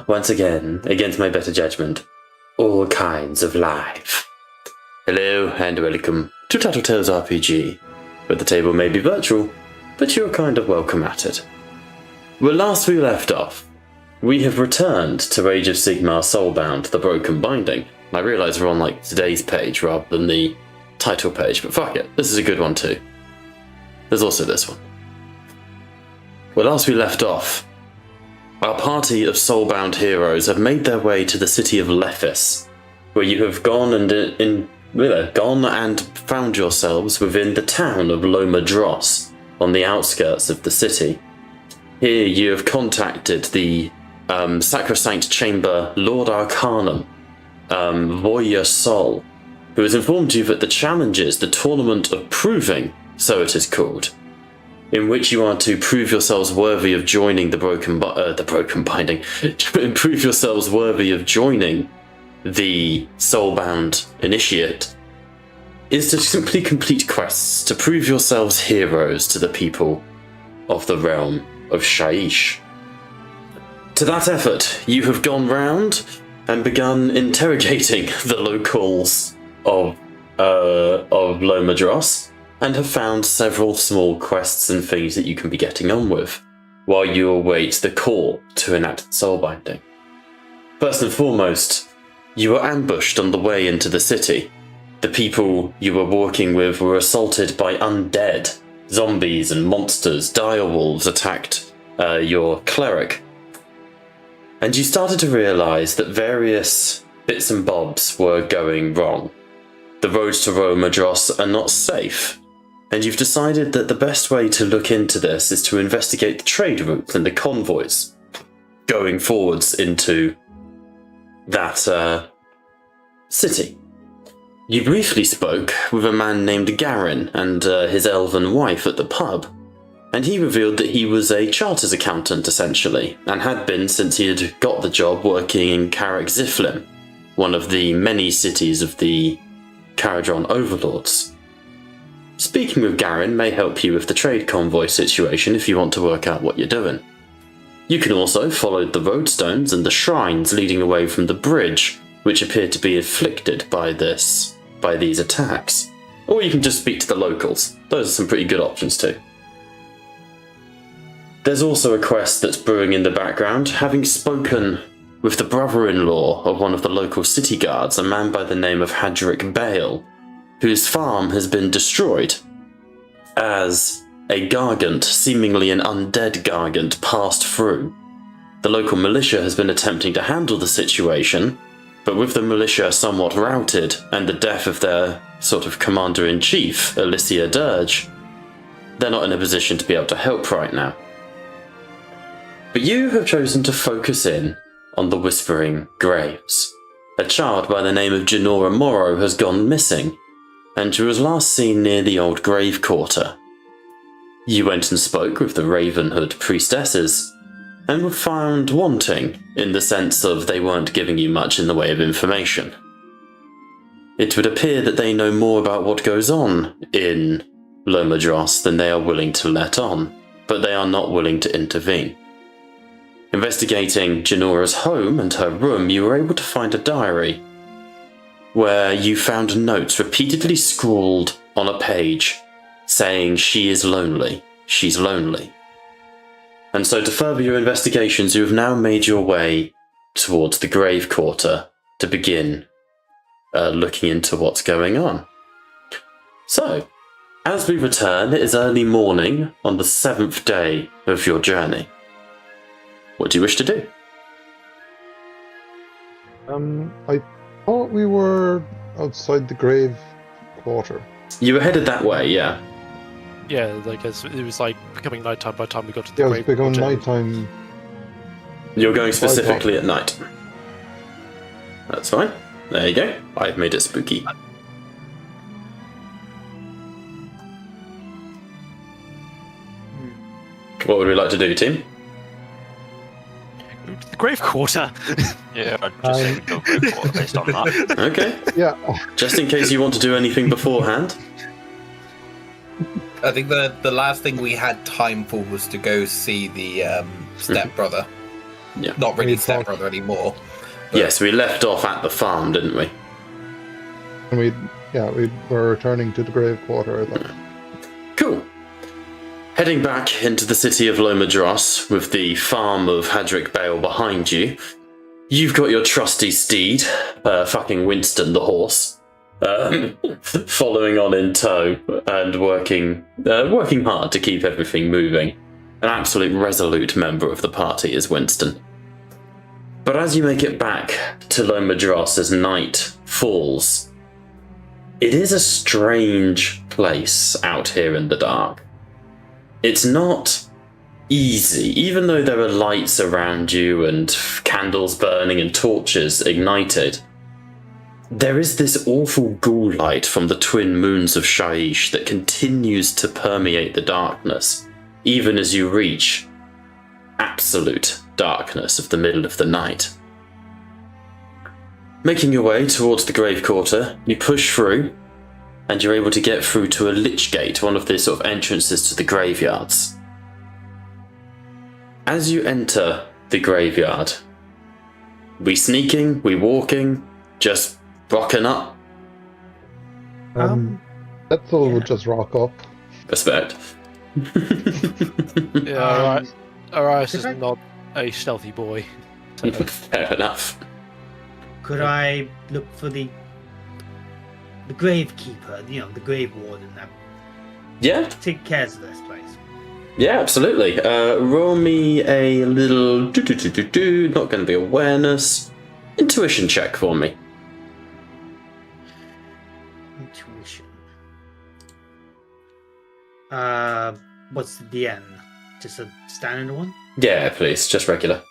once again, against my better judgment, all kinds of life. Hello and welcome to Tattletales RPG, where the table may be virtual, but you're kind of welcome at it. Well, last we left off, we have returned to Age of Sigmar Soulbound, the Broken Binding. I realise we're on today's page rather than the title page, but fuck it, this is a good one too. There's also this one. Well, last we left off, our party of soulbound heroes have made their way to the city of Lephis, where you have gone and found yourselves within the town of Lomadros, on the outskirts of the city. Here you have contacted the Sacrosanct Chamber Lord Arcanum, Voya Sol, who has informed you that the challenge is the Tournament of Proving, so it is called, in which you are to prove yourselves worthy of joining the Broken Binding, prove yourselves worthy of joining the Soulbound Initiate, is to simply complete quests to prove yourselves heroes to the people of the realm of Shaiish. To that effort, you have gone round and begun interrogating the locals of Lomadros, and have found several small quests and things that you can be getting on with, while you await the call to enact soulbinding. First and foremost, you were ambushed on the way into the city. The people you were walking with were assaulted by undead. Zombies and monsters, direwolves attacked your cleric. And you started to realise that various bits and bobs were going wrong. The roads to Lomadros are not safe, and you've decided that the best way to look into this is to investigate the trade routes and the convoys going forwards into that city. You briefly spoke with a man named Garin and his elven wife at the pub, and he revealed that he was a charters accountant essentially, and had been since he had got the job working in Karak Ziflim, one of the many cities of the Caradron overlords. Speaking with Garin may help you with the trade convoy situation if you want to work out what you're doing. You can also follow the roadstones and the shrines leading away from the bridge, which appear to be afflicted by these attacks. Or you can just speak to the locals. Those are some pretty good options too. There's also a quest that's brewing in the background, having spoken with the brother-in-law of one of the local city guards, a man by the name of Hadric Bale, whose farm has been destroyed as a gargant, seemingly an undead gargant, passed through. The local militia has been attempting to handle the situation, but with the militia somewhat routed and the death of their sort of commander-in-chief, Alicia Dirge, they're not in a position to be able to help right now. But you have chosen to focus in on the Whispering Graves. A child by the name of Jynora Morrow has gone missing, and she was last seen near the old Gravequarter. You went and spoke with the Ravenhood priestesses, and were found wanting, in the sense of they weren't giving you much in the way of information. It would appear that they know more about what goes on in Lomadros than they are willing to let on, but they are not willing to intervene. Investigating Jynora's home and her room, you were able to find a diary where you found notes repeatedly scrawled on a page saying she is lonely, she's lonely. And so to further your investigations, you have now made your way towards the Gravequarter to begin looking into what's going on. So, as we return, it is early morning on the 7th day of your journey. What do you wish to do? I thought we were outside the Gravequarter. You were headed that way, yeah. Yeah, it was becoming nighttime by the time we got to the Gravequarter. Yeah, it was becoming nighttime. You're going specifically at night. That's fine. There you go. I've made it spooky. What would we like to do, team? The Gravequarter. Yeah, I'd just say we go Gravequarter based on that. Okay. Yeah. Just in case you want to do anything beforehand. I think the last thing we had time for was to go see the stepbrother. not really We stepbrother anymore. Yes, we left off at the farm, didn't we? And we were returning to the Gravequarter. I thought. Cool. Heading back into the city of Lomadros with the farm of Hadric Bale behind you, you've got your trusty steed, fucking Winston the horse, following on in tow and working hard to keep everything moving. An absolute resolute member of the party is Winston. But as you make it back to Lomadros as night falls, it is a strange place out here in the dark. It's not easy, even though there are lights around you and candles burning and torches ignited. There is this awful ghoul light from the twin moons of Shaiish that continues to permeate the darkness, even as you reach absolute darkness of the middle of the night. Making your way towards the Gravequarter, you push through, and you're able to get through to a lich gate, one of the sort of entrances to the graveyards. As you enter the graveyard, we sneaking, we walking, just rocking up? Etzel would just rock up. Respect. Yeah, Arias is not a stealthy boy. So. Fair enough. Could I look for the gravekeeper, the grave warden that Yeah? take care of this place? Yeah, absolutely. Roll me a little not going to be awareness, intuition check for me. Intuition. What's the DN? Just a standard one? Yeah, please, just regular.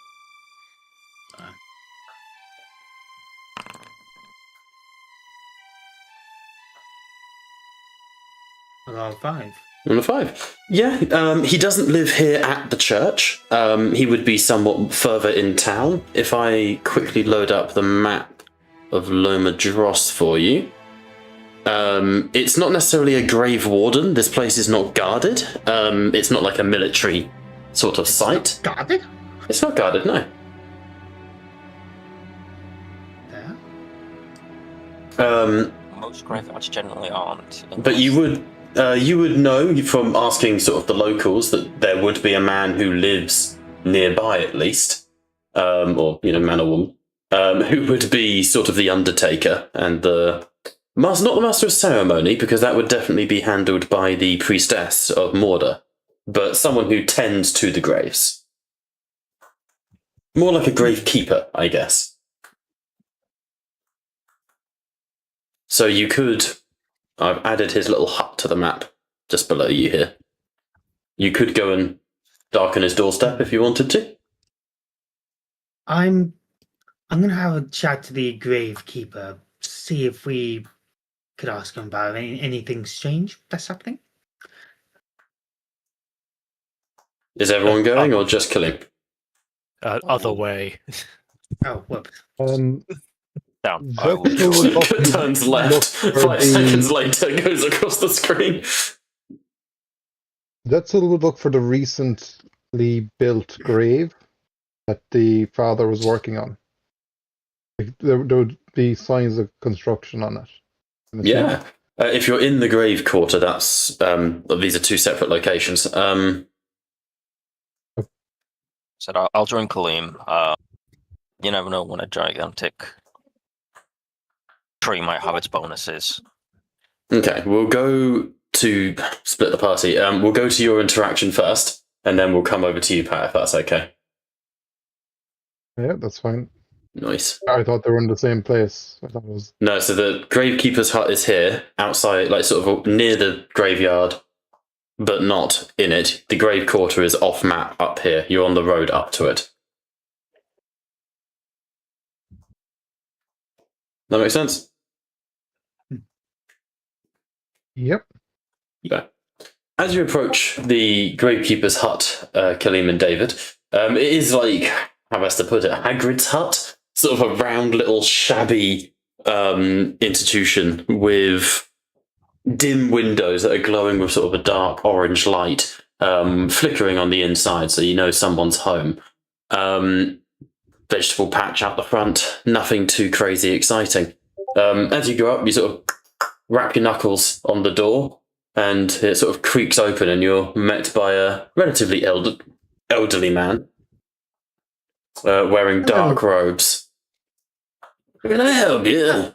I got a 5. On a 5. Yeah, he doesn't live here at the church. He would be somewhat further in town. If I quickly load up the map of Lomadros for you. It's not necessarily a grave warden. This place is not guarded. It's not like a military sort of site. Guarded? It's not guarded, no. There? Most graveyards generally aren't. But you would know from asking sort of the locals that there would be a man who lives nearby at least, or man or woman, who would be sort of the undertaker and the master, not the master of ceremony, because that would definitely be handled by the priestess of Morda, but someone who tends to the graves. More like a gravekeeper, I guess. So you could... I've added his little hut to the map, just below you here. You could go and darken his doorstep if you wanted to. I'm gonna have a chat to the gravekeeper, see if we could ask him about anything strange that's happening. Is everyone going, or just Kalim? Other way. Oh, whoops. Down. Turns left. 5 seconds later, goes across the screen. Etzel would look for the recently built grave that the father was working on. There would be signs of construction on it. Yeah. If you're in the Gravequarter, that's these are 2 separate locations. So I'll join Kalim. You never know when a gigantic tree might have its bonuses. Okay, we'll go to split the party. We'll go to your interaction first, and then we'll come over to you, Pat, if that's okay. Yeah, that's fine. Nice. I thought they were in the same place. I thought it was... No, so the Gravekeeper's hut is here, outside, like sort of near the graveyard, but not in it. The Gravequarter is off map up here. You're on the road up to it. That makes sense? Yep. Yeah. As you approach the Gravekeeper's hut, Kalim and David, it is like, how best to put it, Hagrid's hut? Sort of a round little shabby institution with dim windows that are glowing with sort of a dark orange light flickering on the inside, so you know someone's home. vegetable patch out the front. Nothing too crazy exciting. As you go up, you sort of wrap your knuckles on the door, and it sort of creaks open, and you're met by a relatively elderly man wearing dark robes. Can I help you?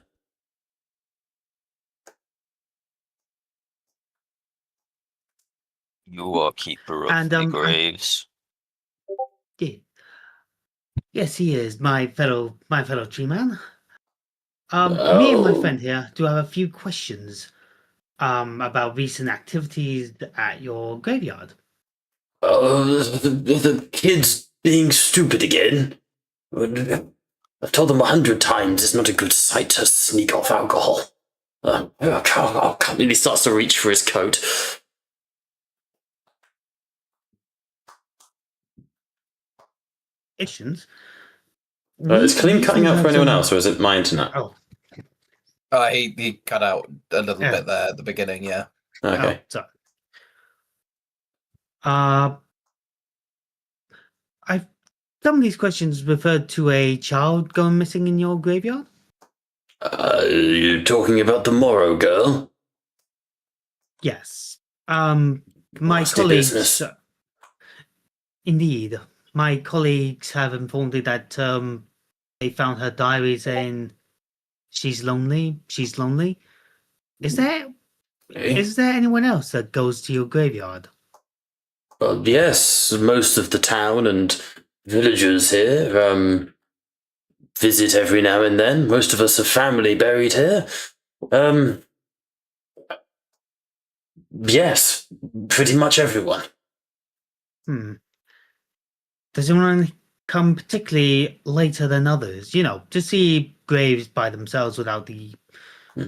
You are keeper of And, the graves. Yeah. Yes, he is my fellow tree man. Me and my friend here do have a few questions about recent activities at your graveyard. Oh, the kids being stupid again. I've told them 100 times it's not a good sight to sneak off alcohol. He starts to reach for his coat. Questions. Is Kaleem cutting out for anyone some- else, or is it my internet? Oh, He cut out a little bit there at the beginning, yeah. Okay. Sorry. I've some of these questions referred to a child going missing in your graveyard. You talking about the Morrow girl? Yes. My Nasty colleagues. business. Indeed, my colleagues have informed me that they found her diary saying she's lonely. She's lonely. Is there anyone else that goes to your graveyard? Well, yes, most of the town and villagers here visit every now and then. Most of us have family buried here. Yes, pretty much everyone. Does anyone come particularly later than others? To see graves by themselves without the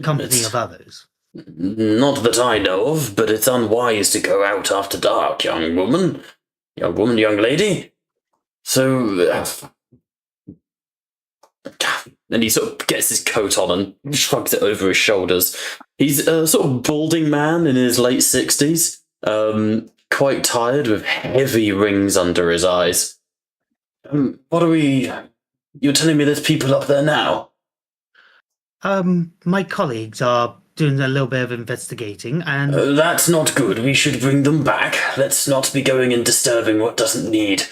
company of others. Not that I know of, but it's unwise to go out after dark, young woman. Young lady. So, and he sort of gets his coat on and shrugs it over his shoulders. He's a sort of balding man in his late 60s, quite tired with heavy rings under his eyes. What are we... You're telling me there's people up there now? My colleagues are doing a little bit of investigating, and That's not good. We should bring them back. Let's not be going and disturbing what doesn't need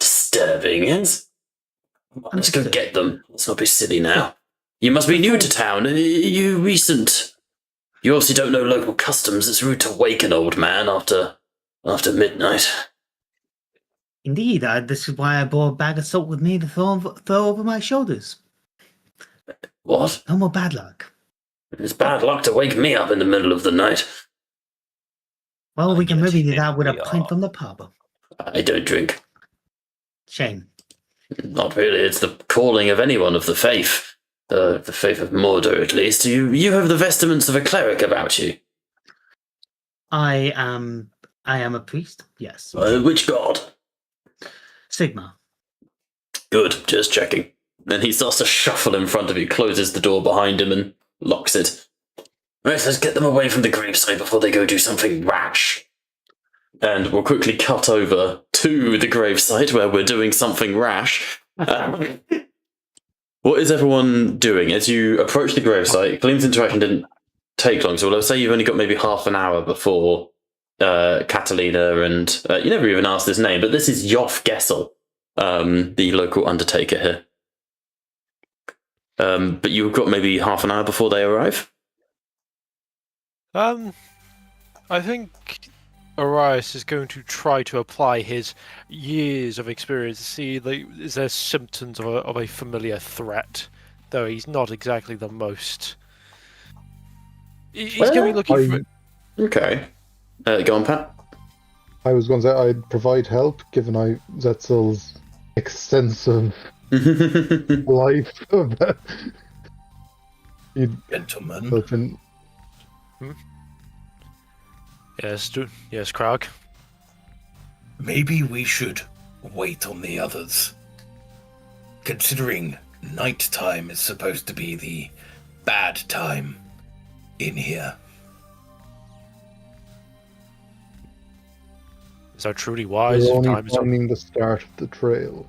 disturbing, yes? Let's go get them. Let's not be silly now. You must be new to town. You recent. You obviously don't know local customs. It's rude to wake an old man after midnight. indeed, this is why I brought a bag of salt with me to throw over my shoulders. What? No more bad luck. It's bad luck to wake me up in the middle of the night. Well, we can Yes, maybe do that with a we pint are. from the pub. I don't drink. Shame. Not really. It's the calling of anyone of the faith. The faith of Mordor, at least. You have the vestments of a cleric about you. I am a priest. Yes. Which god? Sigmar. Good, just checking. Then he starts to shuffle in front of you, closes the door behind him, and locks it. Right, let's get them away from the gravesite before they go do something rash. And we'll quickly cut over to the gravesite where we're doing something rash. What is everyone doing? As you approach the gravesite, Gleam's interaction didn't take long, so let's say you've only got maybe half an hour before Catalina and... you never even asked his name, but this is Yoff Gessel, the local undertaker here. But you've got maybe half an hour before they arrive? I think Arias is going to try to apply his years of experience to see is there symptoms of a familiar threat, though he's not exactly the most. He's going to be looking for. Okay. Go on, Pat. I was going to say I'd provide help, given Zetzel's extensive life of he'd Gentlemen. help in. Yes, Krag. Maybe we should wait on the others. Considering night time is supposed to be the bad time in here. Is that truly wise? We're If only time is up? finding the start of the trail.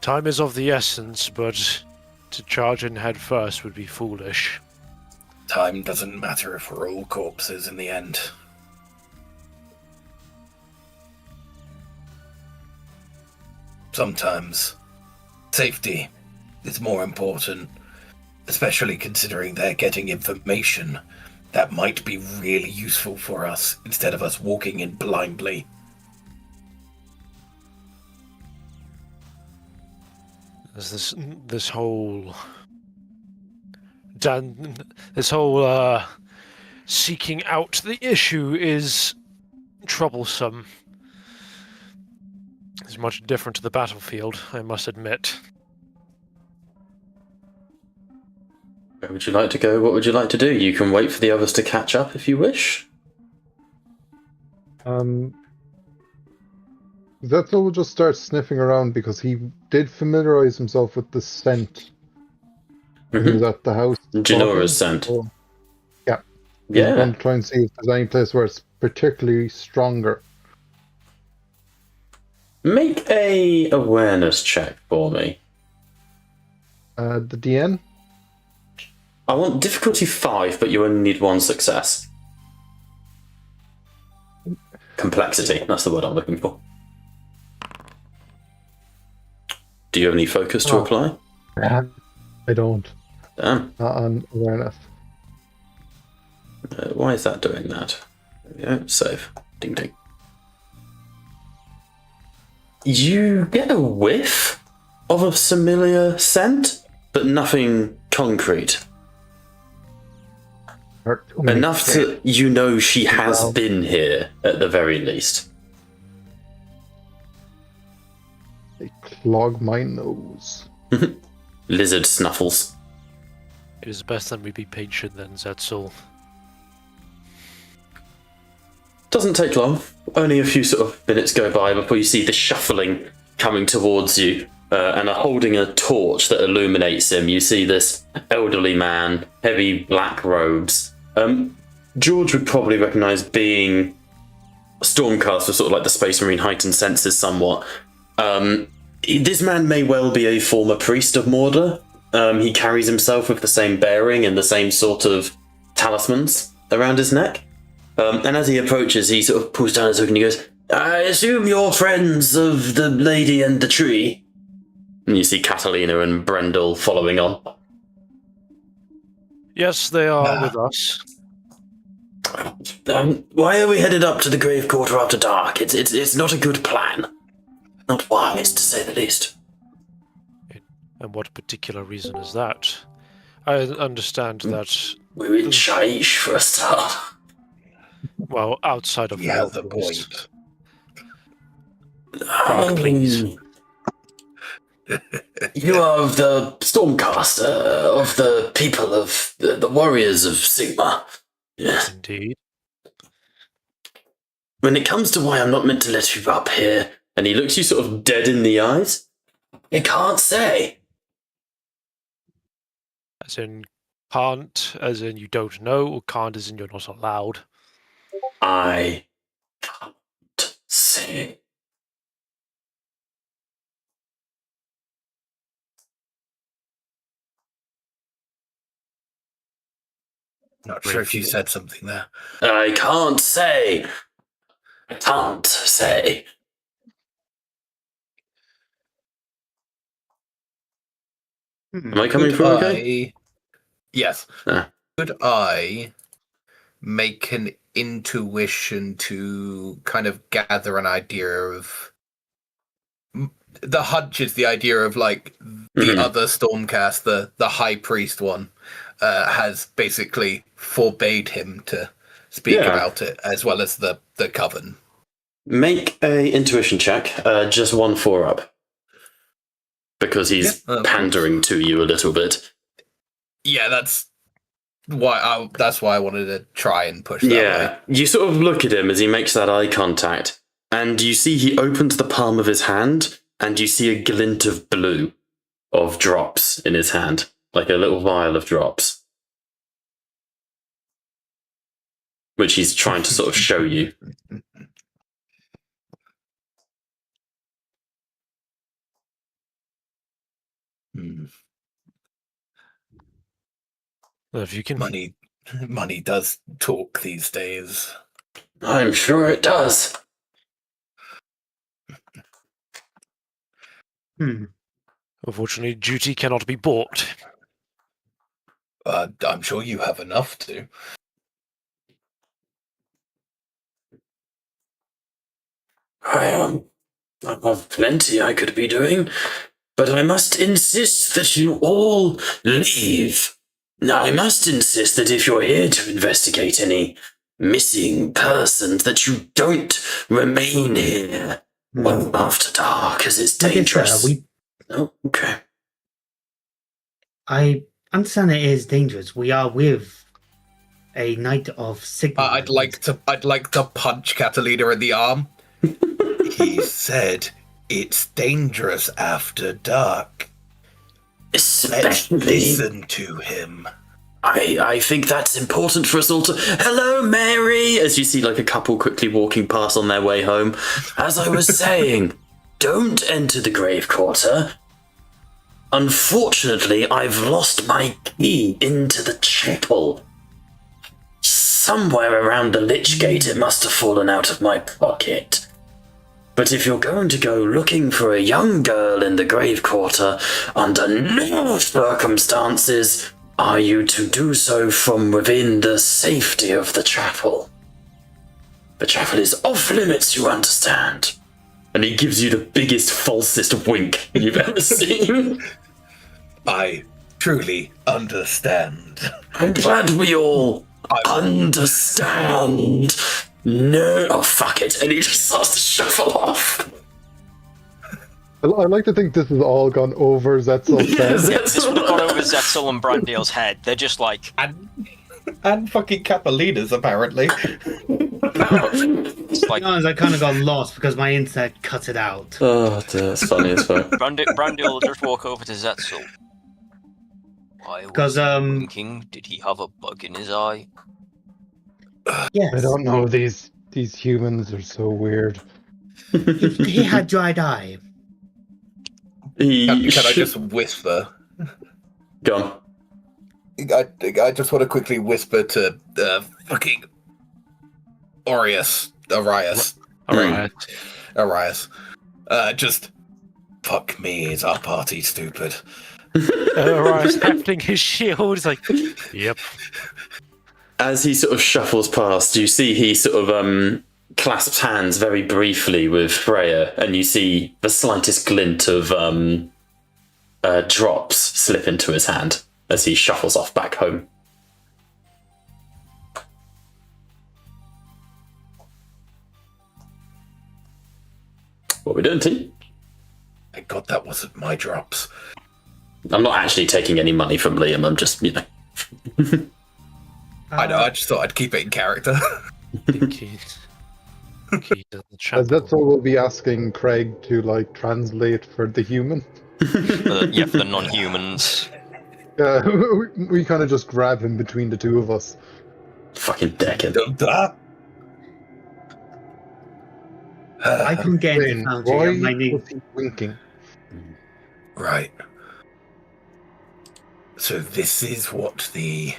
Time is of the essence, but to charge in head first would be foolish. Time doesn't matter if we're all corpses in the end. Sometimes safety is more important, especially considering they're getting information that might be really useful for us instead of us walking in blindly. There's this whole seeking out the issue is troublesome. It's much different to the battlefield, I must admit. Where would you like to go? What would you like to do? You can wait for the others to catch up if you wish. Zetzel will just start sniffing around because he did familiarize himself with the scent when he was at the house. Jynora's scent. So, yeah. He's Yeah. going to try and see if there's any place where it's particularly stronger. Make a awareness check for me. The DN? I want difficulty 5, but you only need 1 success. Complexity, that's the word I'm looking for. Do you have any focus to apply? I don't. Damn. Not on awareness. Why is that doing that? There we go, save. Ding ding. You get a whiff of a familiar scent, but nothing concrete. Enough that you know she has been here, at the very least. They clog my nose. Lizard snuffles. It is best that we be patient then, Zetzel. Doesn't take long. Only a few sort of minutes go by before you see the shuffling coming towards you, and are holding a torch that illuminates him. You see this elderly man, heavy black robes. George would probably recognise being Stormcast with sort of like the Space Marine heightened senses somewhat. This man may well be a former priest of Mordor. He carries himself with the same bearing and the same sort of talismans around his neck. And as he approaches, he sort of pulls down his hook and he goes, "I assume you're friends of the lady and the tree." And you see Catalina and Brendel following on. Yes, they are with us. Why are we headed up to the Gravequarter after dark? It's not a good plan. Not wise, to say the least. And what particular reason is that? I understand that, We're in Shaiish for a start. well, outside of Yeah, the the Northwest. point. Frank, please. You are of the Stormcast, of the people of the warriors of Sigmar. Yes. Indeed. When it comes to why I'm not meant to let you up here, and he looks you sort of dead in the eyes, I can't say. As in can't, as in you don't know, or can't as in you're not allowed. I can't say. Not sure if you said something there. I can't say. I can't say. Am I coming through okay? Yes. Ah. Could I make an intuition to kind of gather an idea of... The hunch is the idea of, like, the other Stormcast, the High Priest one, has basically forbade him to speak about it, as well as the Coven. Make a intuition check, just 1 4-up. Because he's pandering to you a little bit. Yeah, that's why I wanted to try and push that way. You sort of look at him as he makes that eye contact, and you see he opens the palm of his hand, and you see a glint of blue of drops in his hand, like a little vial of drops, which he's trying to sort of show you. Hmm. Well, if you can. Money does talk these days. I'm sure it does. Unfortunately, duty cannot be bought. I'm sure you have enough to. I have plenty I could be doing, but I must insist that you all leave. I must insist that if you're here to investigate any missing persons, that you don't remain here well after dark, as it's dangerous. Oh, okay. I understand it is dangerous. We are with a knight of Sigmar. I'd like to punch Catalina in the arm. He said it's dangerous after dark. Let's Especially, listen to him. I think that's important for us all to. Hello, Mary! As you see, like, a couple quickly walking past on their way home. As I was saying, don't enter the Gravequarter. Unfortunately, I've lost my key into the chapel. Somewhere around the Lich Gate, it must have fallen out of my pocket. But if you're going to go looking for a young girl in the Gravequarter, under no circumstances are you to do so from within the safety of the chapel. The chapel is off limits, you understand. And he gives you the biggest, falsest wink you've ever seen. I truly understand. I'm glad we all understand. No. Oh, fuck it. And he just starts to shuffle off. I like to think this has all gone over Zetzel's head. This would have gone over Zetzel and Brandiel's head. They're just like... And fucking Capelina's, apparently. It's like... I kind of got lost because my internet cut it out. Oh, dear, that's funny as fuck. Brandiel will just walk over to Zetzel. Why was he winking? Did he have a bug in his eye? Yes. I don't know, these humans are so weird. He had dried eye. He Can I should- just whisper? Go on. I just want to quickly whisper to fucking Arius. Just fuck me, is our party stupid? Orion hefting his shield. He's like, yep. As he sort of shuffles past, you see he sort of clasps hands very briefly with Freya, and you see the slightest glint of drops slip into his hand as he shuffles off back home. What are we doing, T? Thank God that wasn't my drops. I'm not actually taking any money from Liam, I'm just, I know, I just thought I'd keep it in character. That's what we'll be asking Craig to, like, translate for the human. For the non-humans. We kind of just grab him between the two of us. Fucking decade. I couldn't get into Then Foundry why on my knee. was he winking? Right. So this is what the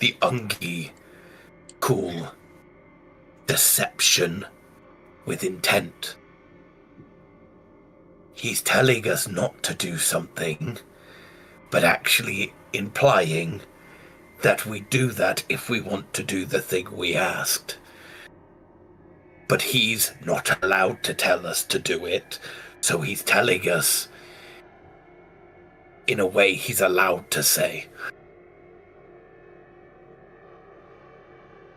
Ungi call deception with intent. He's telling us not to do something, but actually implying that we do that if we want to do the thing we asked. But he's not allowed to tell us to do it, so he's telling us in a way he's allowed to say.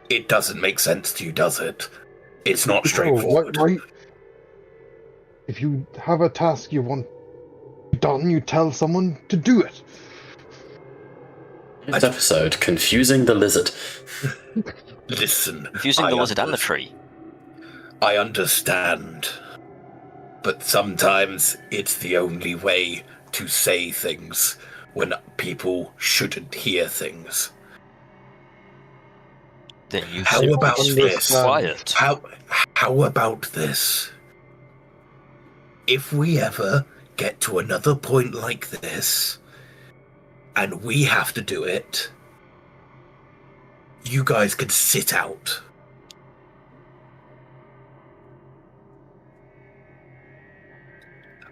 It doesn't make sense to you, does it? It's not straightforward. Why? If you have a task you want done, you tell someone to do it. Next episode, Confusing the Lizard. Listen. Confusing the lizard and the tree. I understand. But sometimes it's the only way to say things when people shouldn't hear things. Then you How simply about stay this? Quiet. How about this? If we ever get to another point like this, and we have to do it, you guys can sit out.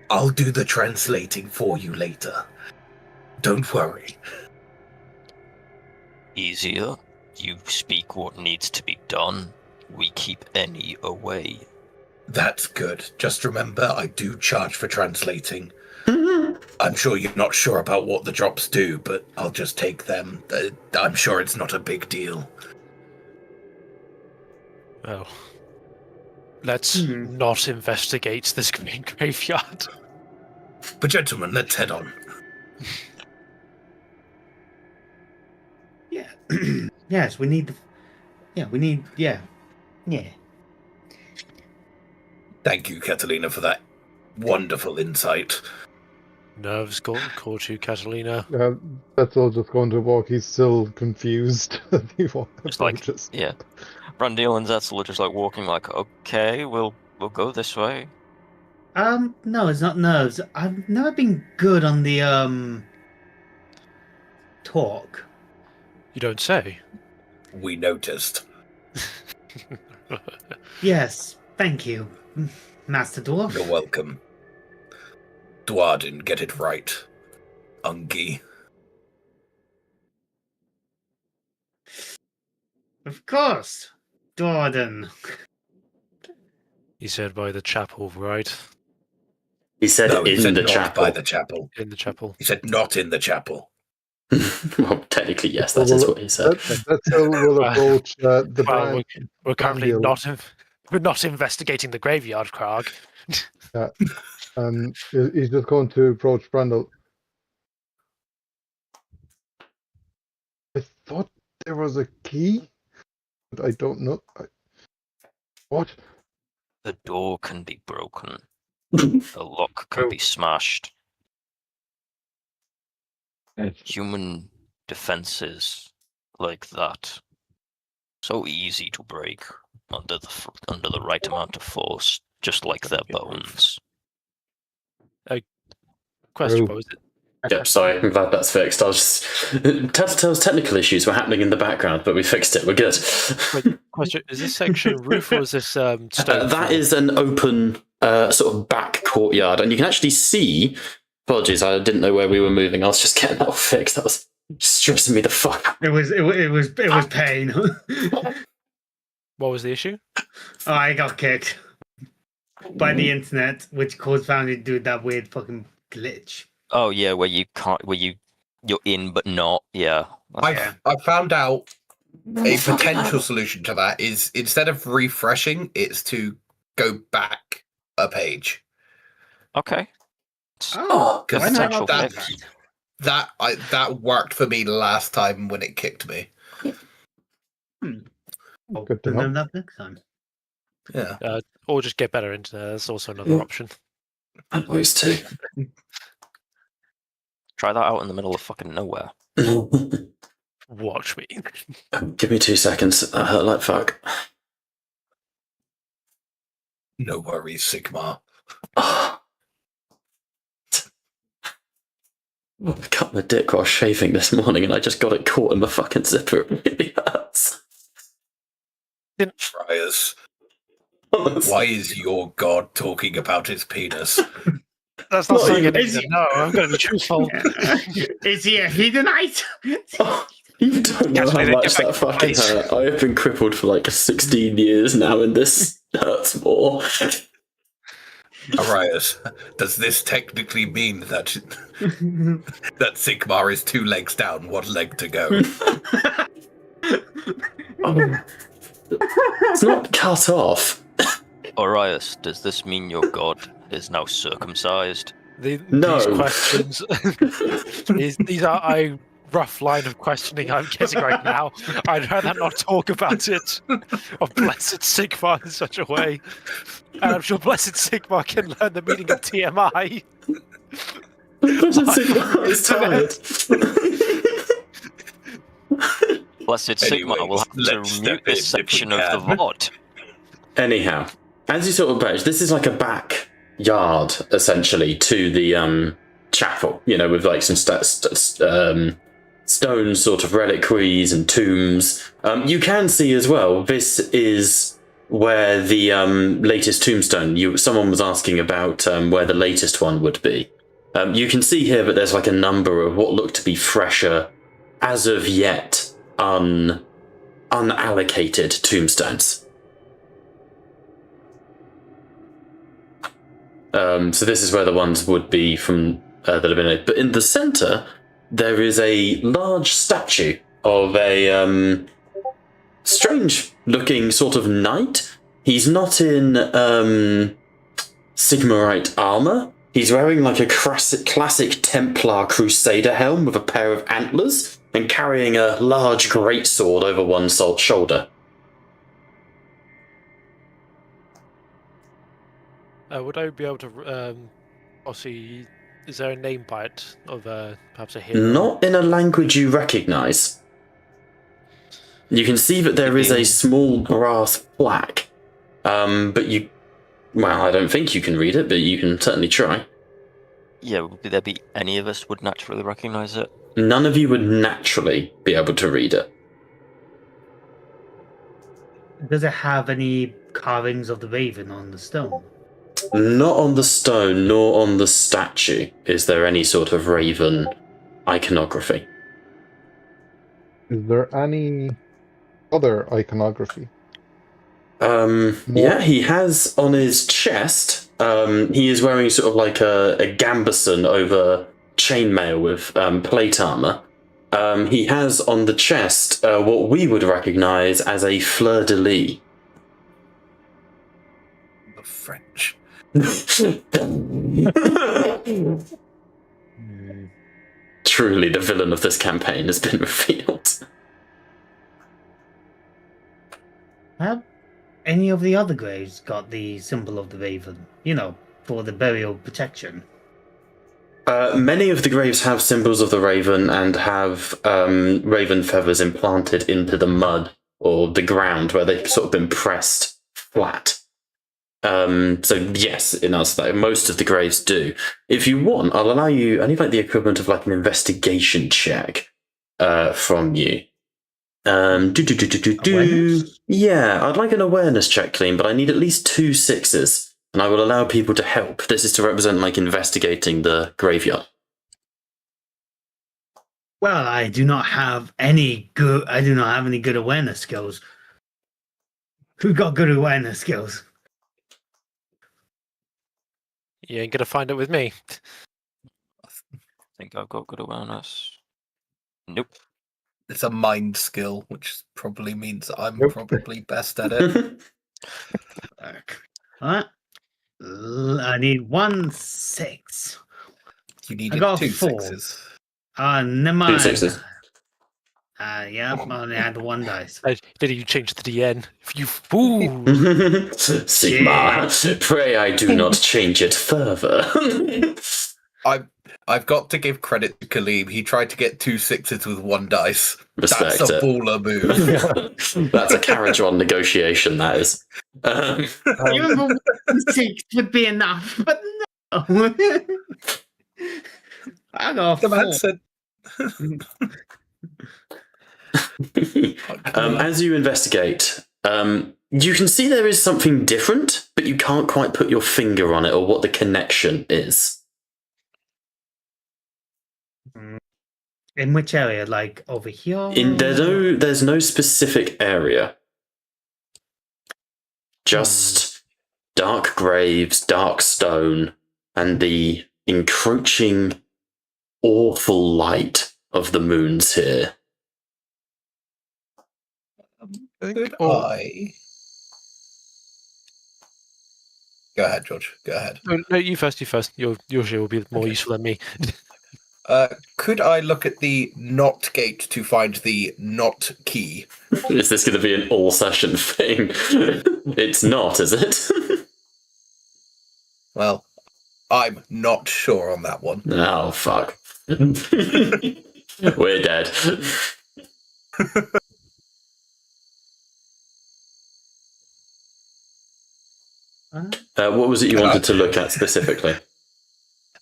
I'll do the translating for you later. Don't worry. Easier. You speak what needs to be done. We keep any away. That's good. Just remember, I do charge for translating. I'm sure you're not sure about what the drops do, but I'll just take them. I'm sure it's not a big deal. Oh. Let's not investigate this green graveyard. But gentlemen, let's head on. Yeah. Yes, we need. Yeah. Thank you, Catalina, for that wonderful insight. Nerves caught you, Catalina. That's all just going to walk. He's still confused as he It's like, approaches. yeah. Randil and Zetzel are just like walking like, okay, we'll go this way. No, it's not nerves. I've never been good on the talk. You don't say. We noticed. Yes, thank you, Master Dwarf. You're welcome. Dwarden, get it right. Ungi. Of course, Dwarden. He said by the chapel, right? He said No, he in said the not chapel. by the chapel. In the chapel. He said not in the chapel. Well, technically, yes, that is what he said. That's how we'll approach the Well, brand. we're currently Randil. we're not investigating the graveyard, Krog. He's just going to approach Brandel. I thought there was a key, but I don't know. What? The door can be broken. The lock can be smashed. Human defenses like that, so easy to break under the right amount of force, just like their bones. Question, what was it? Yep, sorry, I'm glad that's fixed. I was just... Tattletale's technical issues were happening in the background, but we fixed it, we're good. Wait, question, is this section roof or is this stone? That is an open sort of back courtyard, and you can actually see... Apologies, I didn't know where we were moving. I was just getting that fixed. That was stressing me the fuck out. It was pain. What was the issue? Oh, I got kicked by the internet, which caused Foundry to do that weird fucking glitch. Oh yeah, where you're in but not. Yeah. I found out a potential solution to that is instead of refreshing, it's to go back a page. Okay. Oh, Because why not potential that? fix. that worked for me last time when it kicked me. Oh, Good to remember know. that next time. Yeah. Or just get better internet. That's also another option. And those two. Try that out in the middle of fucking nowhere. Watch me. Give me 2 seconds. That hurt like fuck. No worries, Sigmar. I cut my dick while shaving this morning, and I just got it caught in my fucking zipper. It really hurts. Friars. Why is your god talking about his penis? That's not Not something I even- need to know. I'm going to be truthful. Is he a hedonite? Oh, you don't know how Catalina, much get back that to fucking place. hurt. I have been crippled for like 16 years now, and this hurts more. Arias, does this technically mean that that Sigmar is 2 legs down, 1 leg to go? It's not cut off. Orias, does this mean your god is now circumcised? No. These questions, these are a rough line of questioning I'm getting right now. I'd rather not talk about it of Blessed Sigmar in such a way. And I'm sure Blessed Sigmar can learn the meaning of TMI. It's tired. Blessed Anyway, Sigmar will have to let's mute step this in if we section of the can. VOD. Anyhow, as you sort of approach, this is like a back yard, essentially, to the chapel, with like some stone sort of reliquaries and tombs. You can see as well, this is where the latest tombstone, someone was asking about where the latest one would be. You can see here that there's like a number of what look to be fresher, as of yet, unallocated tombstones. So this is where the ones would be from that have been. But in the center, there is a large statue of a strange-looking sort of knight. He's not in Sigmarite armor. He's wearing like a classic Templar Crusader helm with a pair of antlers and carrying a large greatsword over one shoulder. Would I be able to, obviously, is there a name by it of perhaps a hero? Not in a language you recognize. You can see that there is a small brass plaque, but I don't think you can read it, but you can certainly try. Yeah, would there be any of us would naturally recognize it? None of you would naturally be able to read it. Does it have any carvings of the raven on the stone? Not on the stone, nor on the statue is there any sort of raven iconography. Is there any other iconography? Yeah, he has on his chest, he is wearing sort of like a gambeson over chainmail with plate armor. He has on the chest what we would recognize as a Fleur-De-Lis. The French. Truly, the villain of this campaign has been revealed. Have any of the other graves got the symbol of the raven? For the burial protection. Many of the graves have symbols of the raven and have raven feathers implanted into the mud or the ground where they've sort of been pressed flat. So yes, in answer to that, most of the graves do. If you want, I'll allow you, I need like the equivalent of like an investigation check from you. Awareness? Yeah, I'd like an awareness check, Clean, but I need at least 2 6s, and I will allow people to help. This is to represent like investigating the graveyard. Well, I do not have any good awareness skills. Who got good awareness skills? You ain't gonna find it with me. I think I've got good awareness. Nope. It's a mind skill, which probably means I'm Nope. probably best at it. Alright. I need 1 6. You I needed got 2 4. 6s.2 Never mind. 6s. Yeah, I only had 1 dice. Did you change the DN? You fool! Sigmar, pray I do not change it further. I've got to give credit to Khalib. He tried to get 2 6s with 1 dice. Respect That's a it. baller move. That's a carriage on negotiation, that is. Even for 1 6 would be enough, but no. I got The man 4. said. As you investigate, you can see there is something different, but you can't quite put your finger on it or what the connection is. In which area? Like over here? There's no specific area. Just dark graves, dark stone, and the encroaching, awful light of the moons here. Could I? Go ahead, George. Go ahead. No, you first. Your shit will be more useful than me. Could I look at the not gate to find the not key? Is this going to be an all-session thing? It's not, is it? Well, I'm not sure on that one. Oh, fuck. We're dead. What was it you wanted to look at specifically?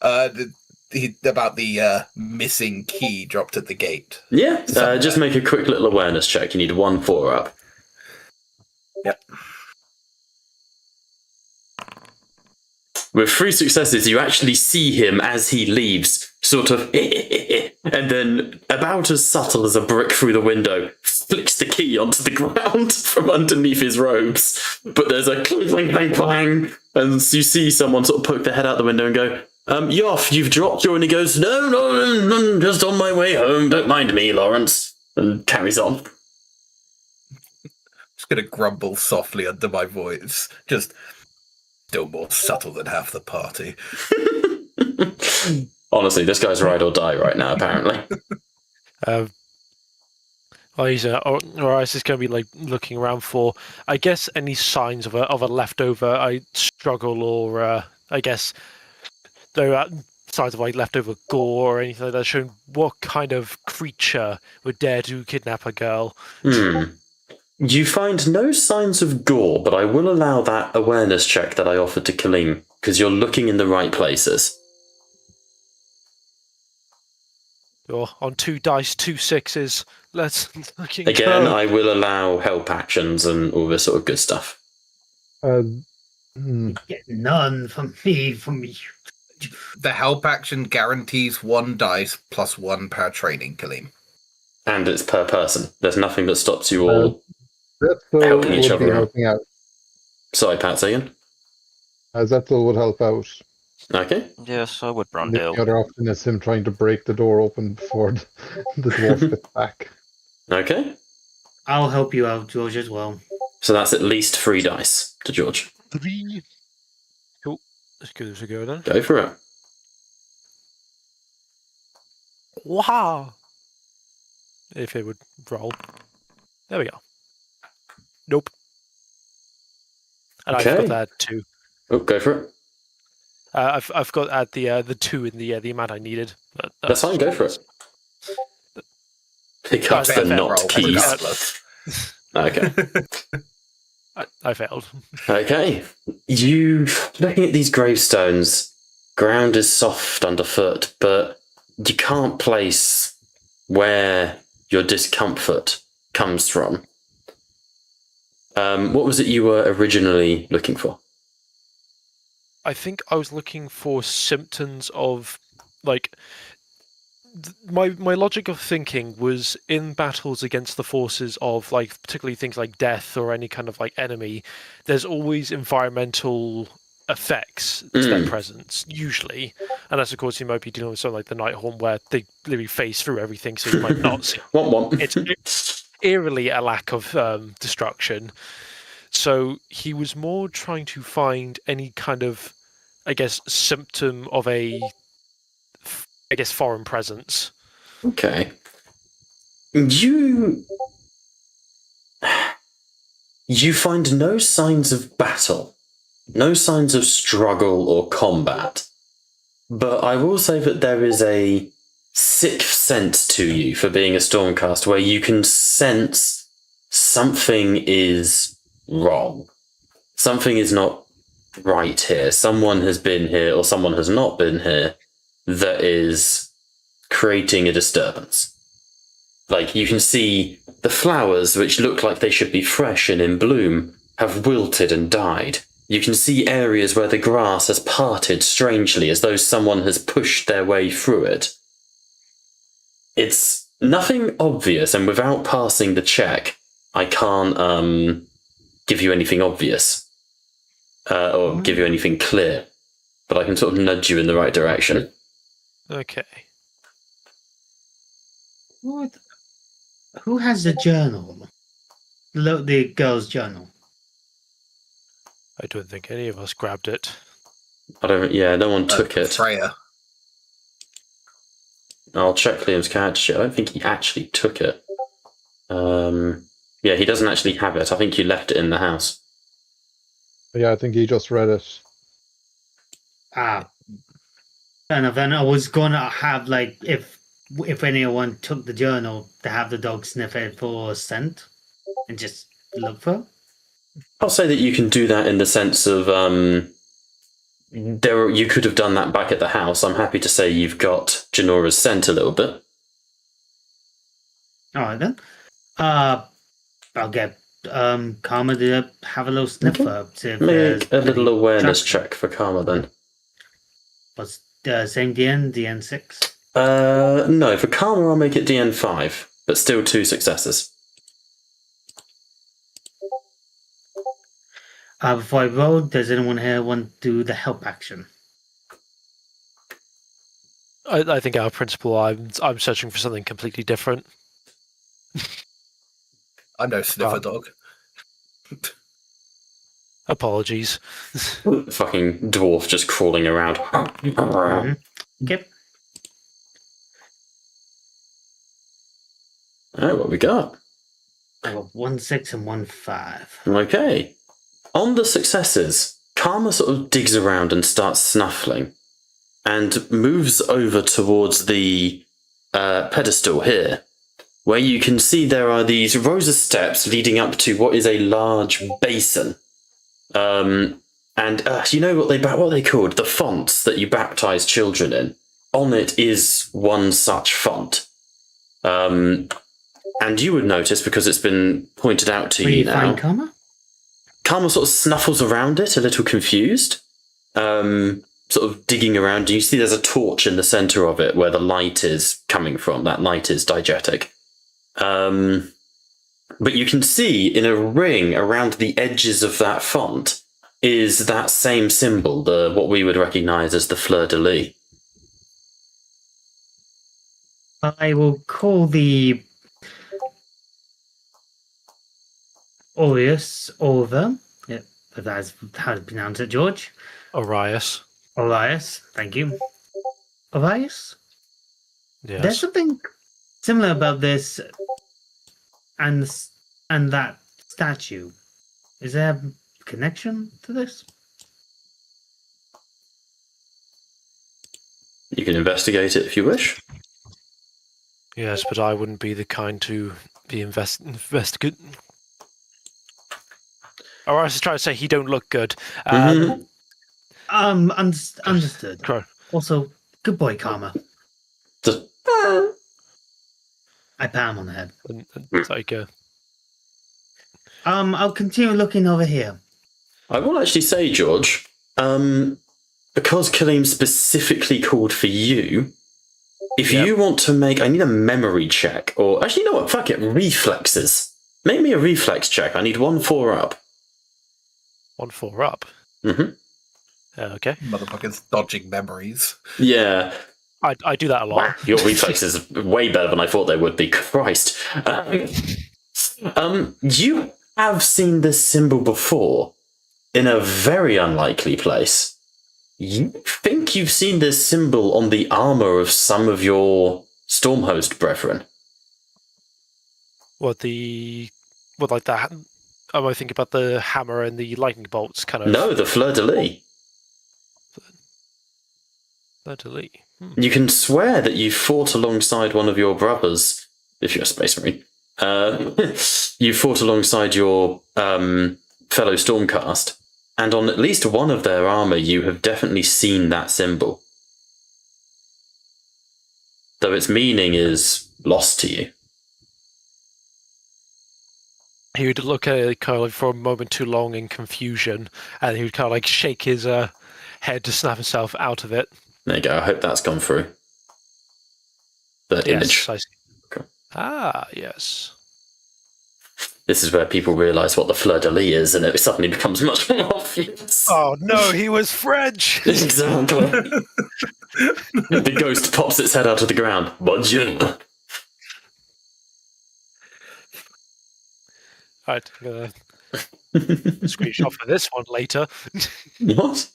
About the missing key dropped at the gate. Yeah, Somewhere. just make a quick little awareness check. You need 1 4-up. Yep. With 3 successes, you actually see him as he leaves, sort of, and then, about as subtle as a brick through the window, flicks the key onto the ground from underneath his robes. But there's a clang, clang, clang, clang, and you see someone sort of poke their head out the window and go, Yoff, you've dropped your... And he goes, no, just on my way home, don't mind me, Lawrence, and carries on. Just gonna grumble softly under my voice. Just still more subtle than half the party. Honestly, this guy's ride or die right now, apparently. Oris is going to be like looking around for, I guess, any signs of a leftover struggle, or I guess signs of like leftover gore or anything like that, showing what kind of creature would dare to kidnap a girl. You find no signs of gore, but I will allow that awareness check that I offered to Kaleem, because you're looking in the right places. You're on 2 dice, 2 6s. Let's fucking Again, go. I will allow help actions and all this sort of good stuff. Get none from me, from you. The help action guarantees 1 dice plus 1 per training, Kaleem. And it's per person. There's nothing that stops you all Zetzel helping each would be other out. helping out. Sorry, Pat, say again? Zetzel would help out. Okay. Yes, I would, The Brandale. other option is him trying to break the door open before the dwarf gets back. Okay. I'll help you out, George, as well. So that's at least 3 dice to George. 3. Cool. Let's give this a go then. Go for it. Wow. If it would roll. There we go. Nope. And I've Okay. got that 2. Oh, go for it. I've got at the 2 in the amount I needed. But That's fine, go for it. Pick up Okay, the fair. not Roll keys. regardless. Okay. I failed. Okay. You, looking at these gravestones, ground is soft underfoot, but you can't place where your discomfort comes from. What was it you were originally looking for? I think I was looking for symptoms of, like, my logic of thinking was in battles against the forces of, like, particularly things like death or any kind of like enemy, there's always environmental effects to their presence, usually. Unless, of course, you might be dealing with something like the Nighthorn, where they literally phase through everything, so you might not see. It's eerily a lack of destruction. So he was more trying to find any kind of, I guess, symptom of a, I guess, foreign presence. Okay. You find no signs of battle, no signs of struggle or combat. But I will say that there is a sixth sense to you for being a Stormcast where you can sense something is wrong. Something is not right here. Someone has been here or someone has not been here that is creating a disturbance. Like, you can see the flowers, which look like they should be fresh and in bloom, have wilted and died. You can see areas where the grass has parted strangely, as though someone has pushed their way through it. It's nothing obvious, and without passing the check, I can't give you anything obvious, or give you anything clear. But I can sort of nudge you in the right direction. Okay. What? Who has the journal? The girl's journal. I don't think any of us grabbed it. No one took it. Freya. I'll check Liam's character sheet. I don't think he actually took it. Yeah, he doesn't actually have it. I think you left it in the house. Yeah, I think he just read it. Ah. Fair enough. And I was gonna have, like, if anyone took the journal, to have the dog sniff it for scent and just look for it. I'll say that you can do that in the sense of you could have done that back at the house. I'm happy to say you've got Jynora's scent a little bit. All right then. I'll get Karma to have a little sniff Okay. up. See if Make there's a little any awareness traction. check for Karma then. What's the same DN6? No, for Karma I'll make it DN5, but still 2 successes. Before I roll, does anyone here want to do the help action? I think our principal. I'm searching for something completely different. I'm no sniffer Oh. dog. Apologies. Fucking dwarf just crawling around. Yep. Alright, what we got? I got 1 6 and 1 5. Okay. On the successes, Karma sort of digs around and starts snuffling and moves over towards the pedestal here, where you can see there are these rows of steps leading up to what is a large basin. And you know what they called? The fonts that you baptize children in. On it is one such font. And you would notice, because it's been pointed out to you now. Find Karma? Karma sort of snuffles around it, a little confused, sort of digging around. You see there's a torch in the centre of it where the light is coming from. That light is diegetic. But you can see in a ring around the edges of that font is that same symbol, what we would recognise as the Fleur-De-Lis. I will call the Aureus over. Yep, if that's how to pronounce it, George. Arias. Orius, thank you. Orius? Yes. There's something similar about this and that statue. Is there a connection to this? You can investigate it if you wish. Yes, but I wouldn't be the kind to be investigate. Arias is trying to say he don't look good. Understood. Sure. Also, good boy, Karma. Just, I pat him on the head. It's like I'll continue looking over here. I will actually say, George, because Kaleem specifically called for you, if you want to make... I need a memory check, or... Actually, you know what? Fuck it. Reflexes. Make me a reflex check. I need 1 4 up. 1 4 up. Mm-hmm. Okay. Motherfuckers dodging memories. Yeah. I do that a lot. Wow, your reflexes are way better than I thought they would be. Christ. You have seen this symbol before in a very unlikely place. You think you've seen this symbol on the armor of some of your Stormhost brethren? What like that? Am I thinking about the hammer and the lightning bolts kind of? No, the Fleur-De-Lis. Fleur-De-Lis. You can swear that you fought alongside one of your brothers, if you're a Space Marine. You fought alongside your fellow Stormcast, and on at least one of their armor you have definitely seen that symbol. Though its meaning is lost to you. He would look at it kind of for a moment too long in confusion, and he would kind of like shake his head to snap himself out of it. There you go, I hope that's gone through. The image. Yes, I see. Okay. Ah, yes. This is where people realise what the Fleur-De-Lis is, and it suddenly becomes much more obvious. Oh no, he was French! Exactly. The ghost pops its head out of the ground. Bonjour. Right, I'm gonna screenshot for this one later. What?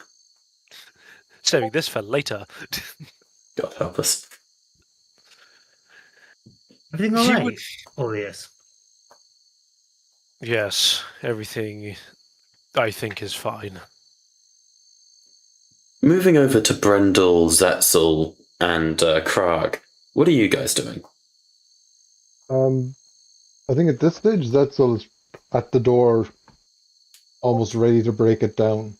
Saving this for later. God help us. Everything He alright? would- Aureus. Yes, everything I think is fine. Moving over to Brendel, Zetzel, and Krag, what are you guys doing? I think at this stage, Zetzel is at the door, almost ready to break it down.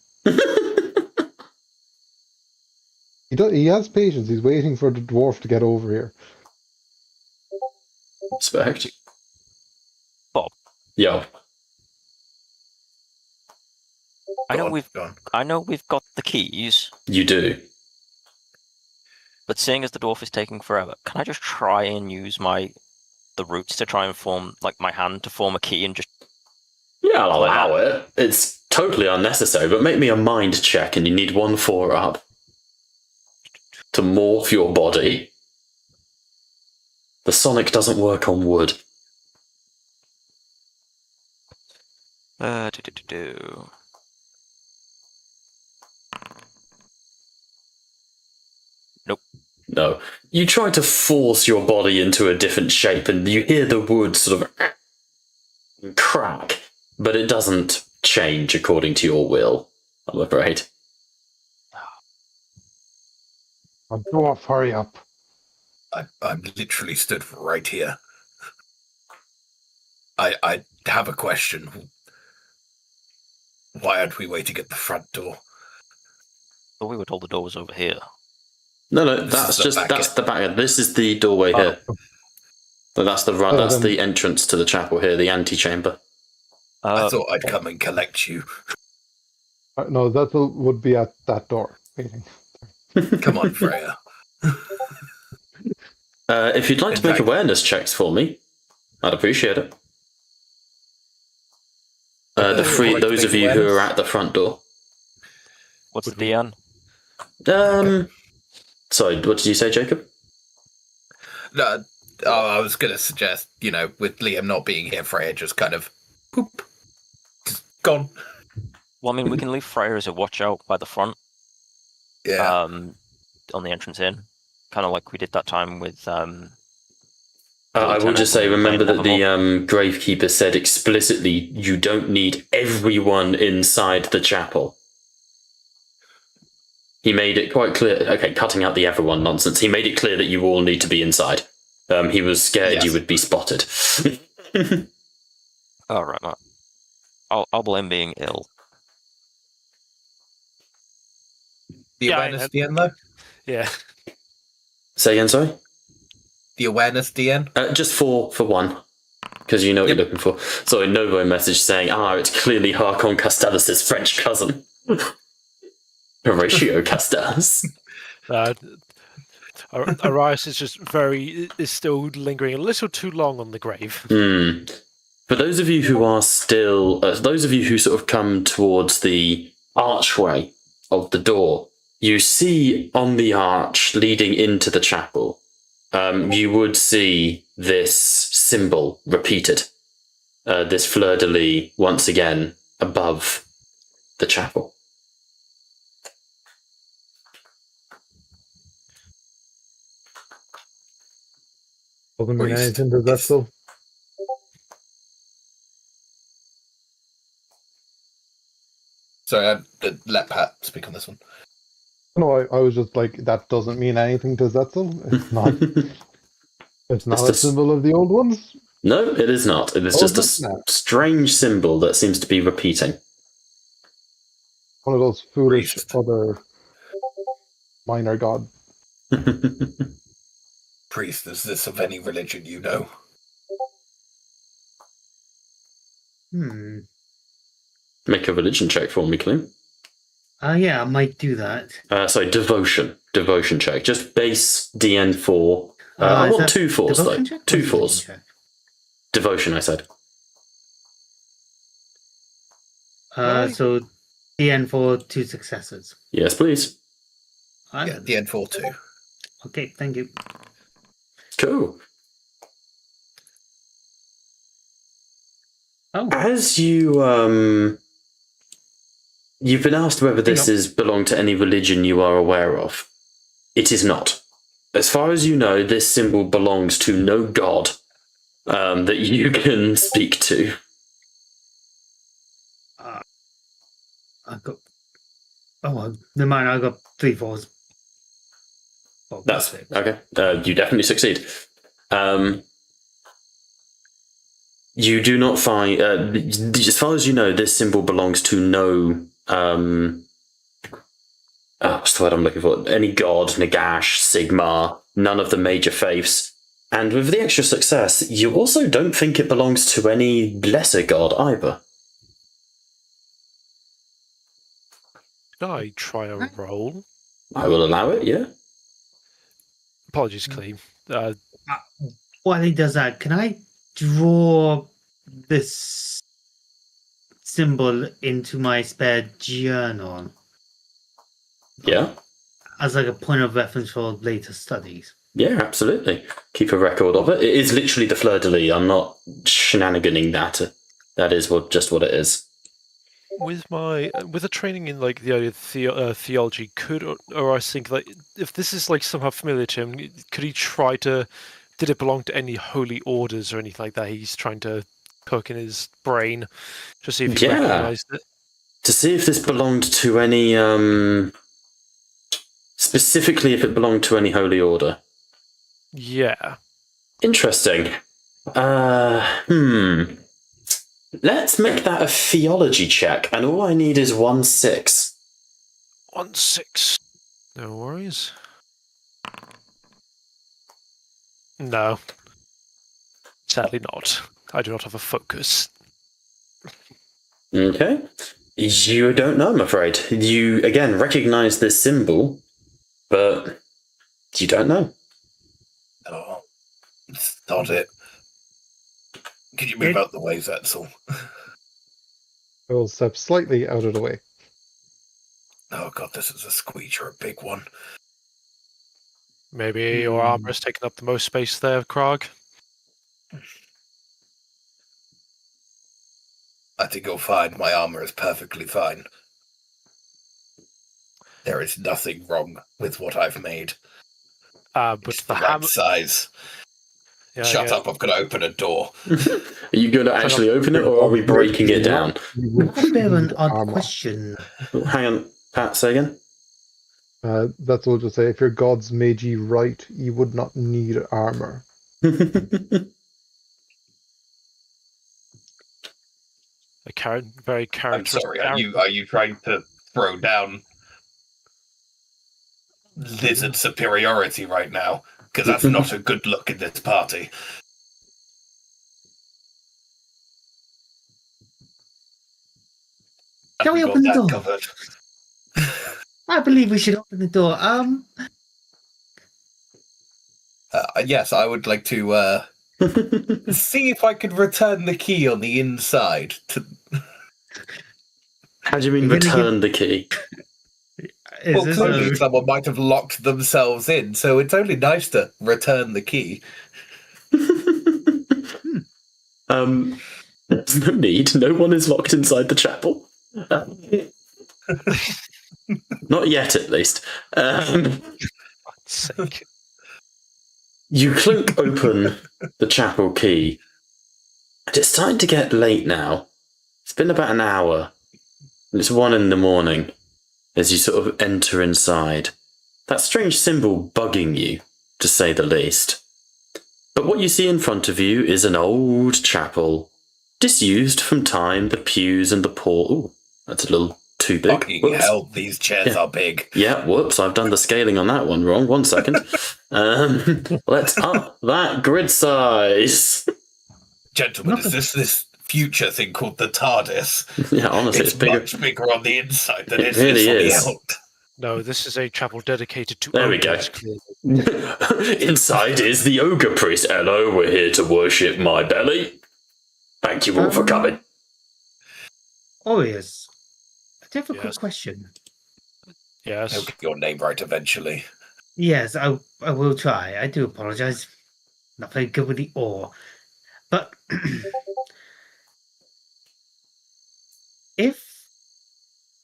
He has patience. He's waiting for the dwarf to get over here. Respect. Bob. Yo. I know Go on. I know we've got the keys, You do. but seeing as the dwarf is taking forever, can I just try and use the roots to try and form, like, my hand to form a key and just... Yeah, I'll allow it. It's totally unnecessary, but make me a mind check, and you need 1 4-up to morph your body. The sonic doesn't work on wood. Nope. No. You try to force your body into a different shape, and you hear the wood sort of crack, but it doesn't change according to your will, I'm afraid. Oh, dwarf, hurry up. I'm literally stood right here. I have a question. Why aren't we waiting at the front door? Thought we were told the door was over here. No, that's the back. This is the doorway here. So that's the entrance to the chapel here, the antechamber. I thought I'd come and collect you. No, that would be at that door waiting. Come on, Freya. If you'd like to make awareness checks for me, I'd appreciate it. Those of you who are at the front door. What's the DN? Sorry, what did you say, Jacob? No, I was going to suggest, with Liam not being here, Freya just kind of poop, just gone. Well, I mean, we can leave Freya as a watch out by the front. Yeah. On the entrance in, kind of like we did that time with. I will just say, remember that the Gravekeeper said explicitly, you don't need everyone inside the chapel. He made it quite clear. Okay, cutting out the everyone nonsense. He made it clear that you all need to be inside. He was scared you would be spotted. All right, Matt. I'll blame being ill. The awareness DN, though? Yeah. Say again, sorry? The awareness DN? Just for 1. Because you know what you're looking for. Sorry, Novo message saying, it's clearly Harkon Castellas' French cousin. Horatio Castellas. Arias is just is still lingering a little too long on the grave. For those of you who are still, those of you who sort of come towards the archway of the door, you see on the arch leading into the chapel, you would see this symbol repeated. This Fleur-De-Lis once again above the chapel. Doesn't mean anything, does that still? Sorry, let Pat speak on this one. No, I was just like, that doesn't mean anything to Zetzel. It's not. It's not a symbol of the old ones. No, it is not. It is just a strange symbol that seems to be repeating. One of those foolish other minor god. Priest, is this of any religion you know? Make a religion check for me, Clem. Yeah, I might do that. Sorry, devotion. Devotion check. Just base DN4. I want 2 4s, though. Check? 2 4s. Devotion, I said. So DN for 2 successes. Yes, please. Yeah, DN4 too. Okay, thank you. Cool. Oh. As you've been asked whether this belong to any religion you are aware of. It is not. As far as you know, this symbol belongs to no god that you can speak to. I've got... Oh, never mind, I got 3 4s. Well, That's okay. You definitely succeed. You do not find, as far as you know, this symbol belongs to no, what's the word I'm looking for? Any god, Nagash, Sigmar, none of the major faiths. And with the extra success, you also don't think it belongs to any lesser god either. Can I try a roll? I will allow it, yeah? Apologies, Cleve. While he does that, can I draw this symbol into my spare journal Yeah? as like a point of reference for later studies? Yeah, absolutely. Keep a record of it. It is literally the Fleur-De-Lis. I'm not shenaniganing that. That is just what it is. With a training in like the area of theology, or I think like if this is like somehow familiar to him, could he try to? Did it belong to any holy orders or anything like that? He's trying to cook in his brain to see if he recognized it. To see if this belonged to any, specifically if it belonged to any holy order. Yeah. Interesting. Let's make that a theology check, and all I need is 1-6. 1-6. No worries. No. Sadly not. I do not have a focus. Okay. You don't know, I'm afraid. You, again, recognize this symbol, but you don't know. Oh, it's not it. Could you move out the way, Zetzel? I will step slightly out of the way. Oh god, this is a squeeger, a big one. Maybe your armor has taken up the most space there, Krog. I think you'll find my armor is perfectly fine. There is nothing wrong with what I've made. But It's the the right hammer. size. Yeah, Shut yeah. up, I'm going to open a door. Are you going to actually open it, or are we breaking it down? That's a bit of an odd question. Oh, hang on, Pat, say again? That's what I'll just say. If your gods made ye right, you would not need armor. Very I'm characteristic. sorry, are you trying to throw down lizard superiority right now? Because that's not a good look in this party. Can we Have open the got door? that covered? I believe we should open the door. Yes, I would like to see if I could return the key on the inside. How do you mean You're gonna return the key? Is this Clearly someone might have locked themselves in, so it's only nice to return the key. There's no need. No one is locked inside the chapel. Not yet, at least. Sake. You clunk open the chapel key, and it's starting to get late now. It's been about an hour, and it's 1 a.m. as you sort of enter inside. That strange symbol bugging you, to say the least. But what you see in front of you is an old chapel, disused from time, the pews and the Ooh, that's a little too big. Fucking Whoops. hell, these chairs are big. Yeah, whoops, I've done the scaling on that one wrong. 1 second. Let's up that grid size. Gentlemen, is this future thing called the TARDIS? Yeah, honestly, it's bigger. much bigger on the inside than It it really is is. on the out. No, this is a chapel dedicated to There we go. ogres, clearly. Inside is the ogre priest. Hello, we're here to worship my belly. Thank you all for coming. Orius, I do have a Yes. quick question. Yes. I'll get your name right eventually. Yes, I will try. I do apologize. Not very good with the ore. But if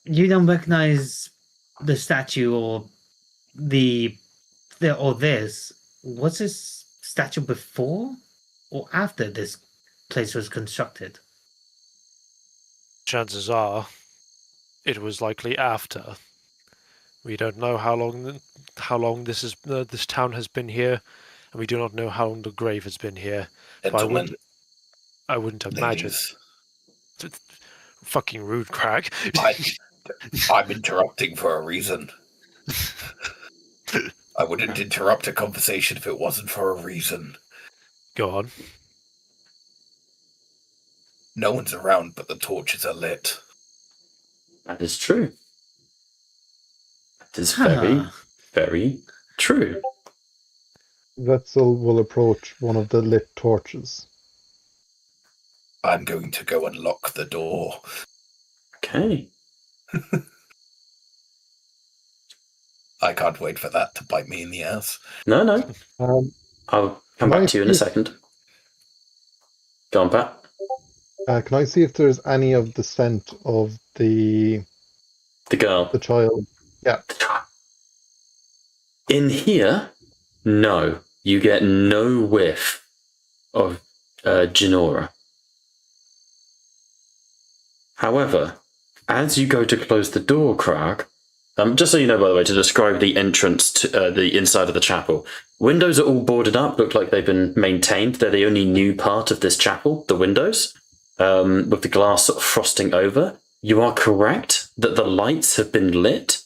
you don't recognize the statue or this, was this statue before or after this place was constructed? Chances are, it was likely after. We don't know how long this town has been here, and we do not know how long the grave has been here. But I Gentlemen, I wouldn't imagine. Ladies, Fucking rude, Crag. I'm interrupting for a reason. I wouldn't interrupt a conversation if it wasn't for a reason. Go on. No one's around, but the torches are lit. That is true. That is very, very true. Wetzel will approach one of the lit torches. I'm going to go and lock the door. Okay. I can't wait for that to bite me in the ass. No. I'll come back to you in a Nice. second. Go on, Pat. Can I see if there's any of the scent of the The child? Yeah. In here, no. You get no whiff of Jynora. However, as you go to close the door, Krag, just so you know, by the way, to describe the entrance to the inside of the chapel, windows are all boarded up, look like they've been maintained. They're the only new part of this chapel, the windows, with the glass sort of frosting over. You are correct that the lights have been lit,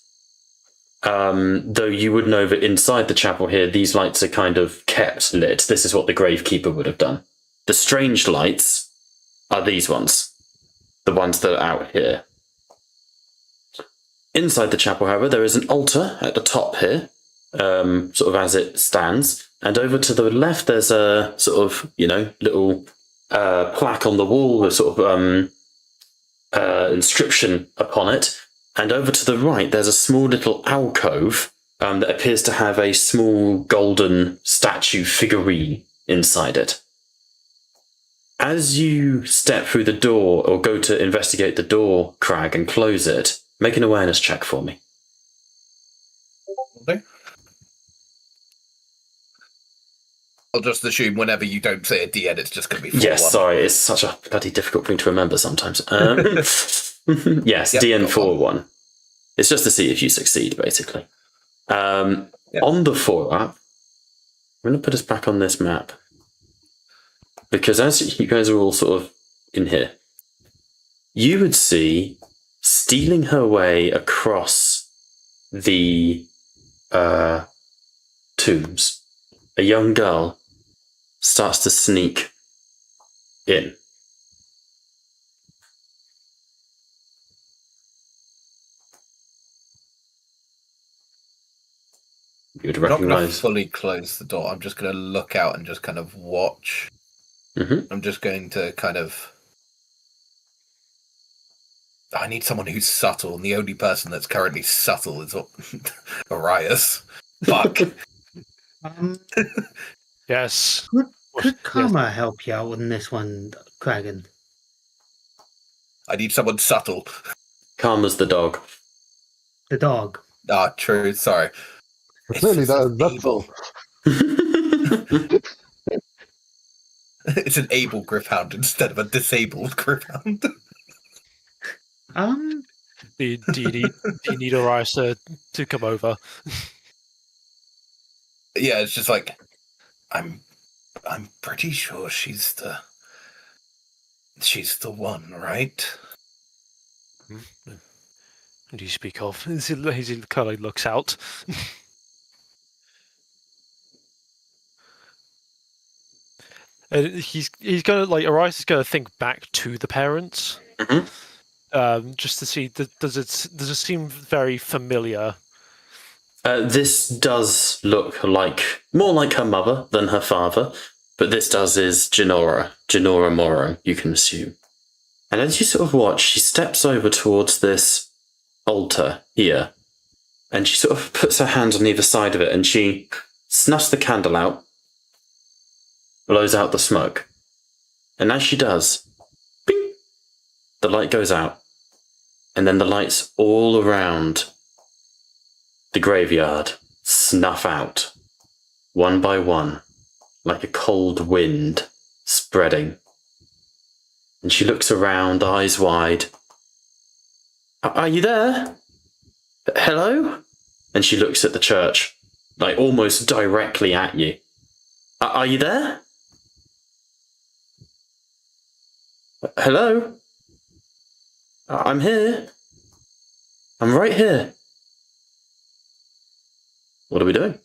though you would know that inside the chapel here, these lights are kind of kept lit. This is what the Gravekeeper would have done. The strange lights are these ones, the ones that are out here. Inside the chapel, however, there is an altar at the top here, sort of as it stands, and over to the left there's a sort of, little plaque on the wall with sort of inscription upon it, and over to the right there's a small little alcove that appears to have a small golden statue figurine inside it. As you step through the door, or go to investigate the door, Crag, and close it, make an awareness check for me. Okay. I'll just assume whenever you don't say a DN, it's just going to be 4-1. Yes, sorry, it's such a bloody difficult thing to remember sometimes. Yes, Yep, DN got 4-1. It's just to see if you succeed, basically. On the 4-up, I'm going to put us back on this map. Because as you guys are all sort of in here, you would see, stealing her way across the tombs, a young girl starts to sneak in. You would I'm not going to recognize. fully close the door. I'm just going to look out and just kind of watch. Mm-hmm. I'm just going to kind of... I need someone who's subtle, and the only person that's currently subtle is Arias. Fuck. Yes. Could Karma help you out in this one, Kragan? I need someone subtle. Karma's the dog. The dog. Ah, true, sorry. Clearly, that's able. all. It's an able Griffhound instead of a disabled Griffhound. Do you need Arias to come over? Yeah, it's just like I'm pretty sure she's the one, right? Who do you speak of? He kind of looks out. And he's gonna Arias is gonna think back to the parents, just to see does it seem very familiar. This does look more like her mother than her father, but this is Jynora Morrow, you can assume. And as you sort of watch, she steps over towards this altar here, and she sort of puts her hands on either side of it, and she snuffs the candle out, blows out the smoke. And as she does, bing, the light goes out. And then the lights all around the graveyard snuff out, one by one, like a cold wind spreading. And she looks around, eyes wide. Are you there? Hello? And she looks at the church, like almost directly at you. Are you there? Hello? I'm here. I'm right here. What are we doing?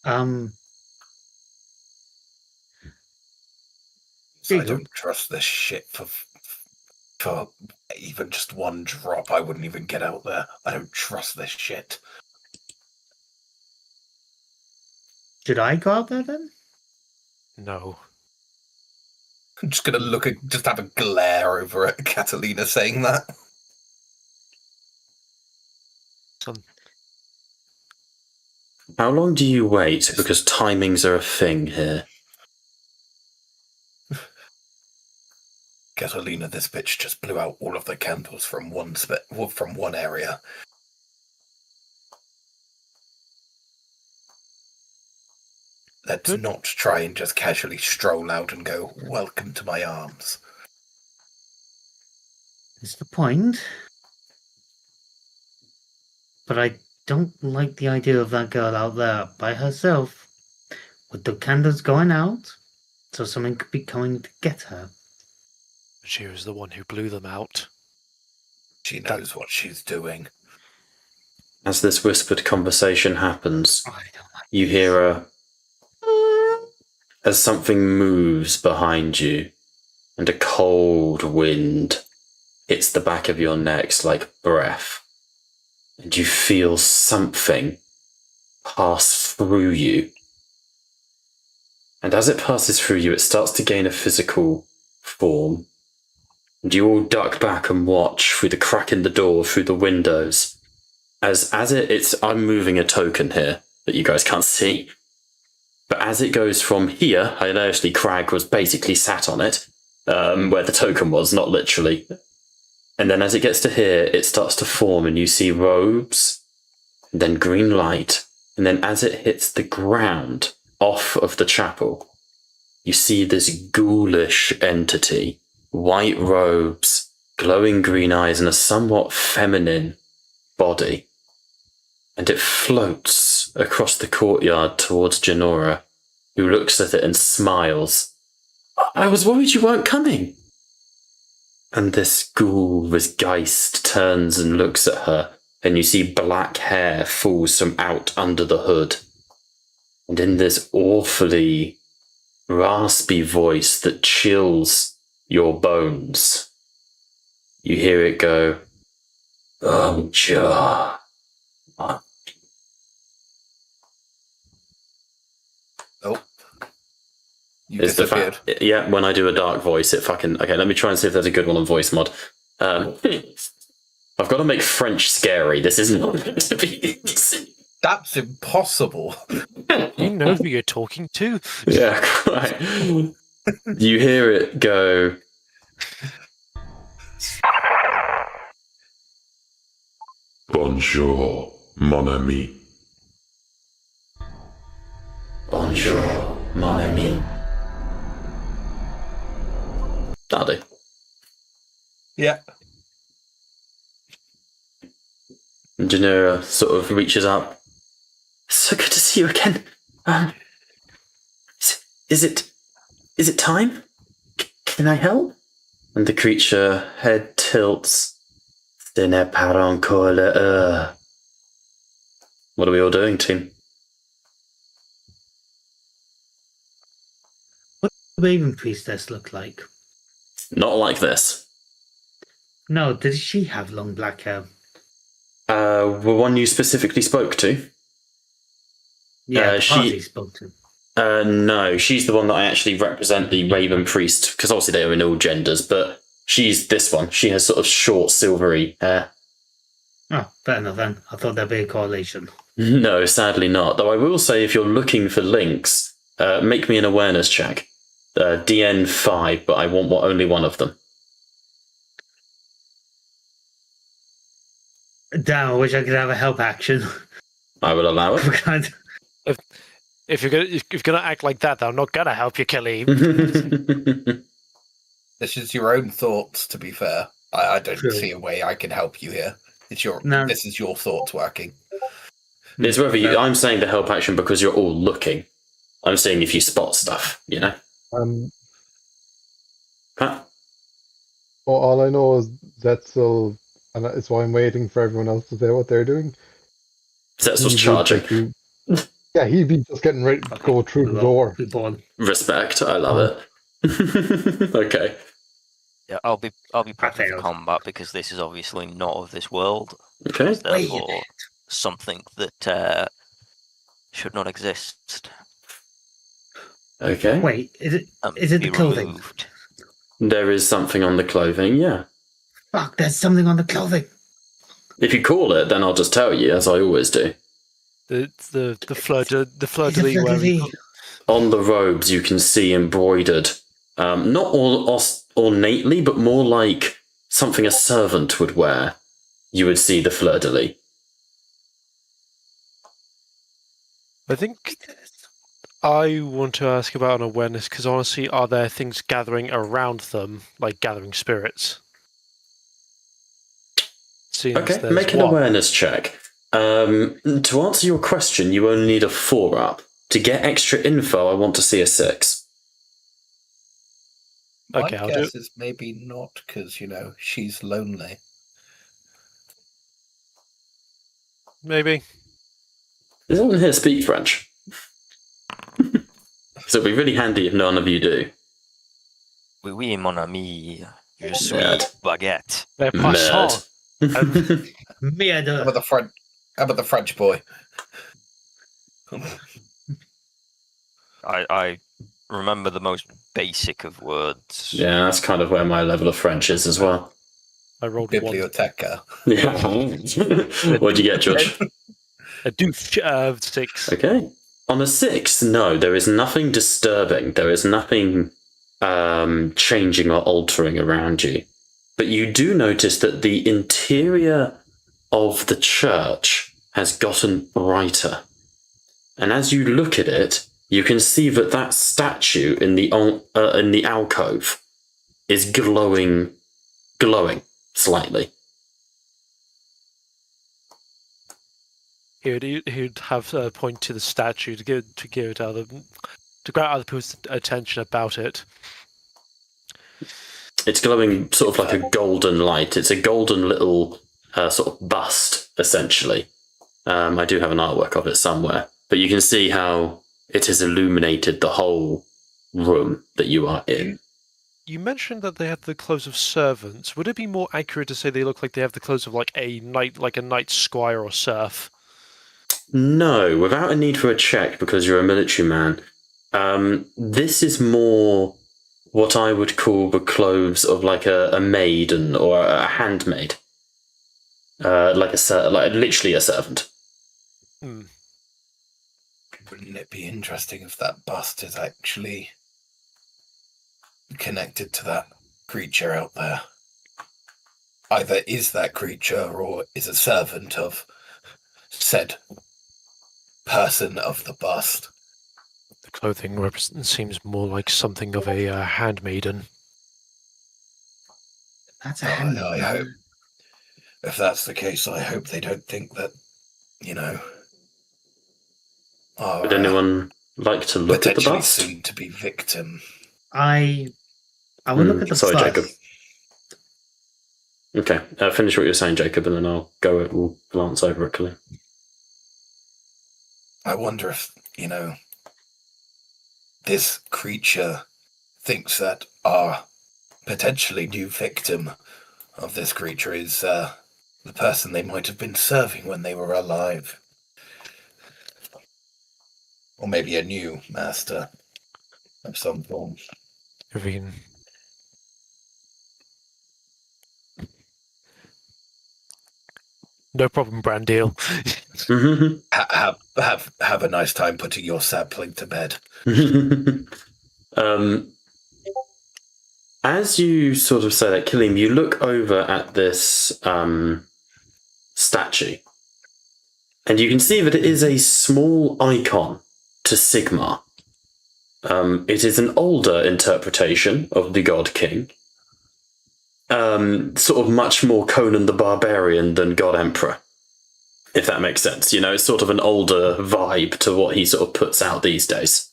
There I you go. don't trust this shit for even just one drop. I wouldn't even get out there. I don't trust this shit. Should I go out there then? No. I'm just gonna just have a glare over at Catalina saying that. Son. How long do you wait? Because timings are a thing here. Catalina, this bitch just blew out all of the candles from one area. Let's Good. not try and just casually stroll out and go, "Welcome to my arms." That's the point. But I don't like the idea of that girl out there by herself, with the candles going out, so someone could be coming to get her. She was the one who blew them out. She knows what she's doing. As this whispered conversation happens, I don't like you hear as something moves behind you, and a cold wind hits the back of your necks like breath, and you feel something pass through you. And as it passes through you, it starts to gain a physical form. And you all duck back and watch through the crack in the door, through the windows. I'm moving a token here that you guys can't see. But as it goes from here, hilariously, Crag was basically sat on it, where the token was, not literally. And then as it gets to here, it starts to form and you see robes, and then green light. And then as it hits the ground off of the chapel, you see this ghoulish entity, white robes, glowing green eyes, and a somewhat feminine body. And it floats across the courtyard towards Jynora, who looks at it and smiles. I was worried you weren't coming. And this ghoul, this geist, turns and looks at her, and you see black hair falls from out under the hood. And in this awfully raspy voice that chills your bones, you hear it go, "Bonjour." Oh. You Is the disappeared. fact, yeah, when I do a dark voice, it fucking... Okay, let me try and see if there's a good one on voice mod. I've got to make French scary. This isn't going to be easy. That's impossible. You know who you're talking to. Yeah, right. You hear it go... Bonjour, mon ami. Bonjour, mon ami. That'll do. Yeah. And Jynora sort of reaches up. So good to see you again. Is it time? Can I help? And the creature head tilts. Ce n'est pas encore l'heure. What are we all doing, team? What does the Raven Priestess look like? Not like this. No, did she have long black hair? The one you specifically spoke to? Yeah, she- hardly spoke to. No, she's the one that I actually represent, the Raven Priest, because obviously they are in all genders, but she's this one. She has sort of short, silvery hair. Oh, fair enough then. I thought there'd be a correlation. No, sadly not. Though I will say, if you're looking for links, make me an awareness check. DN5, but I want only one of them. Damn, I wish I could have a help action. I will allow it. God. If you're gonna act like that, I'm not gonna help you, Kelly. This is your own thoughts, to be fair. I don't True. see a way I can help you here. No. This is your thoughts working. It's whether you. I'm saying the help action because you're all looking. I'm seeing if you spot stuff, you know? Pat? Well, all I know is Zetzel, and it's why I'm waiting for everyone else to say what they're doing. Zetzel's He would, charging. yeah, he'd be just getting ready to go through the door. We ball. Respect. I love it. Okay. Yeah, I'll be prepping for failed. combat because this is obviously not of this world. Okay. It's therefore something that should not exist. Okay. Wait, is it Be the clothing? removed. There is something on the clothing, yeah. Fuck, there's something on the clothing. If you call it, then I'll just tell you, as I always do. The Fleur-De-Lis It's a Fleur-De-Lis. wearing. On the robes, you can see embroidered, not all ornately, but more like something a servant would wear. You would see the Fleur-De-Lis. I think I want to ask about an awareness because honestly, are there things gathering around them, like gathering spirits? Seems Okay, there's make an one. awareness check. To answer your question, you only need a 4 up. To get extra info, I want to see a 6. Okay, My I'll do guess it. is maybe not, because, she's lonely. Maybe. Does anyone here speak French? So it'd be really handy if none of you do. Oui, oui, mon ami. Je suis Merde. baguette. They're passant. Merde. Merde. How about the French boy? I remember the most basic of words. Yeah, that's kind of where my level of French is as well. I rolled one. Biblioteca. Yeah. What'd you get, George? A douche 6. Okay. On a 6, no, there is nothing disturbing. There is nothing changing or altering around you. But you do notice that the interior of the church has gotten brighter. And as you look at it, you can see that that statue in the alcove is glowing slightly. He'd have a point to the statue to grab other people's attention about it. It's glowing sort of like a golden light. It's a golden little sort of bust, essentially. I do have an artwork of it somewhere, but you can see how it has illuminated the whole room that you are in. You mentioned that they have the clothes of servants. Would it be more accurate to say they look like they have the clothes of like a knight squire or serf? No, without a need for a check because you're a military man. This is more what I would call the clothes of like a maiden or a handmaid, like literally a servant. Hmm. Wouldn't it be interesting if that bust is actually connected to that creature out there? Either is that creature or is a servant of said person of the bust. The clothing seems more like something of a handmaiden. That's a I handmaiden. hope, if that's the case, I hope they don't think that, Would anyone like to look at the potentially bust? soon to be victim. I will look at the Sorry, bust. Jacob. Okay, finish what you're saying, Jacob, and then we'll glance over it, Colleen. I wonder if, this creature thinks that our potentially new victim of this creature is the person they might have been serving when they were alive. Or maybe a new master of some form. If we can... No problem, Brandil. Have a nice time putting your sapling to bed. As you sort of say that, Killiam, you look over at this statue, and you can see that it is a small icon to Sigmar. It is an older interpretation of the God King. Sort of much more Conan the Barbarian than God Emperor, if that makes sense. It's sort of an older vibe to what he sort of puts out these days.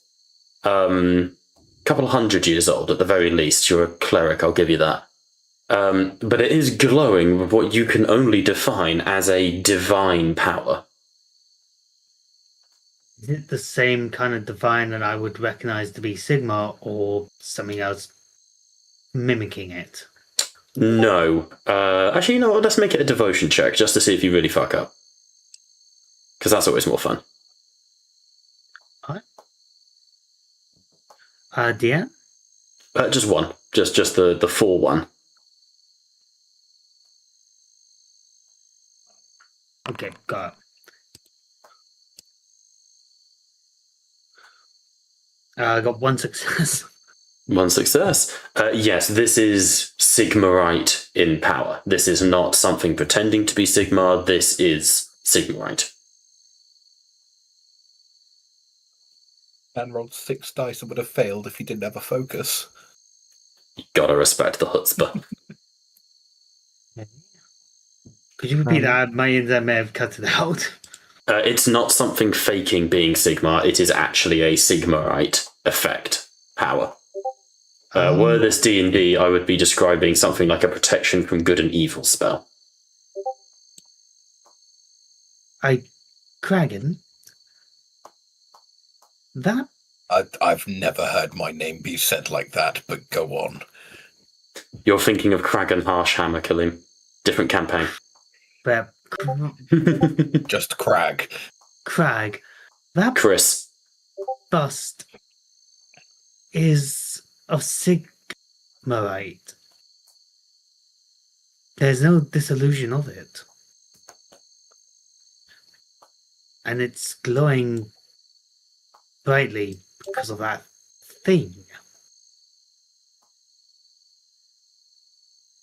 couple of 100 years old at the very least. You're a cleric, I'll give you that. But it is glowing with what you can only define as a divine power. Is it the same kind of divine that I would recognize to be Sigmar, or something else mimicking it? No. Actually, you know what? Let's make it a devotion check just to see if you really fuck up. Because that's always more fun. DM? Just one. Just the full one. Okay, got it. I got one success. One success. Yes, this is Sigmarite in power. This is not something pretending to be Sigmar. This is Sigmarite. And rolled 6 dice and would have failed if he didn't have a focus. You gotta respect the chutzpah. Could you repeat that? My internet may have cut it out. It's not something faking being Sigmar. It is actually a Sigmarite effect power. Were this D&D, I would be describing something like a protection from good and evil spell. Kragan? That? I've never heard my name be said like that, but go on. You're thinking of Kragan Harshhammer, Kalim. Different campaign. But Just Crag. Crag. That Chris. bust is of Sigmarite. There's no disillusion of it. And it's glowing brightly because of that thing.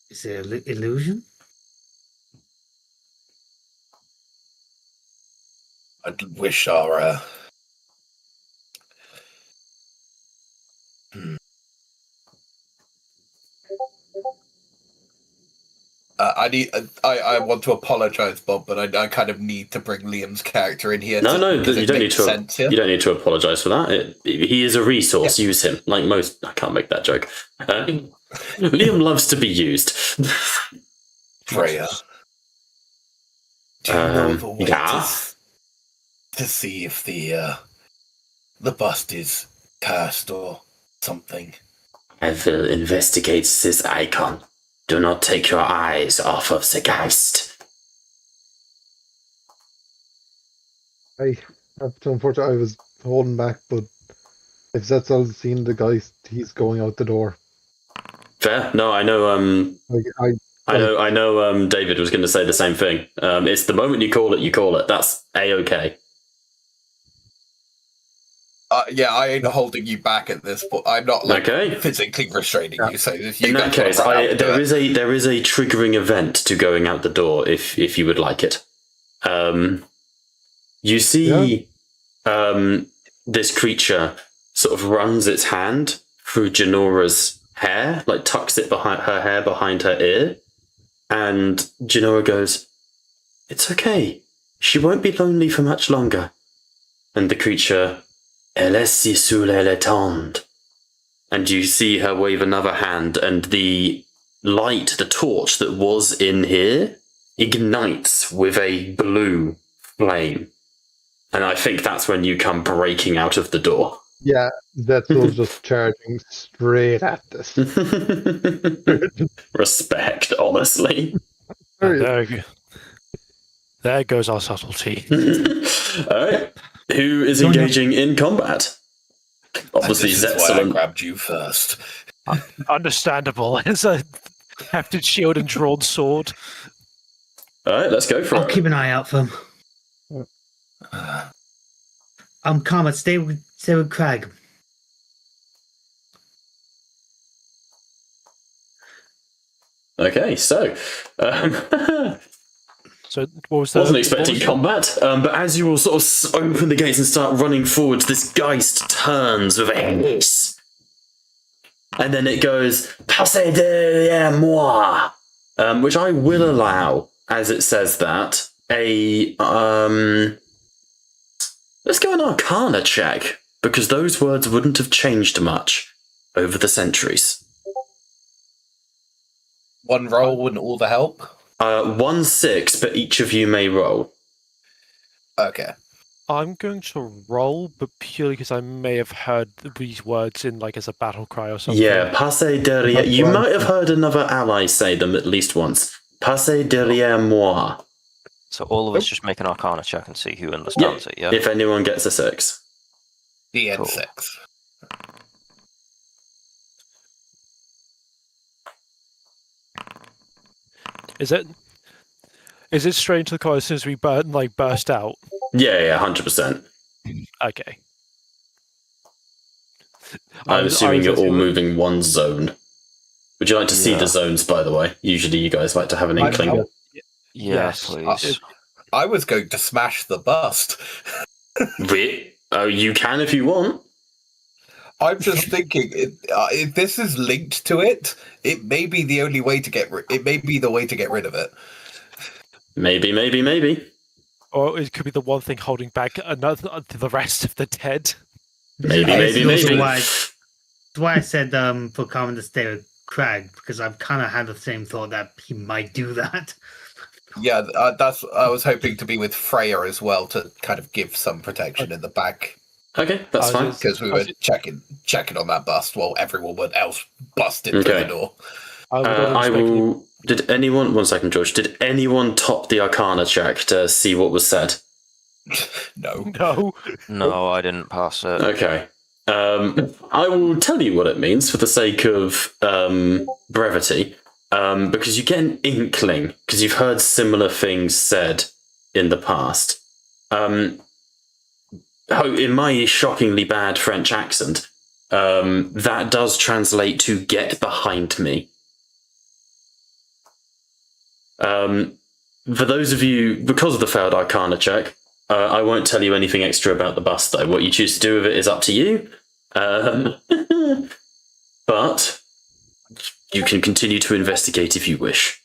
Is it an illusion? I wish our I want to apologize, Bob, but I kind of need to bring Liam's character in here. No, you don't need to. Sense here. You don't need to apologise for that. He is a resource. Yeah. Use him. Like most. I can't make that joke. Liam loves to be used. Freya, do you know of a way yeah. to see if the bust is cursed or something? I will investigate this icon. Do not take your eyes off of the Geist. Unfortunately, I was holding back, but if Zetzel's seen the Geist, he's going out the door. Fair. No, I know. I know. David was going to say the same thing. It's the moment you call it. That's a-okay. Yeah, I ain't holding you back at this point. I'm not physically restraining you. So if you in that case, there is a triggering event to going out the door. If you would like it, you see, this creature sort of runs its hand through Jynora's hair, like tucks it behind her hair behind her ear, and Jynora goes, "It's okay. She won't be lonely for much longer." And the creature, "Elessi sous le tende." And you see her wave another hand, and the light, the torch that was in here, ignites with a blue flame. And I think that's when you come breaking out of the door. Yeah, Zetzel's just charging straight at this. Respect, honestly. There goes our subtlety. Alright. Who is engaging in combat? Obviously, Zetzel. I grabbed you first. Understandable. It's a hefted shield and drawn sword. Alright, let's go for it. I'll keep an eye out for him. Karma, stay with Crag. Okay, so So what was that? Wasn't expecting combat, but as you all sort of open the gates and start running forwards, this Geist turns with a hiss. And then it goes, "Passez derrière moi," which I will allow, as it says that, let's go an Arcana check, because those words wouldn't have changed much. over the centuries. One roll and all the help? 1-6, but each of you may roll. Okay. I'm going to roll, but purely because I may have heard these words in as a battle cry or something. Yeah, passe derrière. You might have heard another ally say them at least once. Passe derrière moi. So all of us just make an Arcana check and see who understands it, yeah? If anyone gets a 6. DN6. Is it strange to the car as soon as we burst out? Yeah, 100%. Okay. I'm assuming you're all actually- moving one zone. Would you like to see the zones, by the way? Usually you guys like to have an inkling. Yes, Yes. please. I was going to smash the bust. Oh, you can if you want. I'm just thinking, if this is linked to it, it may be the only way to it may be the way to get rid of it. Maybe. Or it could be the one thing holding back the rest of the dead. Maybe. That's why I said for Carmen to stay with Crag, because I've kind of had the same thought that he might do that. Yeah, I was hoping to be with Freya as well to kind of give some protection in the back. Okay, that's fine. Because we were checking on that bust while everyone else busted through the door. I will. Did anyone? 1 second, George. Did anyone top the Arcana check to see what was said? No. No, I didn't pass it. Okay. I will tell you what it means for the sake of brevity, because you get an inkling because you've heard similar things said in the past. In my shockingly bad French accent, that does translate to "get behind me." For those of you, because of the failed Arcana check, I won't tell you anything extra about the bust, though. What you choose to do with it is up to you. But you can continue to investigate if you wish.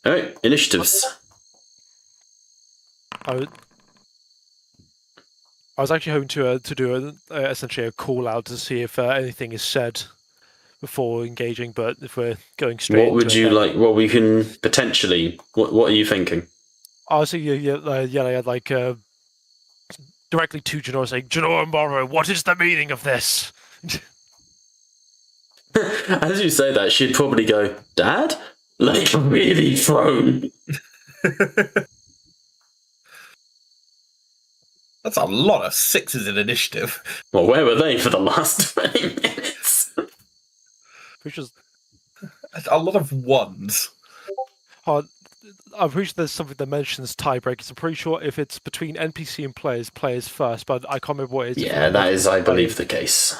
All right, initiatives. I was actually hoping to do essentially a call out to see if anything is said before engaging, but if we're going straight, What would you like? Well, we can potentially. What are you thinking? Honestly, directly to Jynora, saying, "Jynora Morrow, what is the meaning of this?" As you say that, she'd probably go, "Dad?" Like, really thrown. That's a lot of 6s in initiative. Well, where were they for the last 20 minutes? Which is That's a lot of 1s. I'm pretty sure there's something that mentions tiebreakers. I'm pretty sure if it's between NPC and players first, but I can't remember what it is. Yeah, that is, I believe, the case.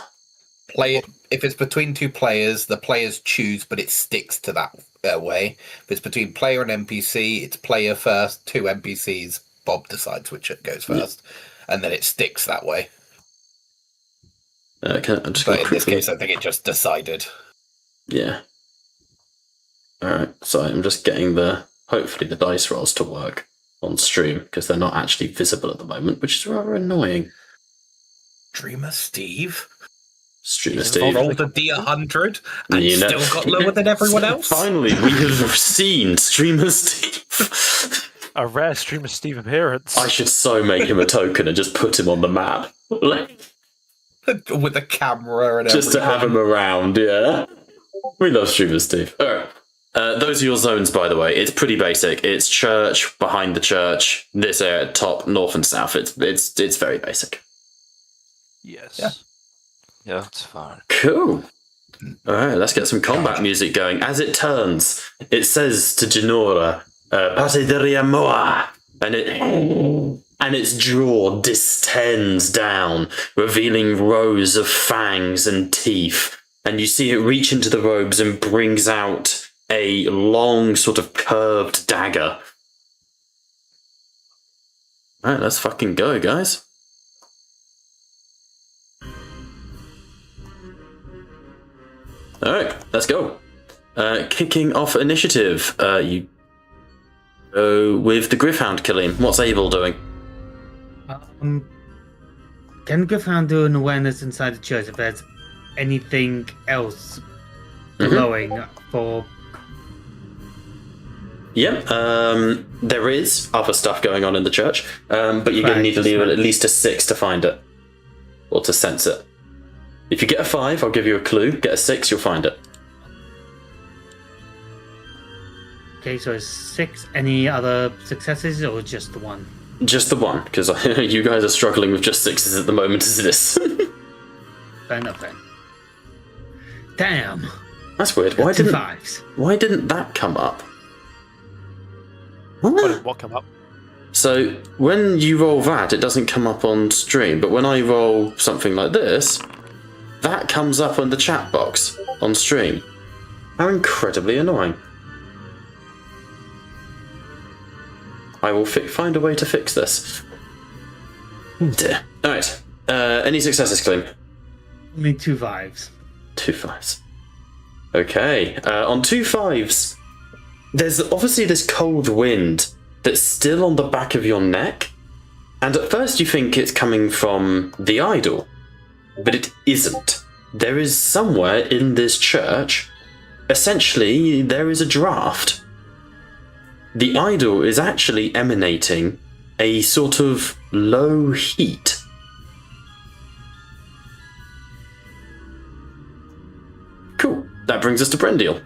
If it's between 2 players, the players choose, but it sticks to that way. If it's between player and NPC, it's player first, 2 NPCs. Bob decides which it goes first, and then it sticks that way. But in this case, I think it just decided. Yeah. Alright, so I'm just getting hopefully the dice rolls to work on stream, because they're not actually visible at the moment, which is rather annoying. Streamer Steve? Streamer Steve. Rolled a D100 and still got lower than everyone else? Finally, we have seen Streamer Steve. A rare Streamer Steve appearance. I should so make him a token and just put him on the map. With a camera and just everything. to have him around, yeah. We love Streamer Steve. Alright. Those are your zones, by the way. It's pretty basic. It's church, behind the church, this area, top, north and south. It's very basic. Yes. Yeah, that's fine. Cool. Alright, let's get some combat music going. As it turns, it says to Jynora, "Passe derrière moi," and its jaw distends down, revealing rows of fangs and teeth. And you see it reach into the robes and brings out a long, sort of curved dagger. Alright, let's fucking go, guys. Alright, let's go. Kicking off initiative, you go with the Griffhound killing. What's Abel doing? Can Griffhound do an awareness inside the church if there's anything else Mhm. glowing for? Yep, there is other stuff going on in the church, but you're going to need to Right, leave at least a 6 to find it, or to sense it. If you get a 5, I'll give you a clue. Get a 6, you'll find it. Okay, so it's 6. Any other successes or just the one? Just the one, because you guys are struggling with just 6s at the moment as it is. Fair enough then. Damn. That's weird. Two 5s. Why didn't that come up? What did what come up? So when you roll that, it doesn't come up on stream, but when I roll something like this, that comes up on the chat box on stream. How incredibly annoying. I will find a way to fix this. Dear. Alright. Any successes, Klim? Only 2 5s. 2 5s. Okay. On 2 5s, there's obviously this cold wind that's still on the back of your neck, and at first you think it's coming from the idol, but it isn't. There is somewhere in this church, essentially, there is a draft. The idol is actually emanating a sort of low heat. Cool. That brings us to Brendil.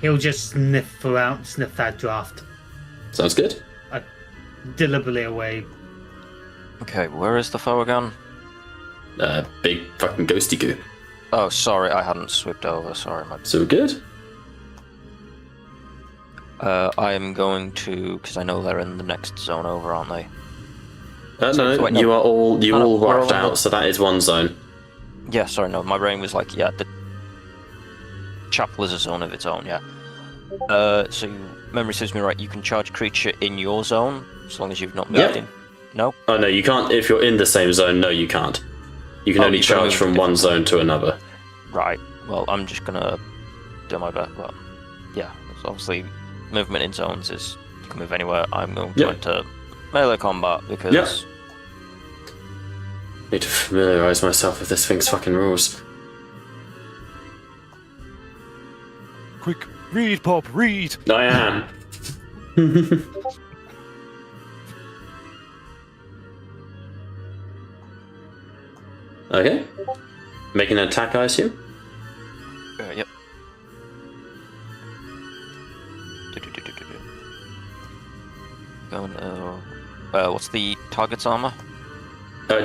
He'll just sniff that draft Sounds good. deliberately away. Okay, where is the foe again? Big fucking ghosty goo. Oh, sorry, I hadn't swooped over. Sorry, my. So good. I am going to, because I know they're in the next zone over, aren't they? No, wait, no. you are all No, all we're wiped all- out, so that is one zone. Yeah, sorry, no, my brain was like, yeah, the chapel is a zone of its own, yeah. So memory serves me right, you can charge creature in your zone, as long as you've not moved Yep. in. No? Oh no, you can't. If you're in the same zone, no, you can't. You can Oh, only you've gotta charge move from to one different zone to another. Right, well, I'm just gonna do my best. Well, yeah, so obviously, movement in zones is, you can move anywhere. I'm going to Yep. enter melee combat because. Yep. Need to familiarise myself with this thing's fucking rules. Quick, read, Pop, read! I am. Okay. Making an attack, I assume? Yep. Going, what's the target's armor?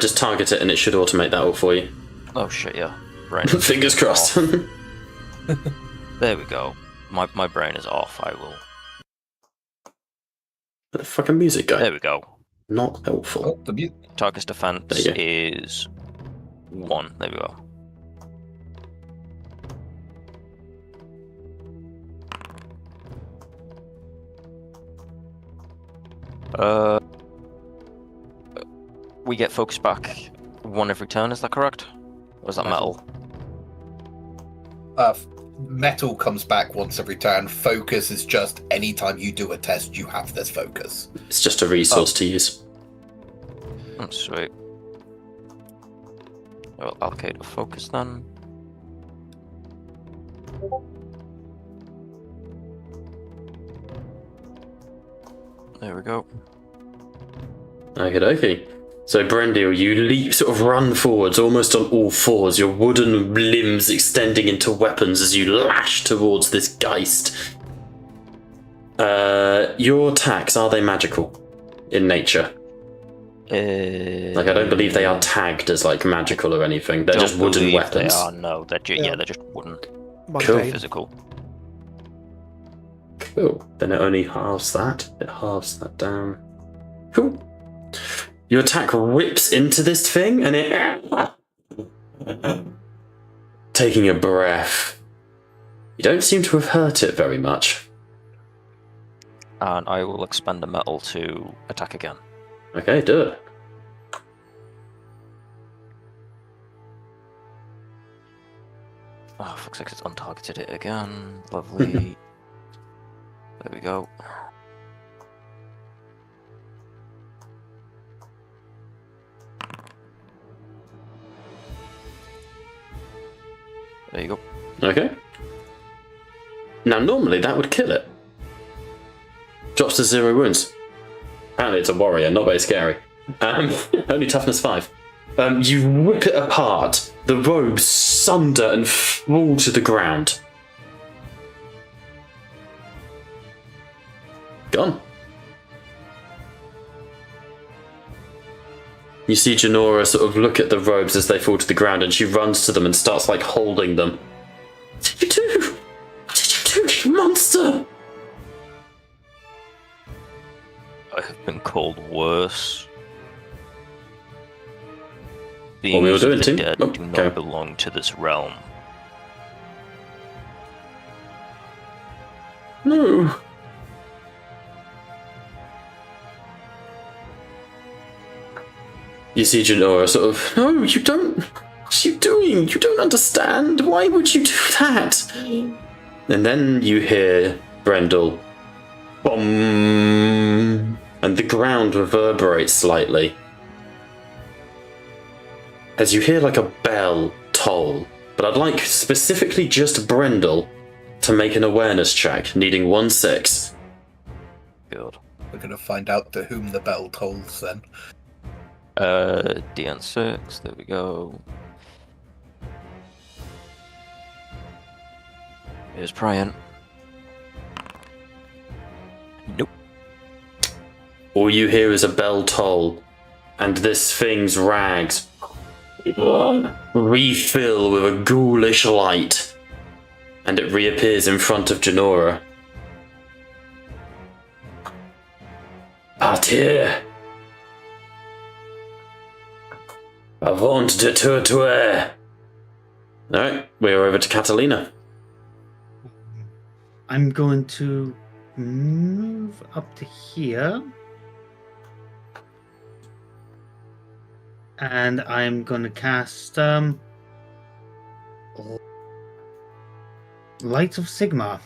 Just target it and it should automate that all for you. Oh shit, yeah. Brain. Fingers crossed. There we go. My brain is off. I will. Where the fucking music go? There we go. Not helpful. Oh, the Target's defense There you is 1. There we go. We get focus back 1 every turn. Is that correct? Or is that metal? metal comes back once every turn. Focus is just anytime you do a test, you have this focus. It's just a resource to use. Oh, sweet. I'll allocate a focus then. There we go. Okie dokie. So, Brendil, you leap, sort of run forwards, almost on all fours, your wooden limbs extending into weapons as you lash towards this Geist. Your attacks, are they magical in nature? Like, I don't believe they are tagged as, like, magical or anything. They're just wooden weapons. They are, no. They're Yeah. they're just wooden. Mundane. Physical. Cool. Then it only halves that. It halves that down. Cool. Your attack whips into this thing and it... Taking a breath. You don't seem to have hurt it very much. And I will expend a metal to attack again. Okay, do it. Oh, fuck's sake, it's untargeted it again. Lovely. There we go. There you go. Okay. Now, normally that would kill it. Drops to 0 wounds. Apparently it's a warrior, not very scary. Only toughness 5. You rip it apart. The robes sunder and fall to the ground. Gone. You see Jynora sort of look at the robes as they fall to the ground, and she runs to them and starts like holding them. What did you do? What did you do, you monster? I have been called worse. What we were Beings doing, of the Tim? dead Oh, do not okay. belong to this realm. No. You see Jynora sort of, no, you don't. What are you doing? You don't understand. Why would you do that? And then you hear Brendel, boom, and the ground reverberates slightly. As you hear like a bell toll. But I'd like specifically just Brendel to make an awareness check, needing 1/6. Good. We're going to find out to whom the bell tolls then. DN6, there we go. Here's Brian. Nope. All you hear is a bell toll, and this thing's rags refill with a ghoulish light, and it reappears in front of Jynora. Partir! Avant de tuer! Alright, we're over to Catalina. I'm going to move up to here. And I'm going to cast Light of Sigmar.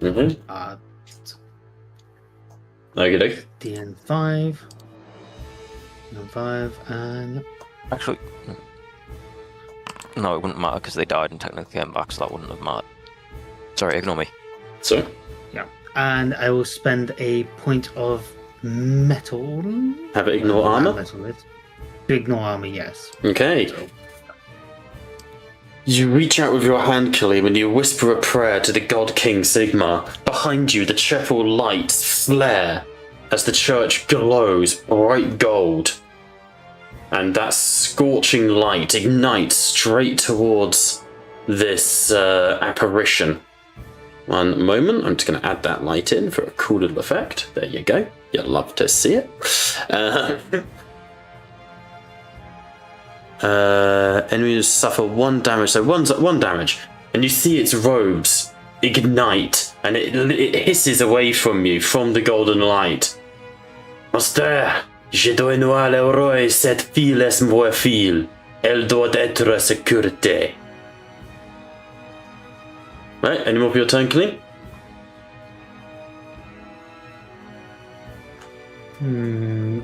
Mm-hmm. Okay. DN5. DN5, and Actually, no, it wouldn't matter because they died and technically came back, so that wouldn't have mattered. Sorry, ignore me. So, yeah. And I will spend a point of metal. have it ignore armor? Metal is. To ignore armor, yes. Okay. So, You reach out with your hand, Killian, and you whisper a prayer to the god King Sigmar. Behind you, the chapel lights flare as the church glows bright gold. And that scorching light ignites straight towards this apparition. One moment, I'm just going to add that light in for a cool little effect. There you go. You'll love to see it. Enemies suffer 1 damage, so one damage. And you see its robes ignite, and it hisses away from you, from the golden light. Master, je dois noir le roi cette files moi fil. Elle doit être sécurité. Right, any more for your turn, Killian? I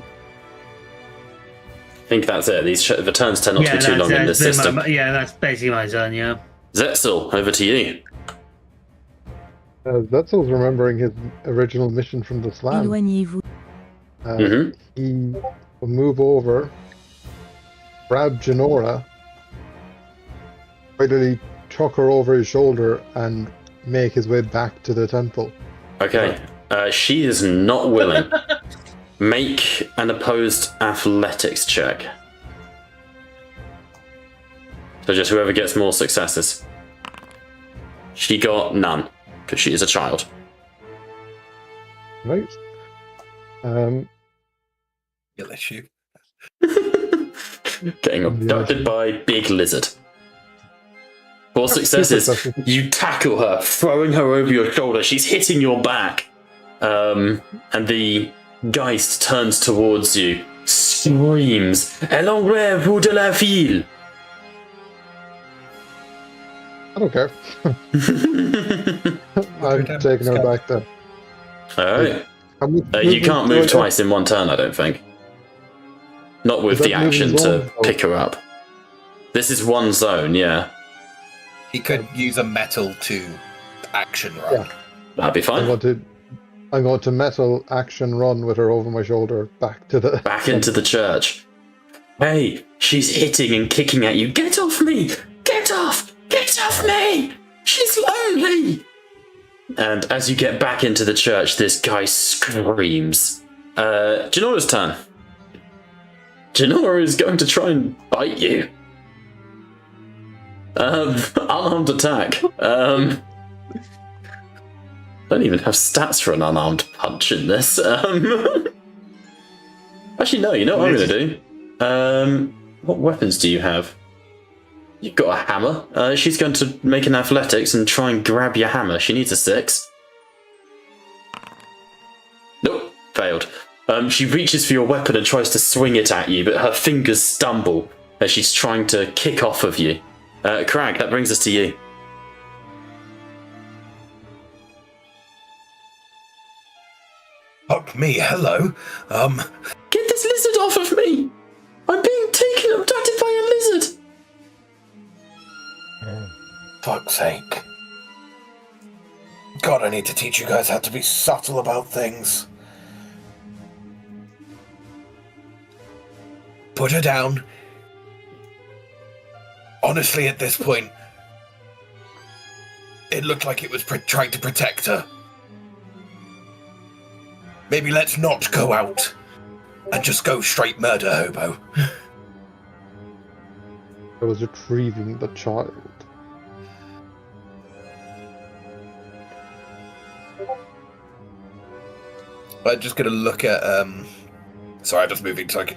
think that's it. The turns tend not to be too long in this system. That's basically my turn, yeah. Zetzel, over to you. Zetzel's remembering his original mission from the slam. Éloignez-vous. He will move over, grab Jynora, finally chuck her over his shoulder, and make his way back to the temple. Okay, she is not willing. Make an opposed athletics check. So just whoever gets more successes. She got none, because she is a child. Right. LSU. Getting abducted by big lizard. 4 successes. You tackle her, throwing her over your shoulder. She's hitting your back. And the Geist turns towards you, screams, "Elle enlève de la ville!" I don't care. I'm taking her back then. Alright. You can't move twice in one turn, I don't think. Not with Is that the action moving to zone? pick her up. This is one zone, yeah. He could use a metal to action run. Yeah. That'd be fine. I'm going to metal action run with her over my shoulder back into the church. Hey, she's hitting and kicking at you. Get off me! Get off! Get off me! She's lonely! And as you get back into the church, this guy screams. Jynora's turn. Jynora is going to try and bite you. Unarmed attack. Don't even have stats for an unarmed punch in this. Actually, no, you know what I'm going to do? What weapons do you have? You've got a hammer. She's going to make an athletics and try and grab your hammer. She needs a 6. Nope, failed. She reaches for your weapon and tries to swing it at you, but her fingers stumble as she's trying to kick off of you. Crag, that brings us to you. Fuck me, hello. Get this lizard off of me! I'm being abducted by a lizard! Fuck's sake. God, I need to teach you guys how to be subtle about things. Put her down. Honestly, at this point, it looked like it was trying to protect her. Maybe let's not go out and just go straight murder hobo. I was retrieving the child. I'm just gonna look at sorry, I'm just moving to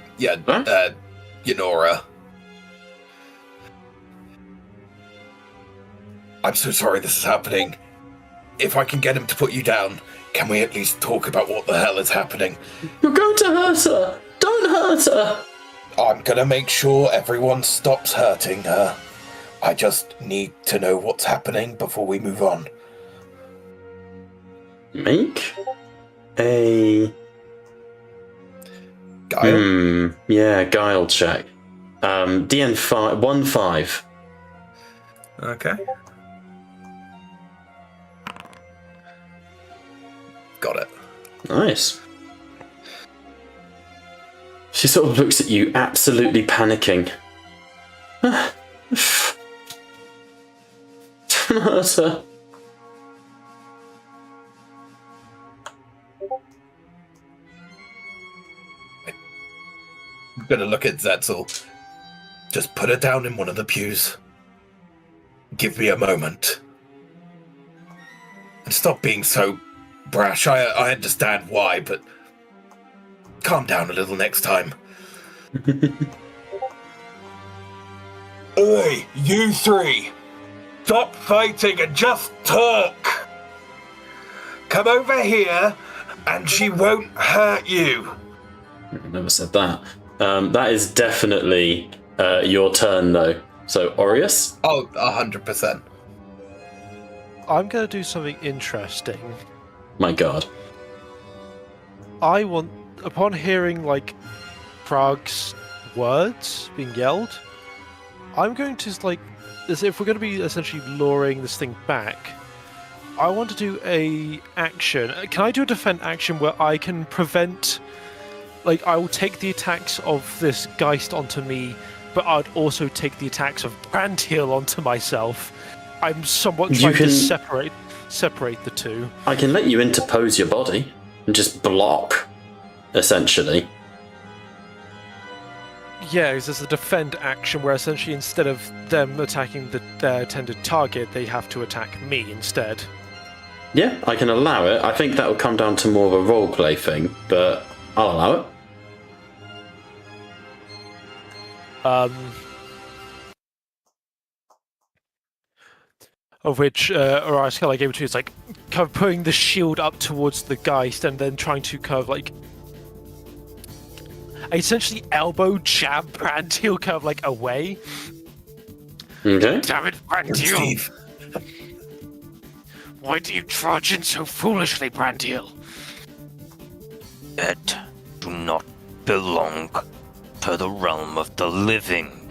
Jynora. I'm so sorry this is happening. If I can get him to put you down, can we at least talk about what the hell is happening? You're going to hurt her! Don't hurt her! I'm gonna make sure everyone stops hurting her. I just need to know what's happening before we move on. Make a... Guile? Yeah, guile check. DN 1-5. Okay. Got it. Nice. She sort of looks at you, absolutely panicking. Don't hurt her. I'm gonna look at Zetzel. Just put her down in one of the pews. Give me a moment. And stop being so brash. I understand why, but calm down a little next time. Oi, you three! Stop fighting and just talk! Come over here and she won't hurt you. I never said that. That is definitely your turn, though. So, Aureus? Oh, 100%. I'm going to do something interesting. My god. I want, upon hearing, Prague's words being yelled, I'm going to, as if we're going to be essentially luring this thing back, I want to do a action. Can I do a defend action where I can prevent... I will take the attacks of this Geist onto me, but I'd also take the attacks of Brandhill onto myself. I'm somewhat trying to separate the two. I can let you interpose your body and just block, essentially. Yeah, because there's a defend action where essentially instead of them attacking their intended target, they have to attack me instead. Yeah, I can allow it. I think that will come down to more of a roleplay thing, but I'll allow it. Of which Orias kind of able to is kind of putting the shield up towards the Geist and then trying to kind of essentially elbow jab Brandhill kind of away. Okay. Damn it, Brandhill! Steve. Why do you charge in so foolishly, Brandhill? Dead do not belong to the realm of the living.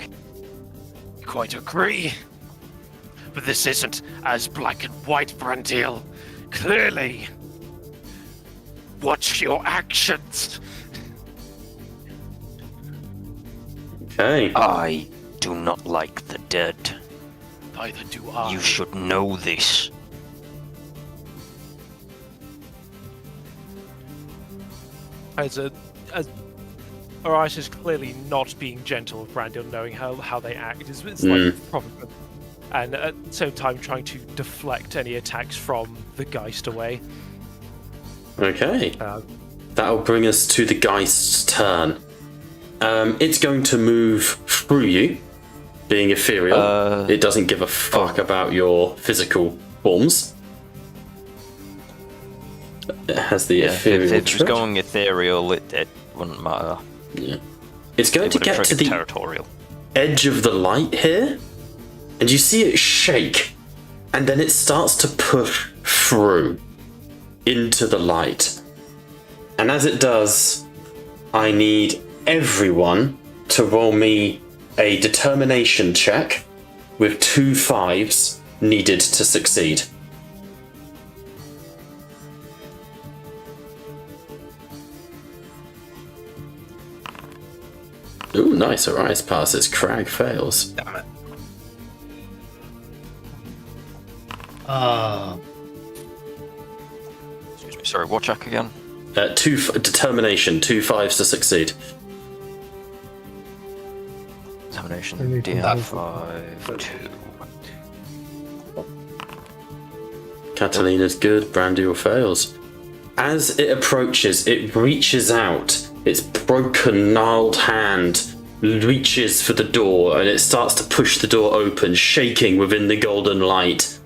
quite agree. But this isn't as black and white, Brandil. Clearly. Watch your actions. Okay. I do not like the dead. Neither do I. You should know this. As Arise is clearly not being gentle with Brandil, knowing how they act. It's like proper, and at the same time trying to deflect any attacks from the Geist away. Okay. That'll bring us to the Geist's turn. It's going to move through you, being ethereal. It doesn't give a fuck about your physical forms. It has the ethereal If it was trait. going ethereal, it wouldn't matter. Yeah. It's going It to would have get to triggered the territorial. edge of the light here, and you see it shake, and then it starts to push through into the light. And as it does, I need everyone to roll me a determination check with 2 5s needed to succeed. Ooh, nice. Arise passes. Crag fails. Damn it. Excuse me, sorry, what check again? Determination. 2 5s to succeed. Examination, I need to DM5, 2. Catalina's good. Brandiel fails. As it approaches, it reaches out. Its broken, gnarled hand reaches for the door, and it starts to push the door open, shaking within the golden light.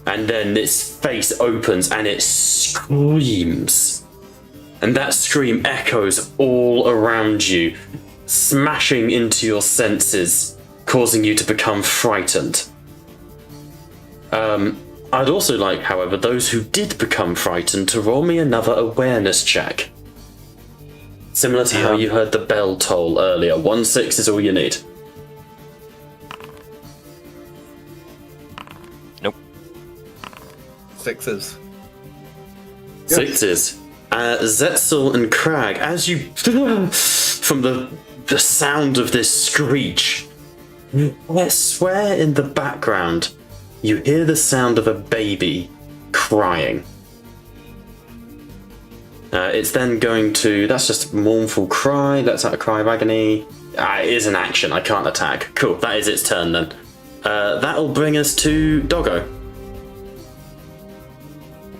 And then its face opens and it screams. And that scream echoes all around you, smashing into your senses, causing you to become frightened. I'd also like, however, those who did become frightened to roll me another awareness check. Similar to how you heard the bell toll earlier. 1 6 is all you need. Nope. 6s. 6s. Zetzel and Crag, as you... from the sound of this screech, I swear in the background, you hear the sound of a baby crying. It's then going to... That's just a mournful cry. That's not a cry of agony. It is an action. I can't attack. Cool. That is its turn then. That'll bring us to Doggo.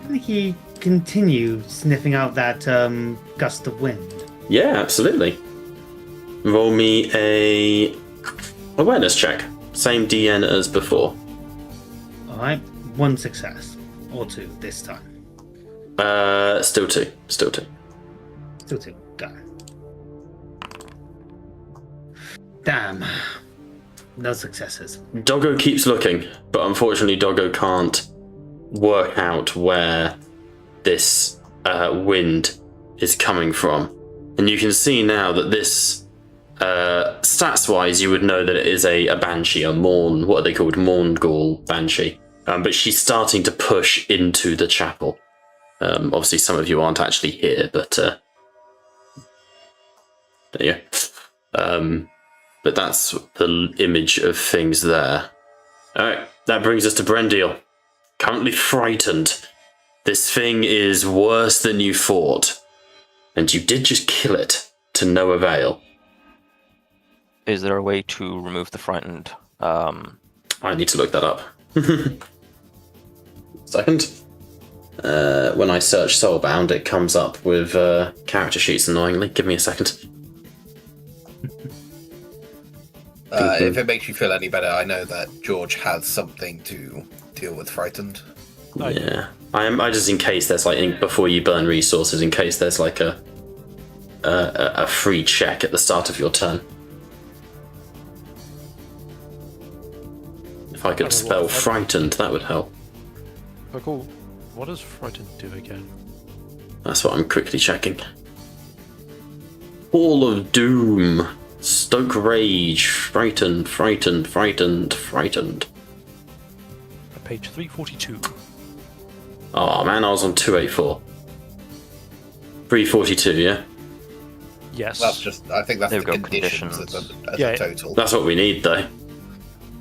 Can he continue sniffing out that gust of wind? Yeah, absolutely. Roll me a awareness check. Same DN as before. Alright, 1 success. Or 2 this time. Still two. Still 2. Go. Damn. No successes. Doggo keeps looking, but unfortunately Doggo can't work out where this wind is coming from. And you can see now that this, stats-wise, you would know that it is a banshee, a Morn, what are they called? Morngul banshee. But she's starting to push into the chapel. Obviously, some of you aren't actually here, but there you go. But that's the image of things there. Alright, that brings us to Brendil. Currently frightened. This thing is worse than you thought. And you did just kill it, to no avail. Is there a way to remove the frightened? I need to look that up. Second. When I search Soulbound, it comes up with character sheets, annoyingly. Give me a second. If it makes you feel any better, I know that George has something to deal with frightened. Yeah. I just, in case there's like, before you burn resources, in case there's like a free check at the start of your turn. If I could spell frightened, that would help. Cool. What does frightened do again? That's what I'm quickly checking. Hall of Doom. Stoke rage. Frightened, frightened, frightened, frightened. Page 342. Oh man, I was on 284. 342, yeah? Yes. That's just. I think that's There the we go, conditions conditions. as Yeah. a total. That's what we need, though.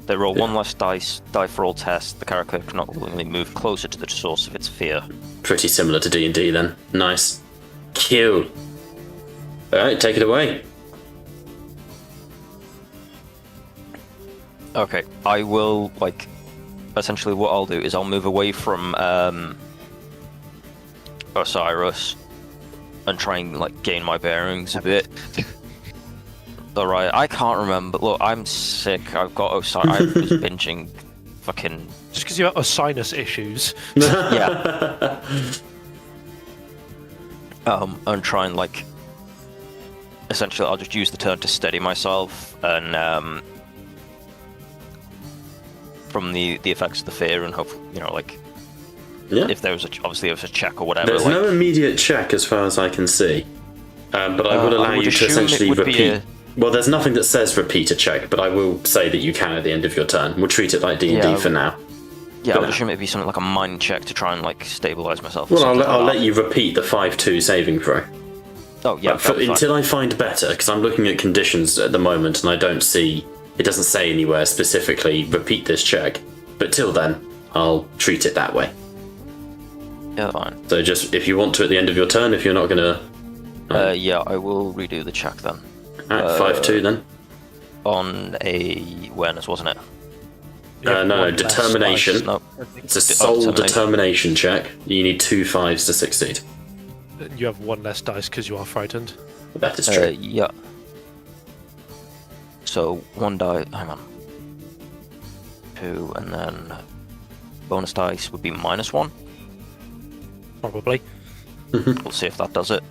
They roll one less die for all tests. The character cannot willingly move closer to the source of its fear. Pretty similar to D&D then. Nice. Cool. Alright, take it away. Okay, I will, like, essentially what I'll do is I'll move away from Osiris and try and, like, gain my bearings a bit. Alright, I can't remember. Look, I'm sick. I've got Osiris. I was binging fucking... Just because you have sinus issues. Yeah. And try and, like... Essentially, I'll just use the turn to steady myself and, from the effects of the fear and hope, you know, like, Yeah. if there was obviously there was a check or whatever. There's like, no immediate check as far as I can see. But I would allow would you to assume it essentially would be repeat. Well, there's nothing that says repeat a check, but I will say that you can at the end of your turn. We'll treat it like D&D Yeah, for now. Yeah, I But would no. assume it'd be something like a mind check to try and, like, stabilize myself. or Well, something I'll like let you repeat the 5-2 saving throw. that. Oh yeah, that'd be fine. Until I find better, because I'm looking at conditions at the moment and I don't see... It doesn't say anywhere specifically, repeat this check. But till then, I'll treat it that way. Yeah, fine. So just, if you want to at the end of your turn, if you're not going to... Yeah, I will redo the check then. Alright, 5-2 then. On a awareness, wasn't it? You have No, one less determination. dice. No. It's a sole determination check. You need 2 5s to succeed. You have one less dice because you are frightened. That is true. Yeah. So one die. Hang on. 2, and then bonus dice would be -1. Probably. We'll see if that does it.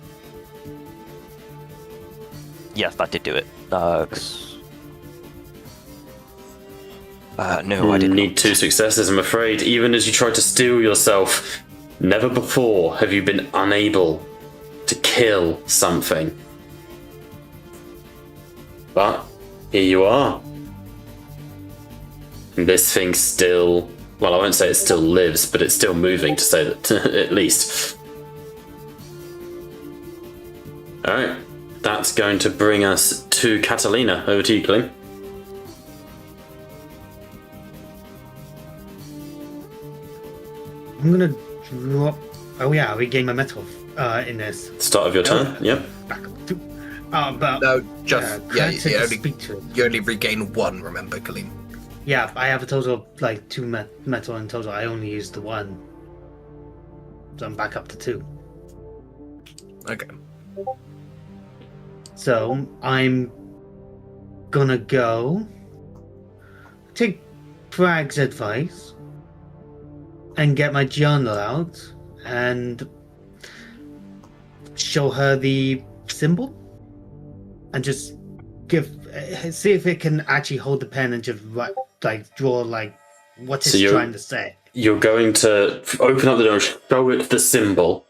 Yes, that did do it. No, I didn't. Need 2 successes, I'm afraid. Even as you try to steel yourself, never before have you been unable to kill something. But here you are. And this thing still... Well, I won't say it still lives, but it's still moving, to say that, at least. Alright. That's going to bring us to Catalina. Over to you, Klim. I'm gonna drop. Oh yeah, we gain my metal in this. Start of your turn. Yep. Back up to. But No, just can I you speak to it? only regain 1. Remember, Kalim. Yeah, I have a total of like 2 metal in total. I only used the 1, so I'm back up to 2. Okay. So I'm gonna go take Prag's advice and get my journal out and show her the symbol and just see if it can actually hold the pen and just draw like what it's So you're- trying to say. You're going to open up the door, show it the symbol.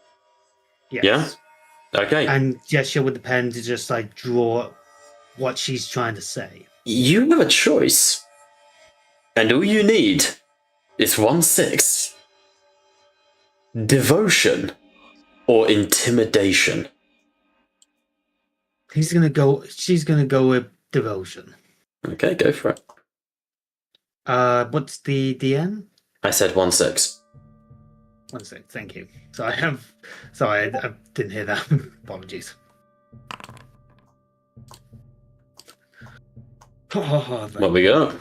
Yes. Yeah? Okay. And gesture with the pen to just like draw what she's trying to say. You have a choice. And all you need is 1/6. Devotion or intimidation. She's gonna go with devotion. Okay, go for it. What's the DN? I said 1/6. 1 sec, thank you. Sorry, I didn't hear that. Apologies. What we got?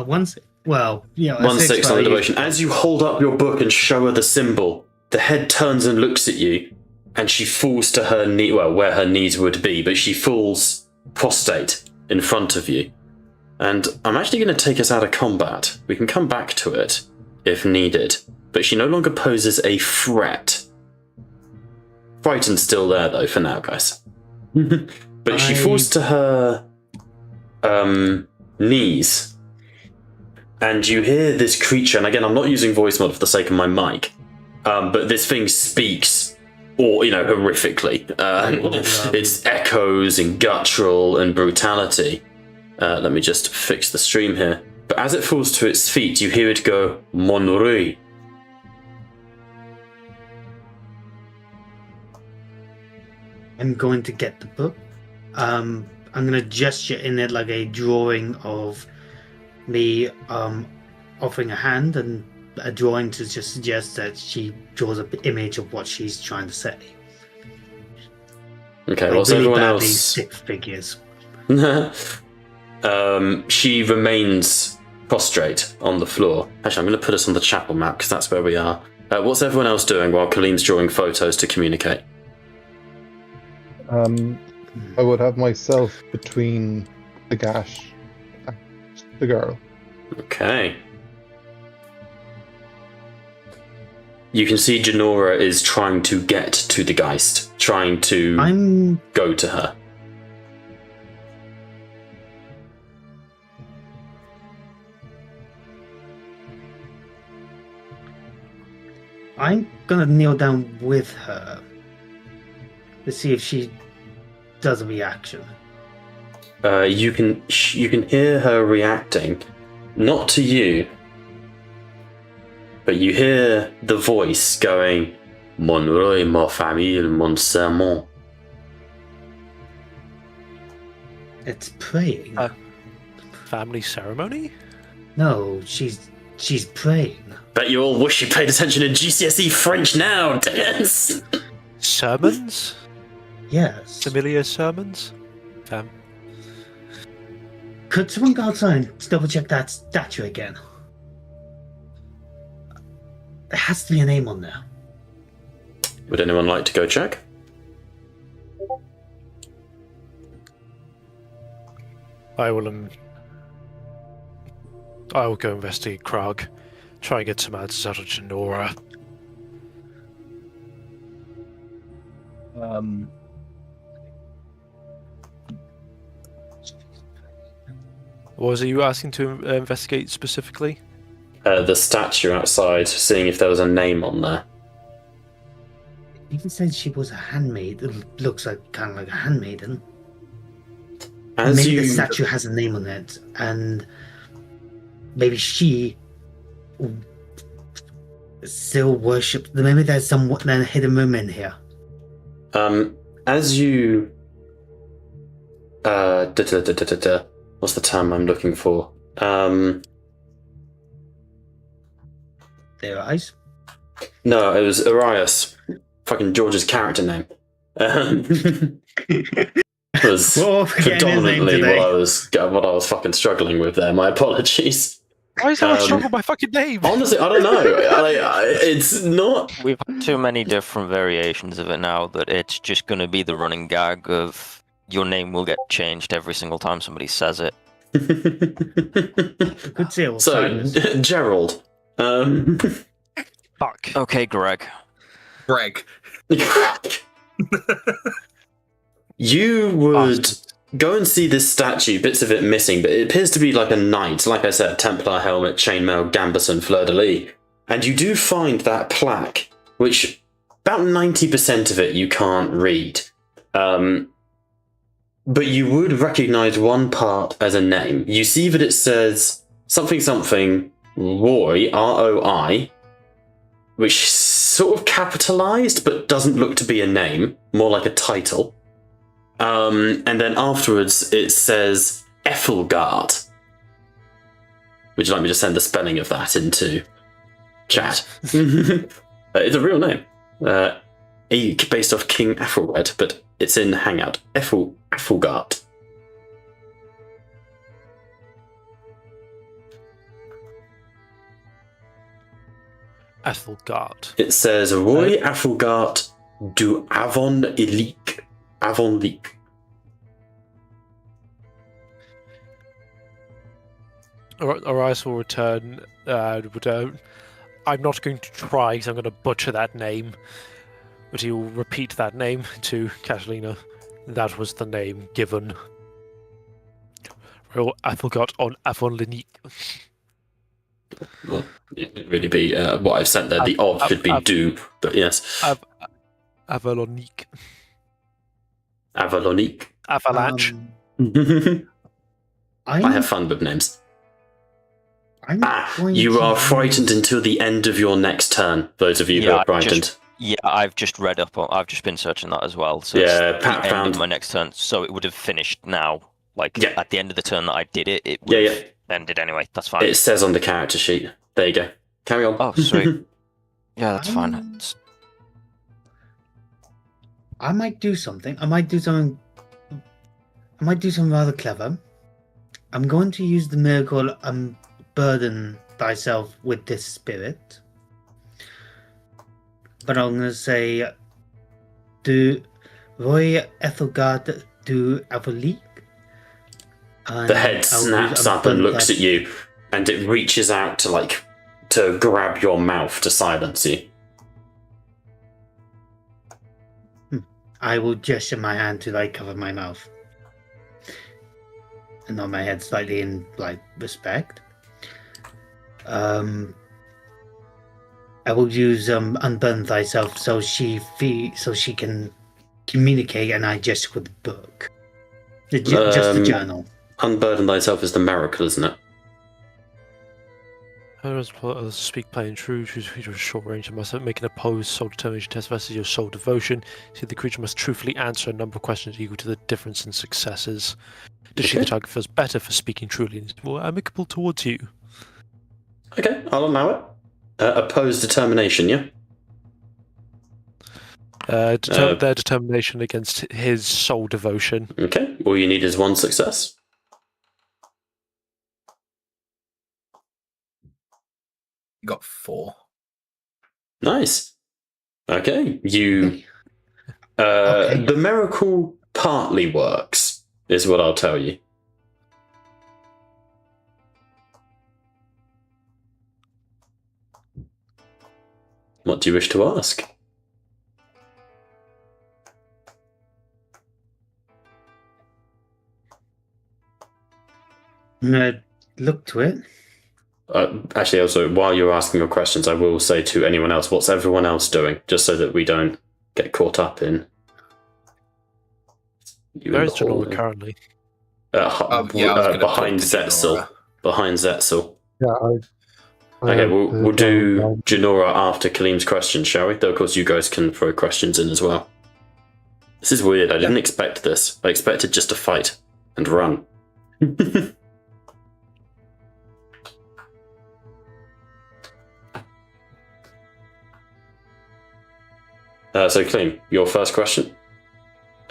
1 sec. Well, yeah, 1/6 on the devotion. As you hold up your book and show her the symbol, the head turns and looks at you, and she falls to her knee, well, where her knees would be, but she falls prostrate in front of you. And I'm actually going to take us out of combat. We can come back to it if needed, but she no longer poses a threat. Frightened's still there, though, for now, guys. But she falls to her knees, and you hear this creature, and again, I'm not using voice mod for the sake of my mic, but this thing speaks or horrifically. It's echoes and guttural and brutality. Let me just fix the stream here. But as it falls to its feet, you hear it go, Monrui. I'm going to get the book. I'm going to gesture in it like a drawing of me offering a hand, and a drawing to just suggest that she draws an image of what she's trying to say. Okay, Like what's really everyone badly else? stick figures. She remains prostrate on the floor. Actually, I'm going to put us on the chapel map because that's where we are. What's everyone else doing while Kaleem's drawing photos to communicate? I would have myself between the gash and the girl. Okay. You can see Jynora is trying to get to the Geist, trying to go to her. I'm gonna kneel down with her to see if she does a reaction. You can hear her reacting, not to you, but you hear the voice going, "Mon roi, ma famille, mon serment." It's praying. Family ceremony? No, she's praying. Bet you all wish you paid attention in GCSE French now, Dennis. Sermons? Yes. Familiar sermons? Could someone go outside and double check that statue again? There has to be a name on there. Would anyone like to go check? I will go investigate Krug. Try and get some answers out of Jynora. What was it you were asking to investigate specifically? The statue outside, seeing if there was a name on there. It even said she was a handmaid. It looks like kind of like a handmaiden. Maybe the statue has a name on it, and maybe she still worships. Maybe there's some hidden room in here. As you what's the term I'm looking for? Their eyes. No, it was Arias. Fucking George's character name. Was predominantly what I was fucking struggling with there. My apologies. Why is that a struggle with my fucking name? Honestly, I don't know. It's not. We've had too many different variations of it now that it's just going to be the running gag of your name will get changed every single time somebody says it. Good deal. So, Gerald. Fuck. Okay, Greg. Greg. You would go and see this statue, bits of it missing, but it appears to be like a knight, like I said, Templar helmet, chainmail, gambeson, Fleur-De-Lis. And you do find that plaque, which about 90% of it you can't read. But you would recognize one part as a name. You see that it says something Roy, R-O-I, which is sort of capitalized, but doesn't look to be a name, more like a title. And then afterwards it says Ethelgard. Would you like me to send the spelling of that into chat? It's a real name. Based off King Ethelred, but it's in Hangout. Ethelgard. Ethelgard. It says Roy Ethelgard du Avon-Leek. Avon-Leek. Arias will return. I'm not going to try because I'm going to butcher that name. But he will repeat that name to Catalina. That was the name given. Real Ethelgard on Avon-Leek. Well, it would really be what I've sent there. The odd should be do, but yes. Avalonique. Avalonique. Avalanche. I have fun with names. I'm going You to are use- frightened until the end of your next turn, those of you who are frightened. I've just read up on. I've just been searching that as well. So Yeah, it's Pat the end found- of my next turn. So it would have finished now. Like Yeah. at the end of the turn that I did it, it would have ended anyway. That's fine. It says on the character sheet. There you go. Carry on. Oh, sweet. Yeah, that's fine. I might do something. I might do something rather clever. I'm going to use the miracle unburden thyself with this spirit. But I'm going to say, do Roy Ethelgard do Avalik? The head snaps up and looks at you, and it reaches out to grab your mouth to silence you. I will gesture my hand to cover my mouth. And nod my head slightly in respect. I will use unburden thyself so she can communicate, and I gesture with the book. Just the journal. Unburden thyself is the miracle, isn't it? Speak plain and true. Choose a creature with short range and must make an opposed soul determination test versus your soul devotion. See, the creature must truthfully answer a number of questions equal to the difference in successes. Does she, the target, feels better for speaking truly and is more amicable towards you? Okay, I'll allow it. Opposed determination, yeah? Their determination against his soul devotion. Okay, all you need is one success. You got 4. Nice. Okay, you... Okay. The miracle partly works, is what I'll tell you. What do you wish to ask? I'm gonna look to it. Actually, also, while you're asking your questions, I will say to anyone else, what's everyone else doing? Just so that we don't get caught up in... Where's Jynora currently? Behind Zetzel. Jynora. Behind Zetzel. Yeah, Okay, we'll do Jynora after Kalim's questions, shall we? Though, of course, you guys can throw questions in as well. This is weird. I didn't expect this. I expected just to fight and run. So, Kalim, your first question.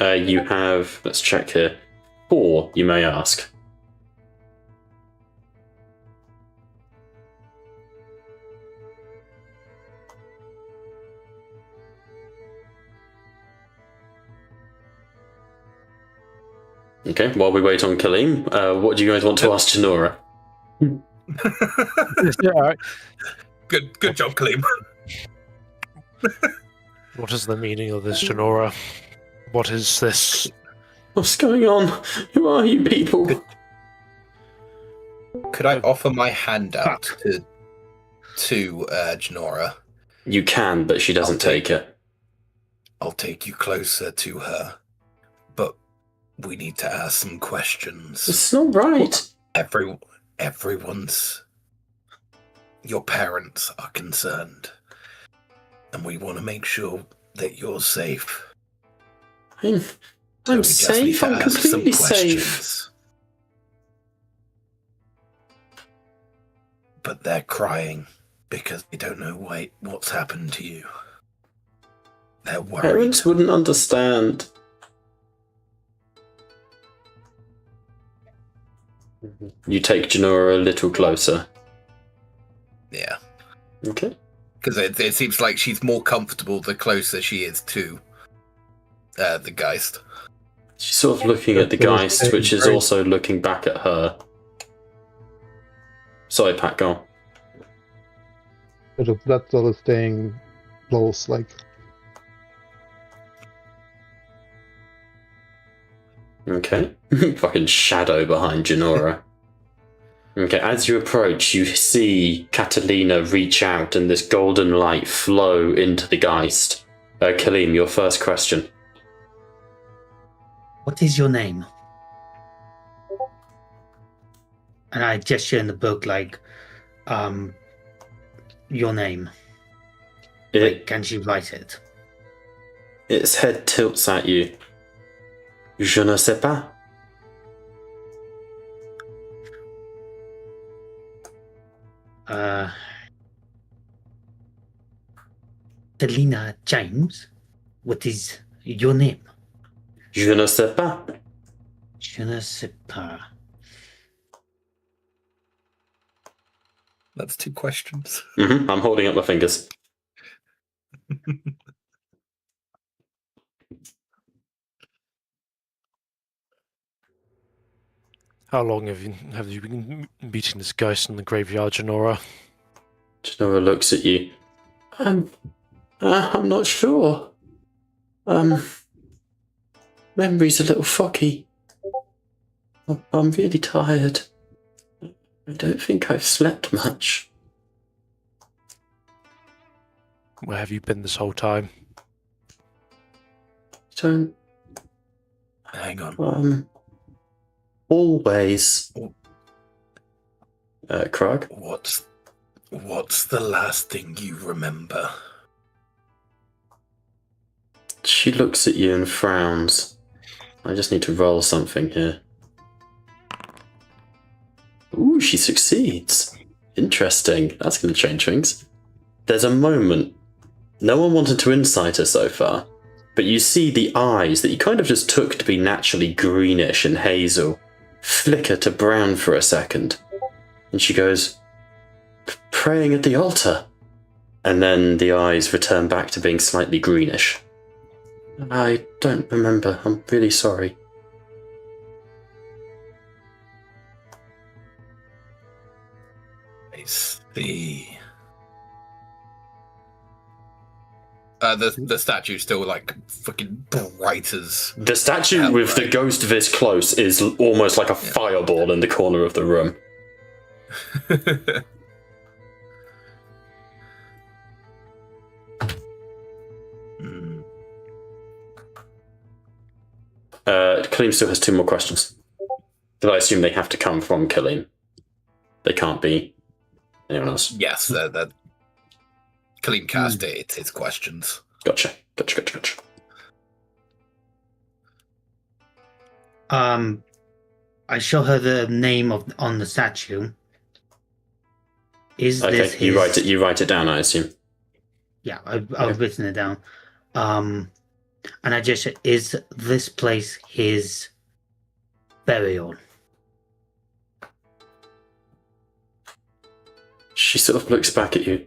You have, let's check here, 4 you may ask. Okay, while we wait on Kalim, what do you guys want to ask Jynora? Yeah, all right. Good job, Kalim. What is the meaning of this, Jynora? What is this? What's going on? Who are you people? Could I offer my hand out to Jynora? You can, but she doesn't take it. I'll take you closer to her, but we need to ask some questions. It's not right. Everyone's... Your parents are concerned, and we want to make sure that you're safe. I'm So we just need safe. to I'm ask some completely safe. questions. But they're crying because they don't know what's happened to you. They're worried. Parents wouldn't understand. You take Jynora a little closer. Yeah. Okay. Because it seems like she's more comfortable the closer she is to the Geist. She's sort of looking at the Geist, which is also looking back at her. Sorry, Pat, go on. That's all staying close, Okay. Fucking shadow behind Jynora. Okay, as you approach, you see Catalina reach out and this golden light flow into the Geist. Kaleem, your first question. What is your name? And I gesture in the book like, your name. Like, can she write it? Its head tilts at you. Je ne sais pas. Selina James? What is your name? Je ne sais pas. Je ne sais pas. That's 2 questions. I'm holding up my fingers. How long have you been meeting this ghost in the graveyard, Jynora? Jynora looks at you. I'm not sure. Memory's a little foggy. I'm really tired. I don't think I've slept much. Where have you been this whole time? Don't. Hang on. Always. Krug? What's the last thing you remember? She looks at you and frowns. I just need to roll something here. Ooh, she succeeds. Interesting. That's going to change things. There's a moment. No one wanted to insight her so far, but you see the eyes that you kind of just took to be naturally greenish and hazel flicker to brown for a second. And she goes, praying at the altar. And then the eyes return back to being slightly greenish. I don't remember. I'm really sorry. I see. The statue's still like fucking bright as. The statue hell, with right? the ghost this close is almost like a fireball in the corner of the room. Kaleem still has 2 more questions. But I assume they have to come from Kaleem. They can't be anyone else. Yes, that Kaleem cast it. It's his questions. Gotcha. I show her the name on the statue. Is this his... You write it down, I assume. Yeah, I've written it down. And I just, is this place his burial? She sort of looks back at you.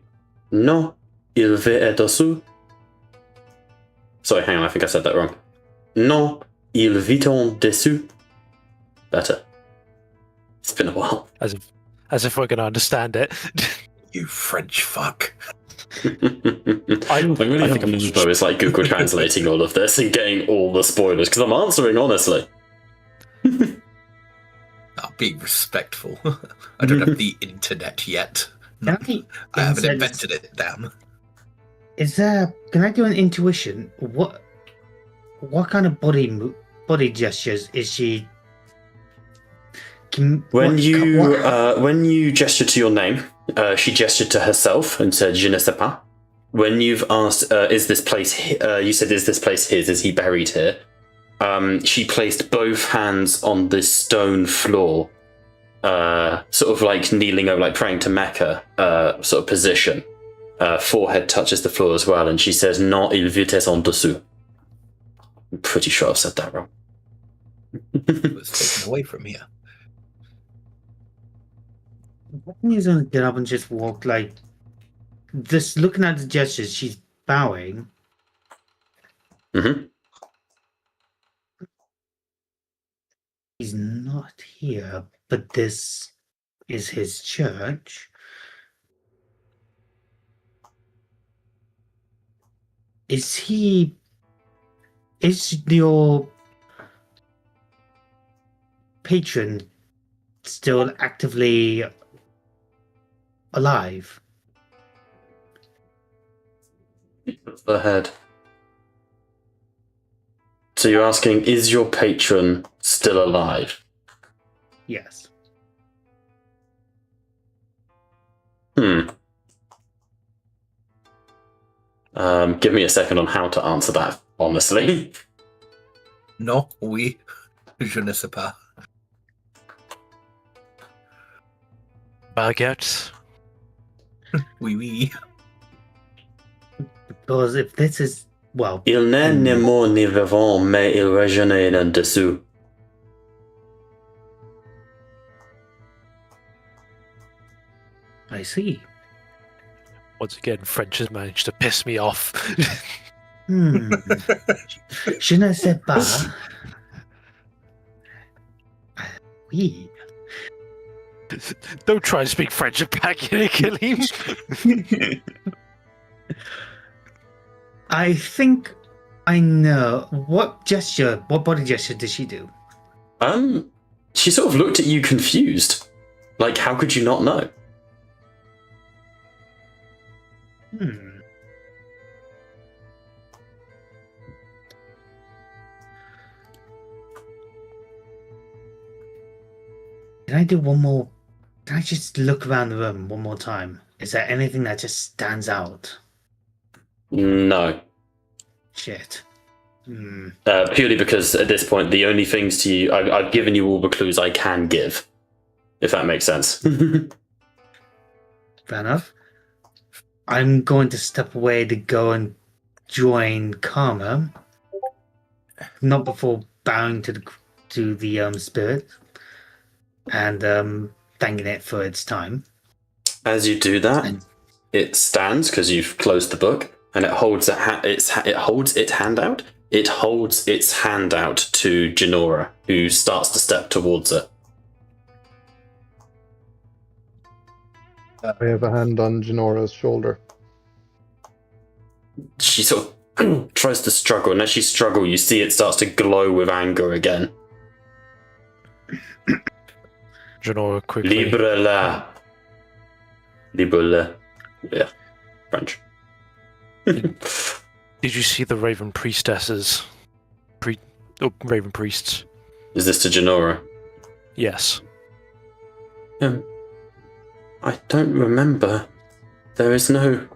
Non, il vit dessous. Sorry, hang on, I think I said that wrong. Non, il vit en dessous. Better. It's been a while. As if we're going to understand it. You French fuck. I'm really hoping Bo is like Google translating all of this and getting all the spoilers, because I'm answering honestly. I'll be respectful. I don't have the internet yet. I haven't invented it, damn. Can I do an intuition? What kind of body gestures is she? When you gesture to your name, she gestured to herself and said, "Je ne sais pas." When you've asked, "Is this place?" You said, "Is this place his? Is he buried here?" She placed both hands on the stone floor, sort of like kneeling over, like praying to Mecca, sort of position. Forehead touches the floor as well, and she says, "Non, il vit en dessous." I'm pretty sure I've said that wrong. It was taken away from here. He's gonna get up and just walk like this. Looking at the gestures, she's bowing. Mm-hmm. He's not here, but this is his church. Is your patron still actively alive? The head. So you're asking, is your patron still alive? Yes. Give me a second on how to answer that, honestly. No, oui. Je ne sais pas. Baguette. Oui, oui. Because if this is, well, Il n'est ni mort ni vivant, mais il régénère en dessous. I see. Once again, French has managed to piss me off. Je ne sais pas. Oui. Don't try and speak French back here, Khalid. I think I know. What body gesture did she do? She sort of looked at you confused. Like, how could you not know? Can I do one more? Can I just look around the room one more time? Is there anything that just stands out? No. Shit. Purely because at this point, the only things to you, I've given you all the clues I can give, if that makes sense. Fair enough. I'm going to step away to go and join Karma. Not before bowing to the spirit and thanking it for its time. As you do that, it stands because you've closed the book, and it holds its hand out. It holds its hand out to Jynora, who starts to step towards it. I have a hand on Jynora's shoulder. She sort of tries to struggle, and as she struggles, you see it starts to glow with anger again. Jynora quickly. Libre la. Yeah, French. Did you see the Raven Priestesses? Raven Priests. Is this to Jynora? Yes. I don't remember. There is no...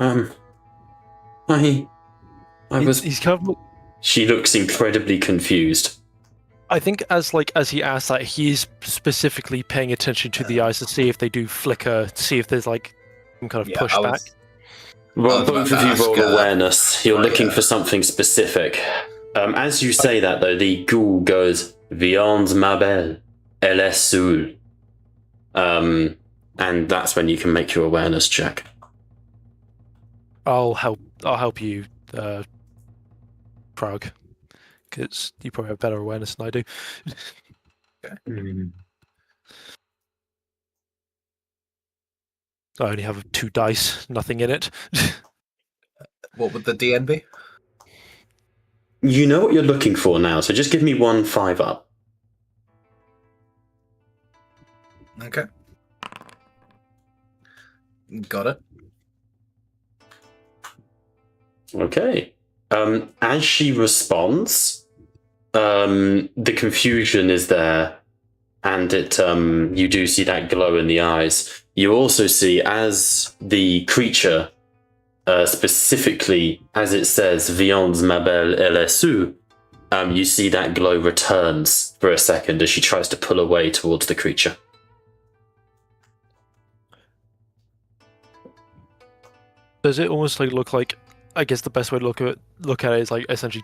I was... He's kind of... She looks incredibly confused. I think as he asks that, he's specifically paying attention to the eyes to see if they do flicker, to see if there's like some kind of pushback. Well, both of you roll awareness. You're looking for something specific. As you say that, though, the ghoul goes, Viande ma belle, elle est seule. And that's when you can make your awareness check. I'll help you, Prague, because you probably have better awareness than I do. I only have 2 dice, nothing in it. What would the DN be? You know what you're looking for now, so just give me 1 5-up. Okay. Got it. Okay. As she responds, the confusion is there, and you do see that glow in the eyes. You also see, as the creature, specifically as it says, Viande ma belle, elle est seule, you see that glow returns for a second as she tries to pull away towards the creature. Does it almost look like? I guess the best way to look at it is like essentially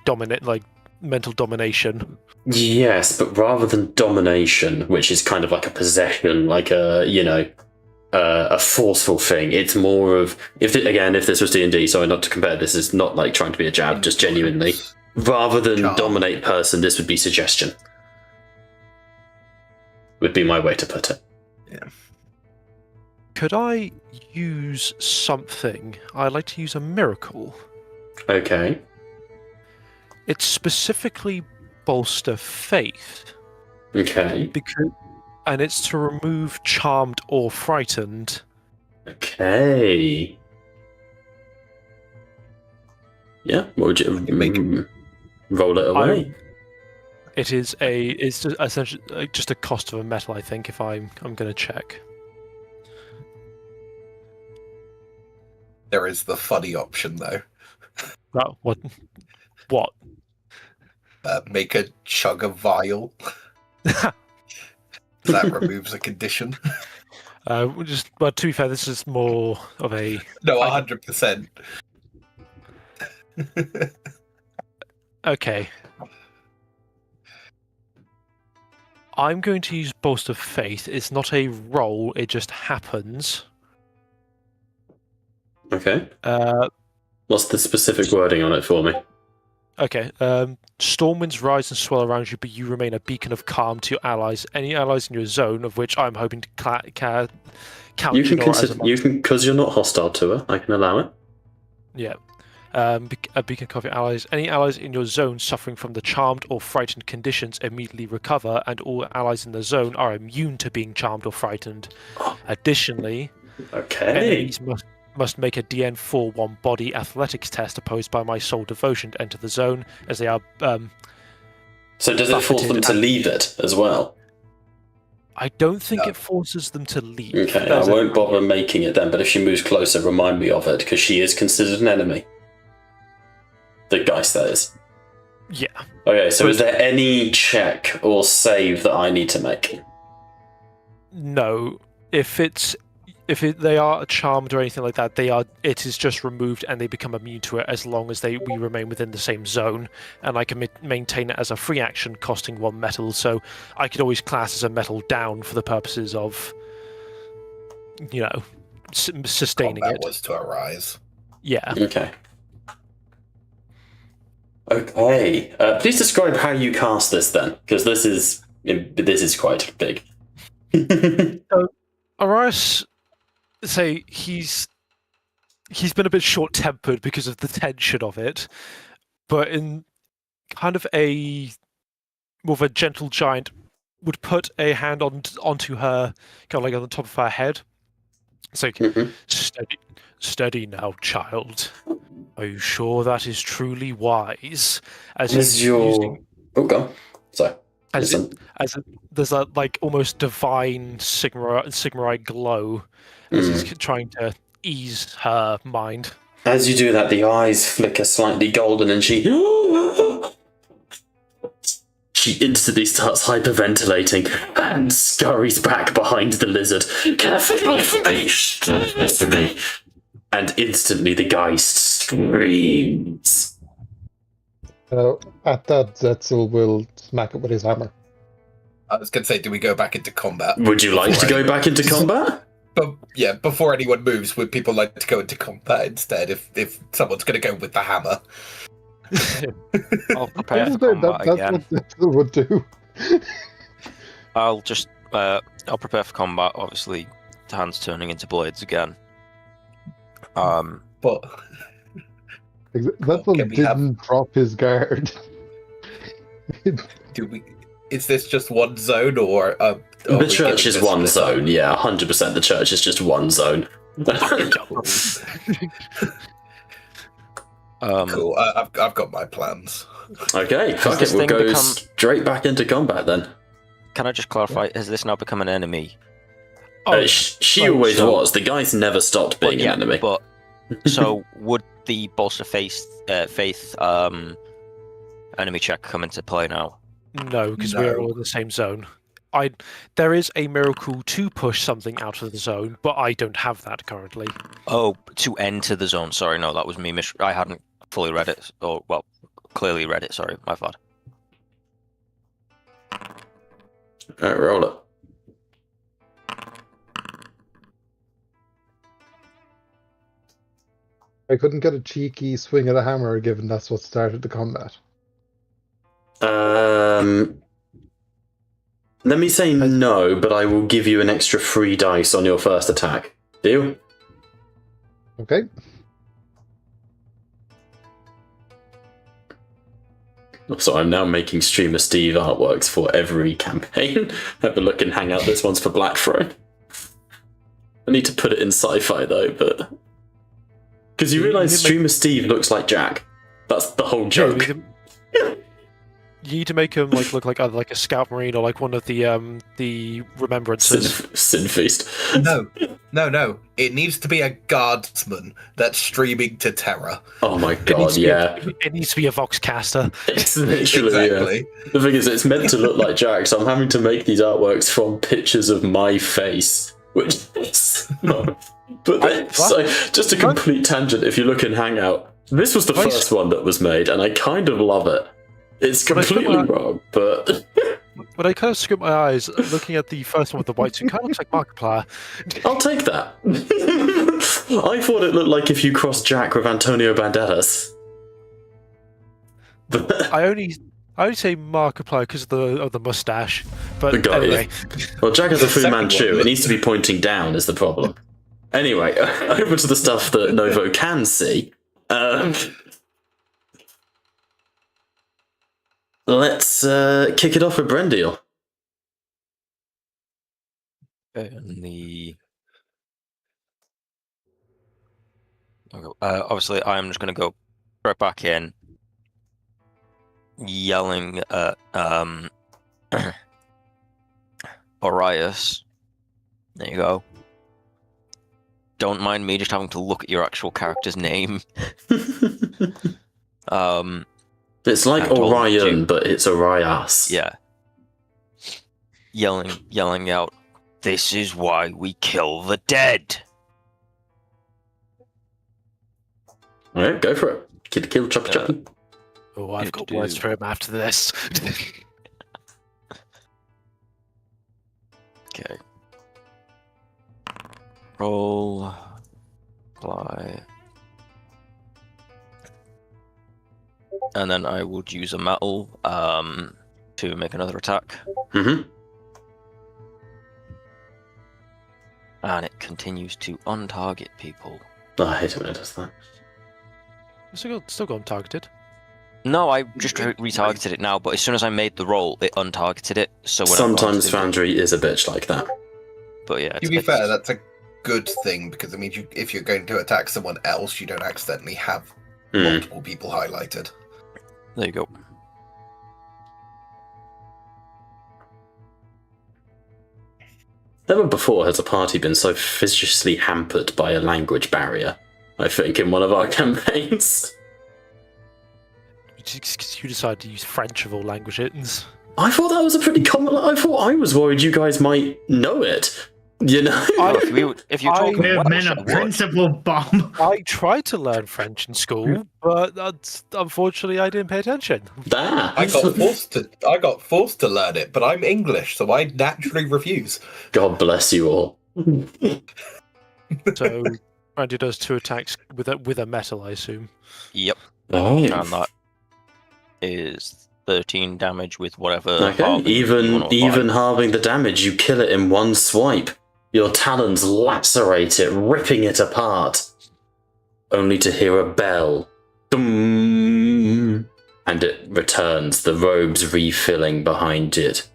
mental domination. Yes, but rather than domination, which is kind of like a possession, like a forceful thing, it's more of if this was D&D. Sorry, not to compare. This is not like trying to be a jab, just genuinely. Rather than dominate person, this would be suggestion. Would be my way to put it. Yeah. Could I use something? I'd like to use a miracle. Okay. It's specifically bolster faith. Okay. And it's to remove charmed or frightened. Okay. Yeah. What would you make roll it away. It's just essentially just a cost of a metal, I think. If I'm going to check. There is the funny option, though. No, what? What? Make a chug a vial. That removes a condition. But to be fair, this is more of a No, 100%. okay. I'm going to use Boast of Faith. It's not a roll; it just happens. Okay. What's the specific wording on it for me? Okay. Storm winds rise and swell around you, but you remain a beacon of calm to your allies. Any allies in your zone, of which I'm hoping to count You can Jynora as consider because you're not hostile to her. I can allow it. Yeah. A beacon of your allies. Any allies in your zone suffering from the charmed or frightened conditions immediately recover, and all allies in the zone are immune to being charmed or frightened. Additionally, enemies must make a DN4 one-body athletics test opposed by my sole devotion to enter the zone, as they are. So does it force them to leave it as well? I don't think it forces them to leave. Okay, I won't bother making it then, but if she moves closer, remind me of it, because she is considered an enemy. The Geist, that is. Yeah. Okay, so is there any check or save that I need to make? No. If they are charmed or anything like that, it is just removed and they become immune to it as long as we remain within the same zone, and I can maintain it as a free action costing 1 metal, so I could always class as a metal down for the purposes of, sustaining Combat it. was to arise. Yeah. Okay. Okay. Please describe how you cast this then, because this is quite big. So, Arias, say he's been a bit short-tempered because of the tension of it, but in kind of more of a gentle giant would put a hand onto her, kind of like on the top of her head. It's like, steady now, child. Are you sure that is truly wise? Oh, go. Sorry. There's a like almost divine Sigmarite glow as he's trying to ease her mind. As you do that, the eyes flicker slightly golden, and she instantly starts hyperventilating and scurries back behind the lizard. Carefully for me. And instantly the Geist screams. At that, Zetzel will smack it with his hammer. I was going to say, do we go back into combat? Would you like to go back into combat? But yeah, before anyone moves, would people like to go into combat instead? If someone's going to go with the hammer, I'll prepare for combat That's again. what Zetzel would do. I'll prepare for combat. Obviously, the hands turning into blades again. but Zetzel can we didn't drop his guard. do we? Is this just one zone, or The church is one zone, yeah, 100%. The church is just one zone. Cool. I've got my plans. Okay, fuck it. We'll go straight back into combat then. Can I just clarify? Has this now become an enemy? She always was. The guy's never stopped being an enemy. But so would the bolster faith enemy check come into play now? No, because we're all in the same zone. There is a miracle to push something out of the zone, but I don't have that currently. Oh, to enter the zone. Sorry, no, that was me. I hadn't fully read it, clearly read it. Sorry, my bad. Alright, roll it. I couldn't get a cheeky swing of the hammer, given that's what started the combat. Let me say no, but I will give you an extra 3 dice on your first attack. Deal? Okay. So I'm now making Streamer Steve artworks for every campaign. Have a look and hang out. This one's for Black Throne. I need to put it in sci-fi though, but... Because you realise Streamer Steve looks like Jack. That's the whole joke. Yeah, You need to make him look like either like a scout marine or like one of the remembrances. Sin Feast. No. It needs to be a guardsman that's streaming to terror. Oh my It needs god, to be yeah. it needs to be a vox caster. It's literally, Exactly. The thing is, it's meant to look like Jack, so I'm having to make these artworks from pictures of my face, which is not... But then, so, just a complete tangent, if you look in Hangout, this was the first one that was made, and I kind of love it. It's completely wrong, but... But I kind of squint my eyes looking at the first one with the white suit. Kind of looks like Markiplier. I'll take that. I thought it looked like if you crossed Jack with Antonio Banderas. But I only say Markiplier because of the mustache. But anyway. Well, Jack has a Fu second Manchu. one. It needs to be pointing down is the problem. Anyway, over to the stuff that Novo can see. Let's kick it off with Brendil. Obviously, I'm just going to go right back in, yelling at Orius. There you go. Don't mind me just having to look at your actual character's name. It's like Orion, but it's Orias. Yeah. Yelling out, "This is why we kill the dead." Alright, go for it. Kill, chop, chop. Oh, I've got words for him after this. Okay. Roll. Apply. And then I would use a metal to make another attack. Mm-hmm. And it continues to untarget people. Oh, I hate it when it does that. Still got him targeted. No, I just retargeted it now, but as soon as I made the roll, it untargeted it. So Sometimes Foundry is a bitch like that. But yeah, To be fair, that's a good thing because it means if you're going to attack someone else, you don't accidentally have multiple people highlighted. There you go. Never before has a party been so viciously hampered by a language barrier, I think, in one of our campaigns. You decided to use French of all languages. I thought that was a pretty common... I thought I was worried you guys might know it. You know? If you're talking We have Welsh, men I a would. principal bomb. I tried to learn French in school, but unfortunately I didn't pay attention. I got forced to learn it, but I'm English, so I naturally refuse. God bless you all. So Randy does 2 attacks with a metal, I assume. Yep. Oh, And that is 13 damage with whatever. okay. halving you wanna Even apply. halving the damage, you kill it in one swipe. Your talons lacerate it, ripping it apart, only to hear a bell. Dum, and it returns, the robes refilling behind it.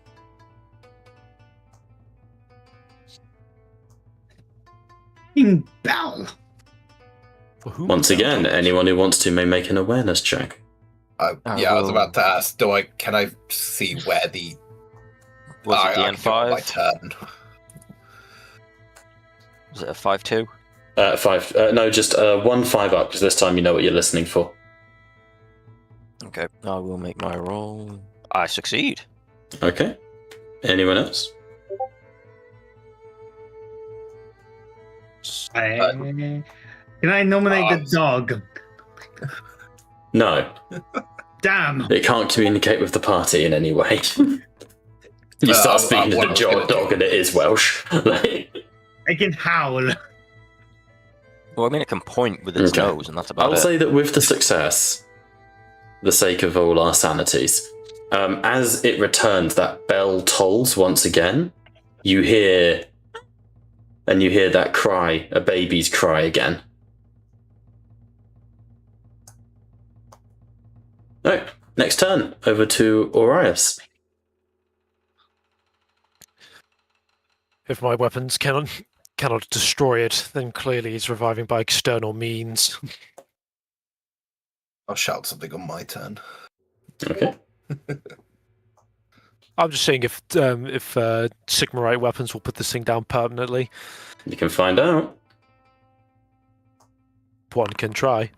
Ding bell. For whom Once the bell again, tolls. anyone who wants to may make an awareness check. I was about to ask, can I see where the... Was it I can do it on my DN5? turn. Was it a 5-2? 5. No, just 1 5 up, because this time you know what you're listening for. Okay, I will make my roll. I succeed. Okay. Anyone else? Can I nominate the dog? No. Damn. It can't communicate with the party in any way. You start speaking to what the I was gonna dog and it is Welsh. I can howl. Well, I mean, it can point with its Okay. nose, and that's about I'll it. say that with the success, the sake of all our sanities, as it returns, that bell tolls once again. You hear that cry, a baby's cry again. Right, next turn, over to Orius. If my weapons cannot destroy it, then clearly it's reviving by external means. I'll shout something on my turn. Okay. I'm just saying if Sigmarite weapons will put this thing down permanently. You can find out. One can try.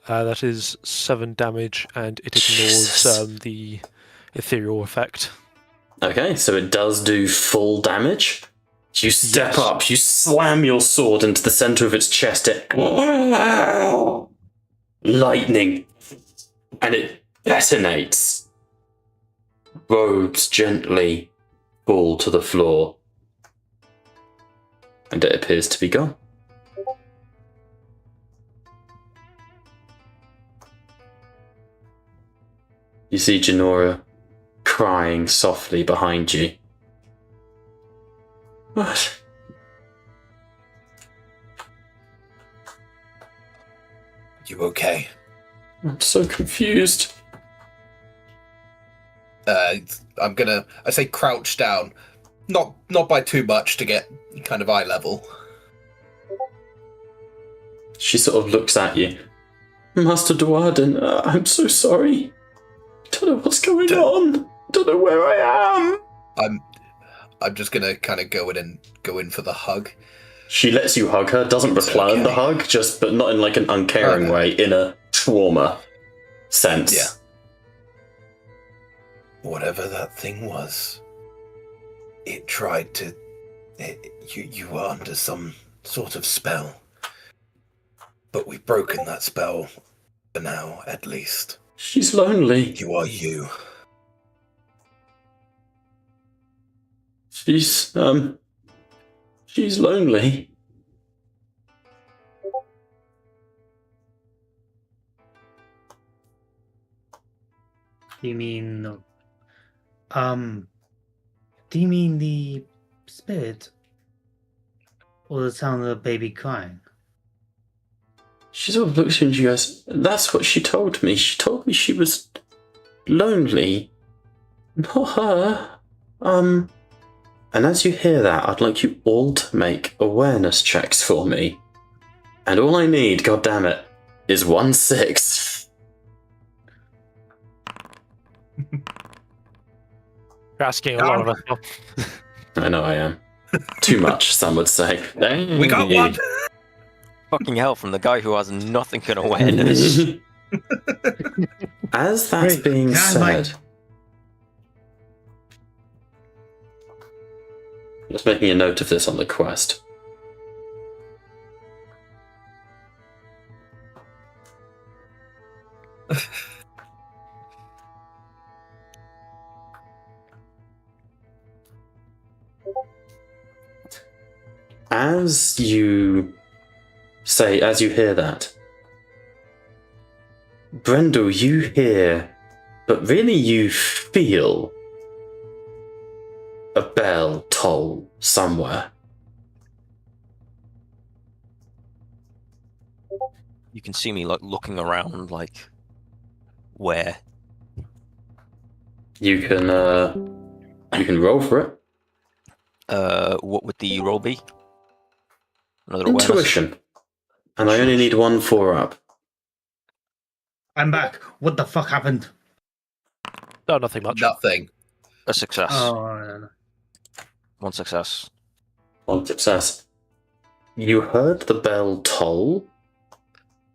That is 7 damage, and it ignores Jesus. the ethereal effect. Okay, so it does do full damage. You step Yes. up, you slam your sword into the center of its chest. Lightning. And it detonates. Robes gently fall to the floor. And it appears to be gone. You see Jynora crying softly behind you. What? You okay? I'm so confused. I say crouch down. Not by too much to get kind of eye level. She sort of looks at you. Master Duarden, I'm so sorry. Don't know what's going on. Don't know where I am. I'm just gonna kind of go in for the hug. She lets you hug her, doesn't It's return the okay. hug, but not in like an uncaring Okay. way, in a trauma sense. Yeah. Whatever that thing was, it tried to. You were under some sort of spell, but we've broken that spell for now, at least. She's lonely. You are you. She's lonely. You mean, do you mean the spirit? Or the sound of the baby crying? She sort of looks at you and she goes, that's what she told me. She told me she was lonely. Not her. And as you hear that, I'd like you all to make awareness checks for me. And all I need, goddammit, is 1/6. You're asking a lot of us. I know I am. Too much, some would say. We got one. Fucking hell, from the guy who has nothing in awareness. As that's Wait, being can I- said, just making a note of this on the quest. As you hear that, Brendel, you hear, but really you feel a bell toll somewhere. You can see me like looking around, like where? You can roll for it. What would the roll be? Another awareness? Intuition. And I only need 1 4-up. I'm back. What the fuck happened? No, nothing much. Nothing. A success. Oh, no. 1 success. 1 success. You heard the bell toll,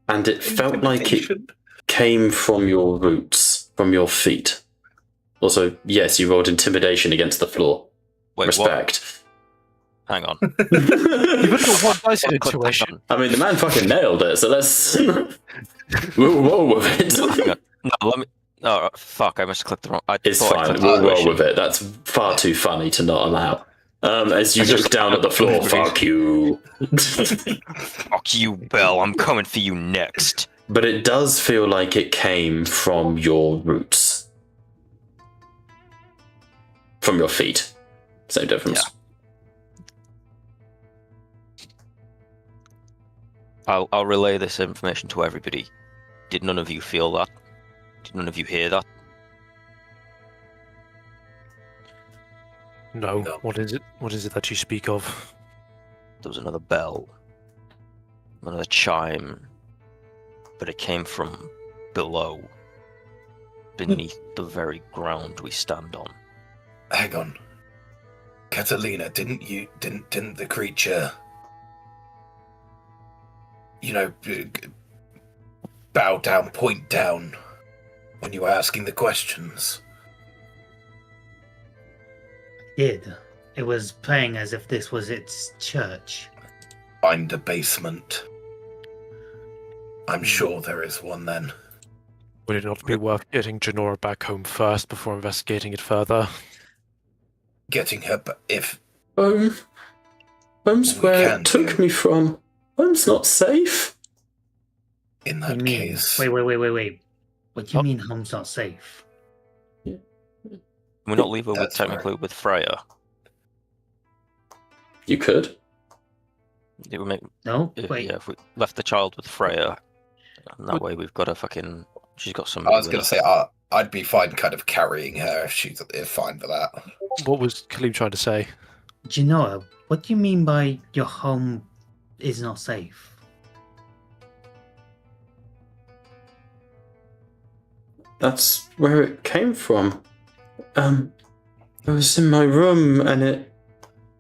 and it felt like it came from your roots, from your feet. Also, yes, you rolled intimidation against the floor. Wait, Respect. what? Hang on. You've only got one dice in Hang intuition. on. I mean, the man fucking nailed it, so let's we'll roll with it. Hang on. No, let me. Oh, fuck, I must have clicked the wrong. I It's thought I fine, clicked we'll roll intuition. with it. That's far too funny to not allow. As you look down at the floor, fuck you. Fuck you, Bell. I'm coming for you next. But it does feel like it came from your roots. From your feet. Same difference. Yeah. I'll relay this information to everybody. Did none of you feel that? Did none of you hear that? No. No. What is it? What is it that you speak of? There was another bell. Another chime. but it came from below, beneath the very ground we stand on. Hang on. Catalina, didn't the creature, bow down, point down when you were asking the questions? Did. It was playing as if this was its church. Find a basement. I'm sure there is one then. Would it not be worth getting Jynora back home first before investigating it further? Getting her, but if Home's We where can it took do. me from. Home's not safe. in What do that you mean? case, Wait. What do you mean home's not safe? Can we not leave her with That's technically with Freya? You could. It would make, No? if, Wait. yeah, if we left the child with Freya, and that way we've got a fucking. She's got I somebody. was with going to her. say I'd be fine kind of carrying her if she's fine for that. What was Khalib trying to say? Jynora, what do you mean by your home is not safe? That's where it came from. It was in my room and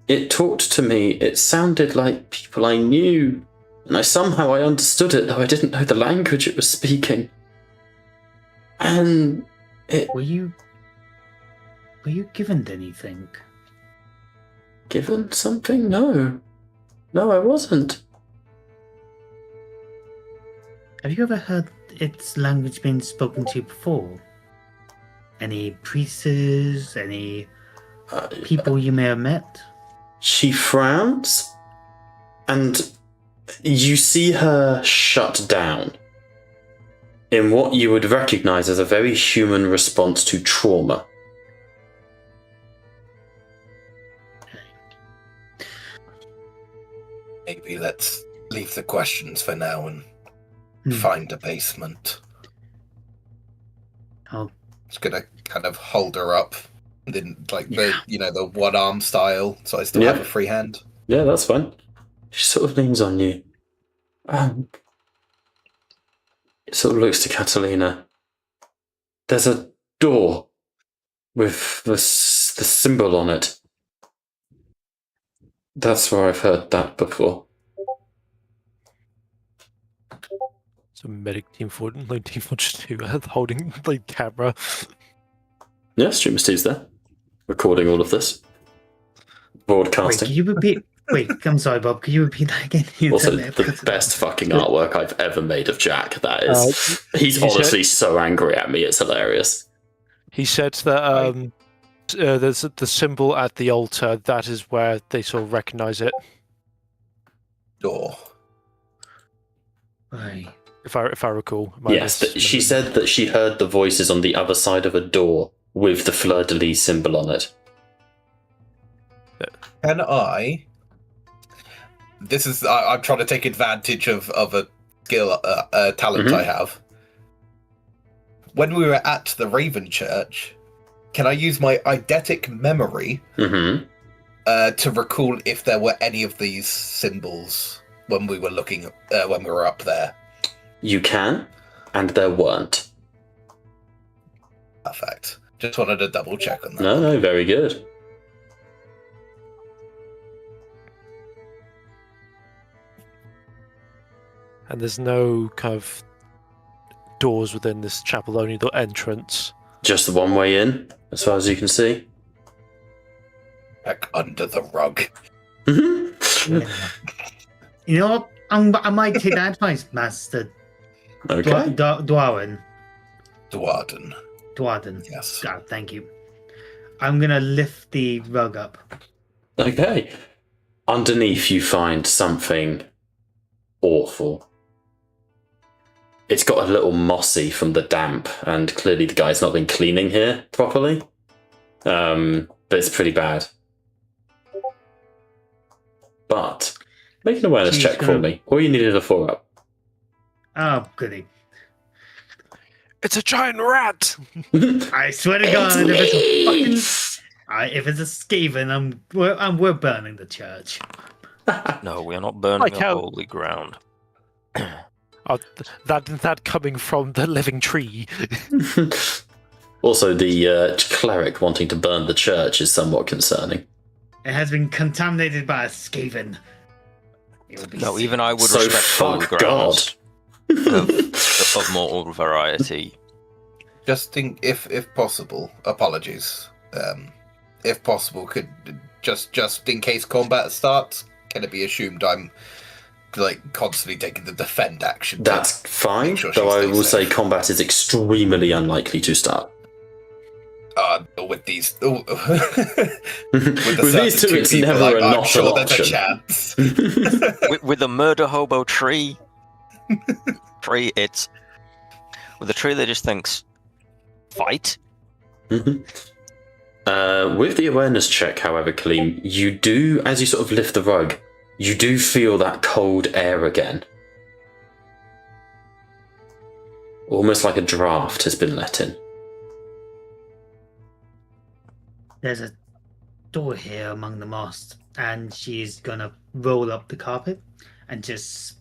it talked to me. It sounded like people I knew. And I understood it, though I didn't know the language it was speaking. And it Were you given anything? given something? No. No, I wasn't. Have you ever heard its language being spoken to before? Any priests, any people you may have met? She frowns, and you see her shut down in what you would recognize as a very human response to trauma. Maybe let's leave the questions for now and Hmm. find a basement. Oh. Just gonna kind of hold her up, then Yeah. the one arm style, so I still Yeah. have a free hand. Yeah, that's fine. She sort of leans on you. It sort of looks to Catalina. There's a door with the symbol on it. That's where I've heard that before. So medic team 1942 holding the camera. Yeah, Streamer Steve's there, recording all of this. Wait, Broadcasting. could you repeat? Wait, I'm sorry, Bob. Could you repeat that again? You Also, said it. the best fucking artwork I've ever made of Jack. That is. He's you said- honestly so angry at me. It's hilarious. He said that there's the symbol at the altar. That is where they sort of recognize it. Door. Right. If I recall. Yes, she said that she heard the voices on the other side of a door with the Fleur-De-Lis symbol on it. Can I? This is I'm trying to take advantage of a skill, talent Mhm. I have. When we were at the Raven Church, can I use my eidetic memory Mm-hmm. to recall if there were any of these symbols when we were looking when we were up there? You can, and there weren't. Perfect. Just wanted to double check on that. No, very good. And there's no kind of doors within this chapel, only the entrance. Just the one way in, as far as you can see. Back under the rug. Mm-hmm. You know what? I might take that advice, Master Okay. Dwarden. Dwarden. Yes. God, thank you. I'm gonna lift the rug up. Okay. Underneath, you find something awful. It's got a little mossy from the damp, and clearly the guy's not been cleaning here properly. But it's pretty bad. But make an awareness She's check for gonna- me. All you needed a 4-up. Oh, goody. It's a giant rat! I swear to God, if it's a Skaven, we're burning the church. No, we are not burning Like the how- holy ground. That coming from the living tree. Also, the cleric wanting to burn the church is somewhat concerning. It has been contaminated by a skaven. It will be No, safe. even I would So respect fuck holy God. grounds of mortal variety. Just think, if possible, apologies. If possible, could just in case combat starts, can it be assumed I'm like constantly taking the defend action? That's fine, sure she though I stays will say safe. combat is extremely unlikely to start. With these, With these two, it's never a I'm not sure an there's option. a chance. With the murder hobo tree, it's with the tree that just thinks fight. Mhm. With the awareness check, however, Kaleem, you do, as you sort of lift the rug, you do feel that cold air again. Almost like a draft has been let in. There's a door here among the moss, and she's gonna roll up the carpet and just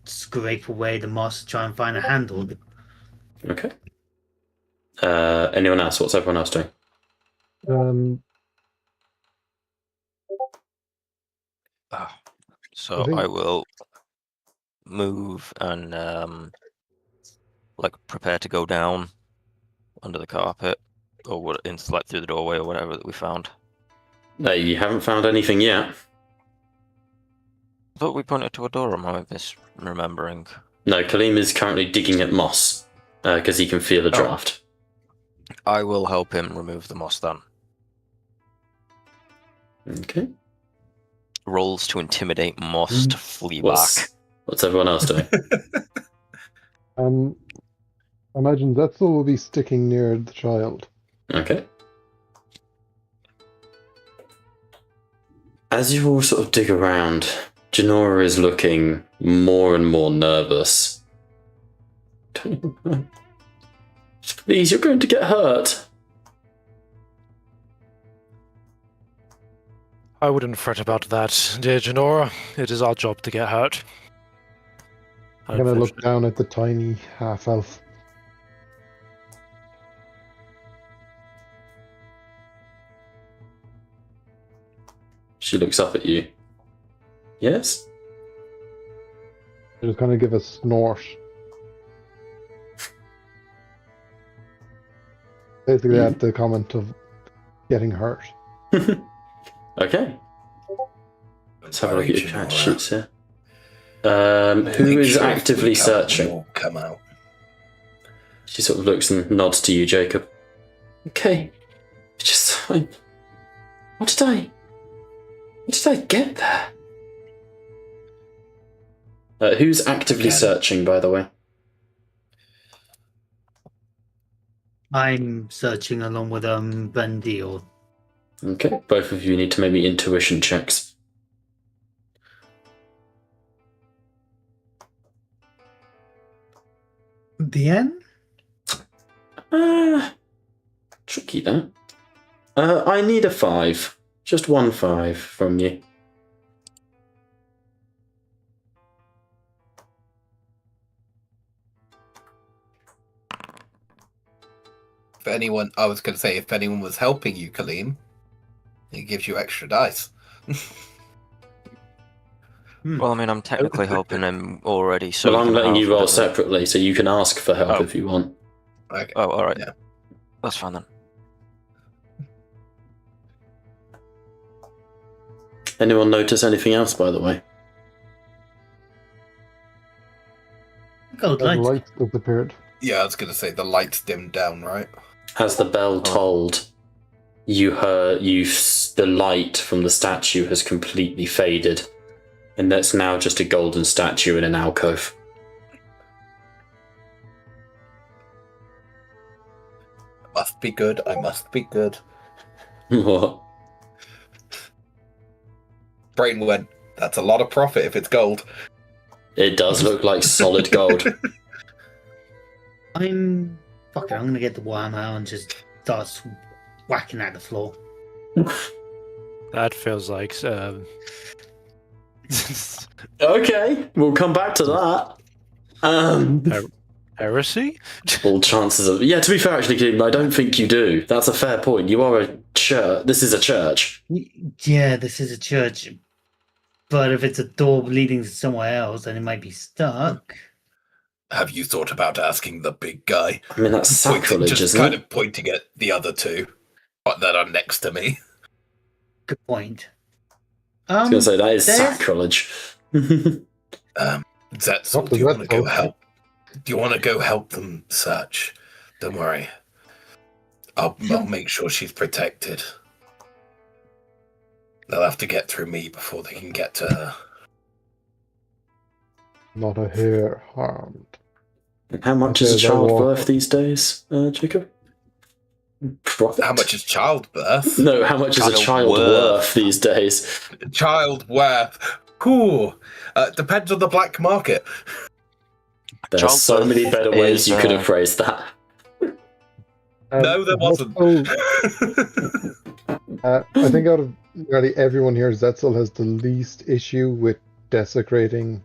scrape away the moss, try and find a handle. Okay. Anyone else? What's everyone else doing? So I think- I will move and like prepare to go down under the carpet or what into like through the doorway or whatever that we found. You haven't found anything yet. I thought we pointed to a door. Am I misremembering? No, Kaleem is currently digging at moss because he can feel a draft. I will help him remove the moss then. Okay. Rolls to intimidate moss to flee back. What's everyone else doing? I imagine Zetzel will be sticking near the child. Okay. As you all sort of dig around, Jynora is looking more and more nervous. Please, you're going to get hurt. I wouldn't fret about that, dear Jynora. It is our job to get hurt. I'm gonna look down at the tiny half-elf. She looks up at you. Yes? Just gonna give a snort. Basically, at the comment of getting hurt. Okay. Let's have a look at your character sheets here. Make Who is sure if actively we come, searching? we'll come out. She sort of looks and nods to you, Jacob. Okay. What did I get there? Who's actively searching, by the way? I'm searching along with Bendiel. Okay, both of you need to make me intuition checks. The end? Tricky that. I need a 5. Just 1 5 from you. I was going to say, if anyone was helping you, Kaleem, it gives you extra dice. Well, I mean, I'm technically helping him already. So Well, he I'm can letting have you roll whatever- separately, so you can ask for help Oh. if you want. Okay. Oh, all right. Yeah. That's fine then. Anyone notice anything else, by the way? Gold The light. lights disappeared. Yeah, I was going to say the lights dimmed down, right? As the bell tolled, you heard the light from the statue has completely faded, and that's now just a golden statue in an alcove. Must be good. I must be good. What? Brain went, that's a lot of profit if it's gold. It does look like solid gold. I'm gonna get the worm out and just start whacking at the floor. That feels like Okay, we'll come back to that. Heresy? All chances of... Yeah, to be fair, actually, Kim, I don't think you do. That's a fair point. You are a church. This is a church. Yeah, this is a church. But if it's a door leading to somewhere else, then it might be stuck. Have you thought about asking the big guy? I mean, that's sacrilege, Just isn't kind it? of pointing at the other two that are next to me. Good point. I was going to say, that is there's- sacrilege. Zetzel, What do does you that want to go tell? help? Do you want to go help them search? Don't worry. I'll make sure she's protected. They'll have to get through me before they can get to her. Not a hair harmed. How much is a Okay, they'll walk. childbirth these days, Jacob? Profit? How much is childbirth? No, how much is a Child child worth. worth these days? Child worth. Cool. Depends on the black market. There are so Childbirth many better ways is, you could have phrased that. No, there wasn't. I think out of nearly everyone here, Zetzel has the least issue with desecrating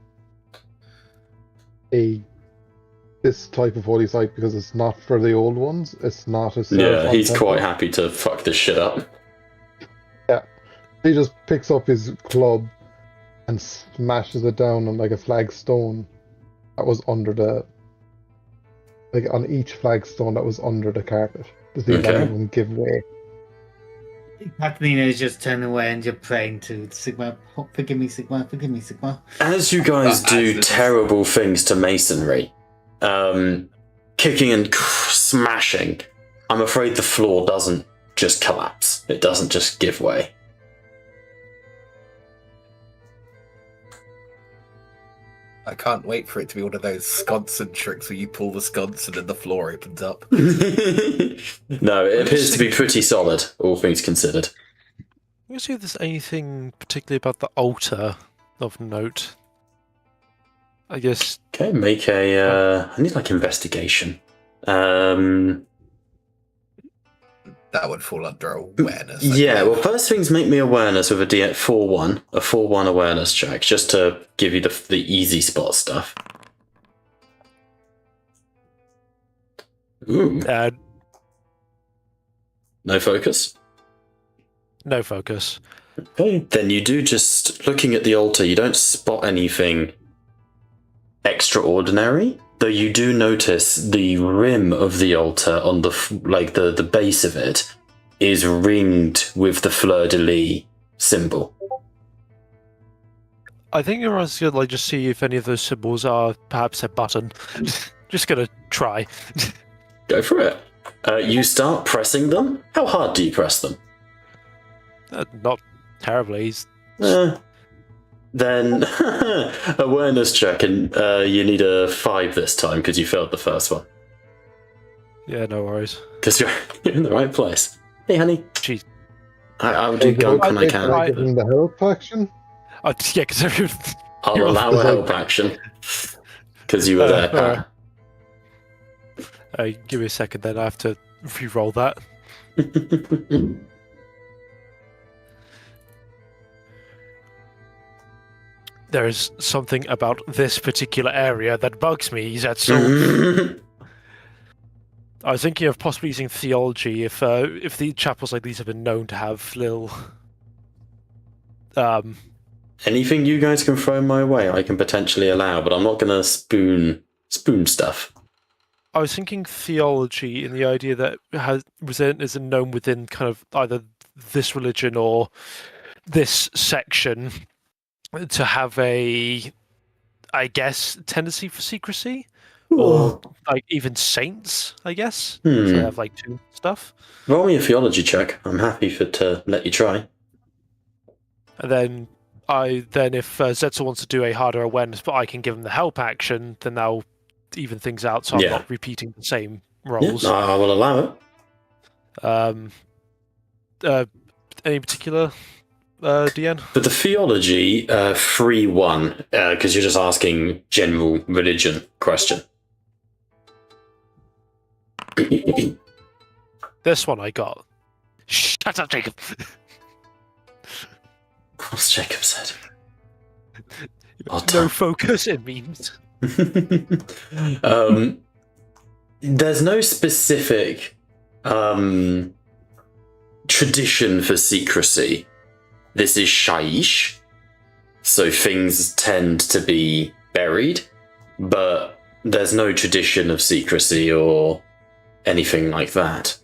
this type of holy site because it's not for the old ones. It's not a Yeah, he's temple. quite happy to fuck this shit up. He just picks up his club and smashes it down on like a flagstone that was under the, like on each flagstone that was under the carpet to see if Okay. anyone give way. Kathleen is just turning away and just praying to Sigmar. Oh, forgive me, Sigmar. Forgive me, Sigmar. As you guys do As- terrible things to masonry, kicking and smashing, I'm afraid the floor doesn't just collapse. It doesn't just give way. I can't wait for it to be one of those sconson tricks where you pull the sconson and the floor opens up. No, it appears to be pretty solid, all things considered. Let's see if there's anything particularly about the altar of note. I guess. Okay, make a. I need like investigation. That would fall under awareness. I Yeah, believe. well, first things make me awareness with a D8 4-1, a 4-1 awareness check, just to give you the easy spot stuff. Ooh, no focus. No focus. Okay, then you do just looking at the altar. You don't spot anything extraordinary, though you do notice the rim of the altar on the base of it is ringed with the Fleur-De-Lis symbol. I think you're going to just see if any of those symbols are perhaps a button. Just gonna try. Go for it. You start pressing them. How hard do you press them? Not terribly. Then awareness check, and you need a 5 this time because you failed the first one. Yeah, no worries. Because you're in the right place. Hey, honey. Jeez. I'll do gunk when I Can can. I give him the help action? Yeah, because everyone. I'll You're allow a help action because you were there, Pat. Give me a second, then I have to re-roll that. There is something about this particular area that bugs me. That's all. I was thinking of possibly using theology if the chapels like these have been known to have little. Anything you guys can throw my way, I can potentially allow, but I'm not going to spoon stuff. I was thinking theology in the idea that is known within kind of either this religion or this section to have a, I guess, tendency for secrecy, or like even saints, I guess. So they have like 2 stuff. Roll me a theology check. I'm happy to let you try. And then if Zetzel wants to do a harder awareness, but I can give him the help action, then that'll even things out, so I'm not repeating the same rolls. Yeah, I will allow it. Any particular DN? For the theology, 3-1, because you're just asking general religion question. This one I got. Shut up, Jacob. What's Jacob said? No focus, it means. There's no specific tradition for secrecy. This is Shaiish, so things tend to be buried, but there's no tradition of secrecy or anything like that.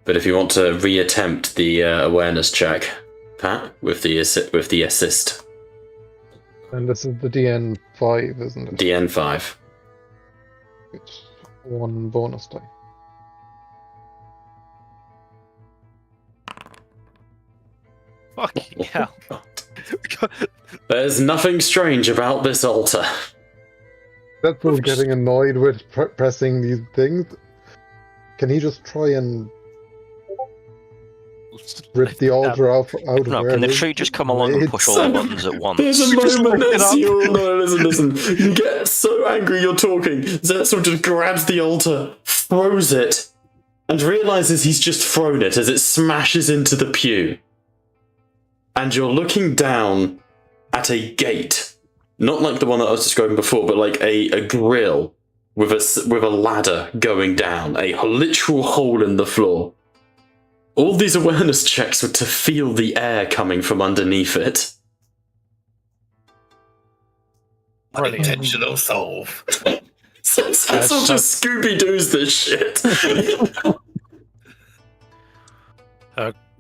But if you want to reattempt the awareness check, Pat, with the assist. And this is the DN5, isn't it? DN5. It's 1 bonus die. Fucking hell. There's nothing strange about this altar. That's what's getting annoyed with pressing these things. Can he just try and rip the altar out of No, where can the it is? tree just come along and push all the buttons at once? There's a Just moment lift it as up. you no, listen. You get so angry you're talking. Zetzel just grabs the altar, throws it, and realizes he's just thrown it as it smashes into the pew. And you're looking down at a gate. Not like the one that I was describing before, but like a grill with a ladder going down, a literal hole in the floor. All these awareness checks were to feel the air coming from underneath it. Brilliant. Unintentional solve. So just Scooby-Doo's this shit.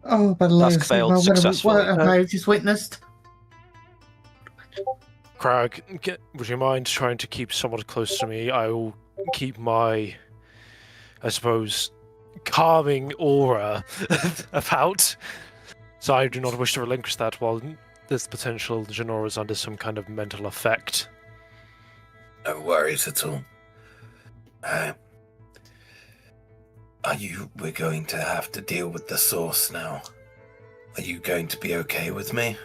Oh, but life, failed what successfully. have I just witnessed? Crag, would you mind trying to keep somewhat close to me? I will keep my, I suppose, calming aura about. So I do not wish to relinquish that while this potential Jynora is under some kind of mental effect. No worries at all. We're going to have to deal with the source now. Are you going to be okay with me?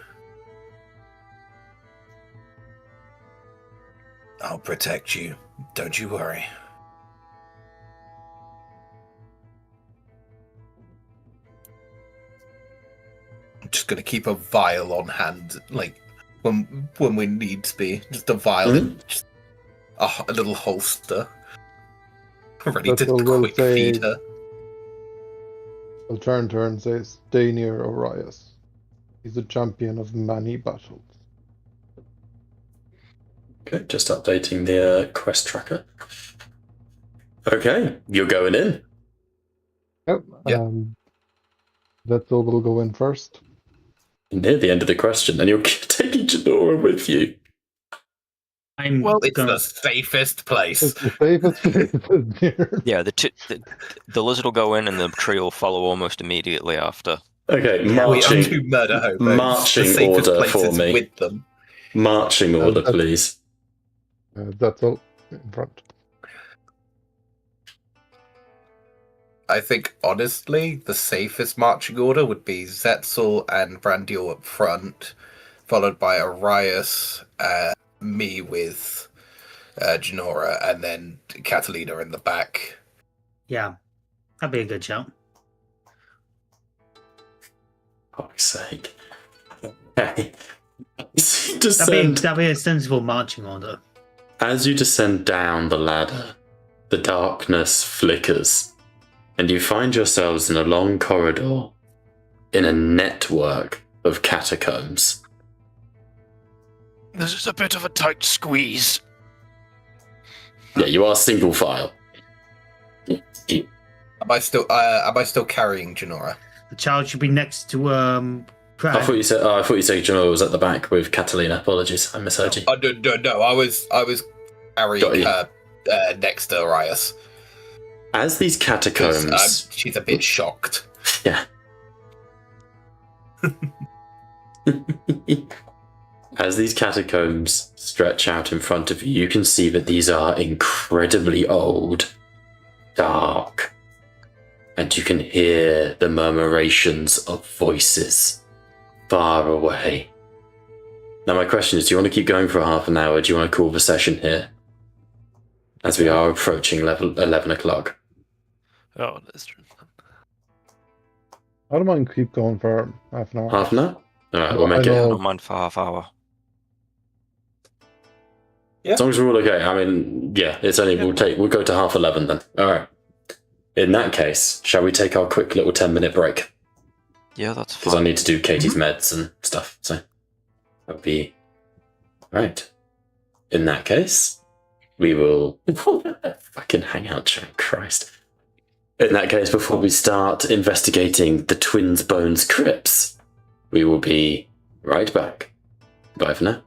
I'll protect you. Don't you worry. I'm just going to keep a vial on hand, like, when we need to be. Just a vial, just a little holster. Ready to That's what we'll quick say. feed her. I'll turn to her and say, stay near Orias. He's a champion of many battles. Okay, just updating the quest tracker. Okay, you're going in. Yep. Yeah. Zetzel will go in first. Near the end of the question, and you're taking Jynora with you. I'm It's gonna. the safest place. It's the safest place near. Yeah, the lizard will go in and the tree will follow almost immediately after. Okay, We are marching, two murder hobos. marching the safest order place for is me. with them. Marching order, please. Zetzel in front. I think, honestly, the safest marching order would be Zetzel and Brandiel up front, followed by Arias, me with Jynora, and then Catalina in the back. Yeah, that'd be a good shout. For fuck's sake. Okay. As you That'd be a sensible marching order. As you descend down the ladder, the darkness flickers, and you find yourselves in a long corridor in a network of catacombs. This is a bit of a tight squeeze. Yeah, you are single file. Am I still carrying Jynora? The child should be next to Crag. I thought you said Jynora was at the back with Catalina. Apologies, I misheard you. Oh, no, I was Got carrying you. her next to Arias. As these 'Cause, catacombs, she's a bit shocked. yeah. As these catacombs stretch out in front of you, you can see that these are incredibly old, dark, and you can hear the murmurations of voices far away. Now my question is, do you want to keep going for half an hour, or do you want to call the session here? As we are approaching 11 o'clock. Oh, that's true. I don't mind keep going for half an hour. Half an hour? Alright, we'll I make know. it. Don't mind for half hour. Yeah. As long as we're all okay. I mean, yeah, it's only we'll go to 11:30 then. All right. In that case, shall we take our quick little 10-minute break? Yeah, that's Because I fine. need to do Katie's meds and stuff. So that would be right. In that case, we will fucking hang out, chat. Christ. In that case, before we start investigating the Twins' Bones crypts, we will be right back. Bye for now.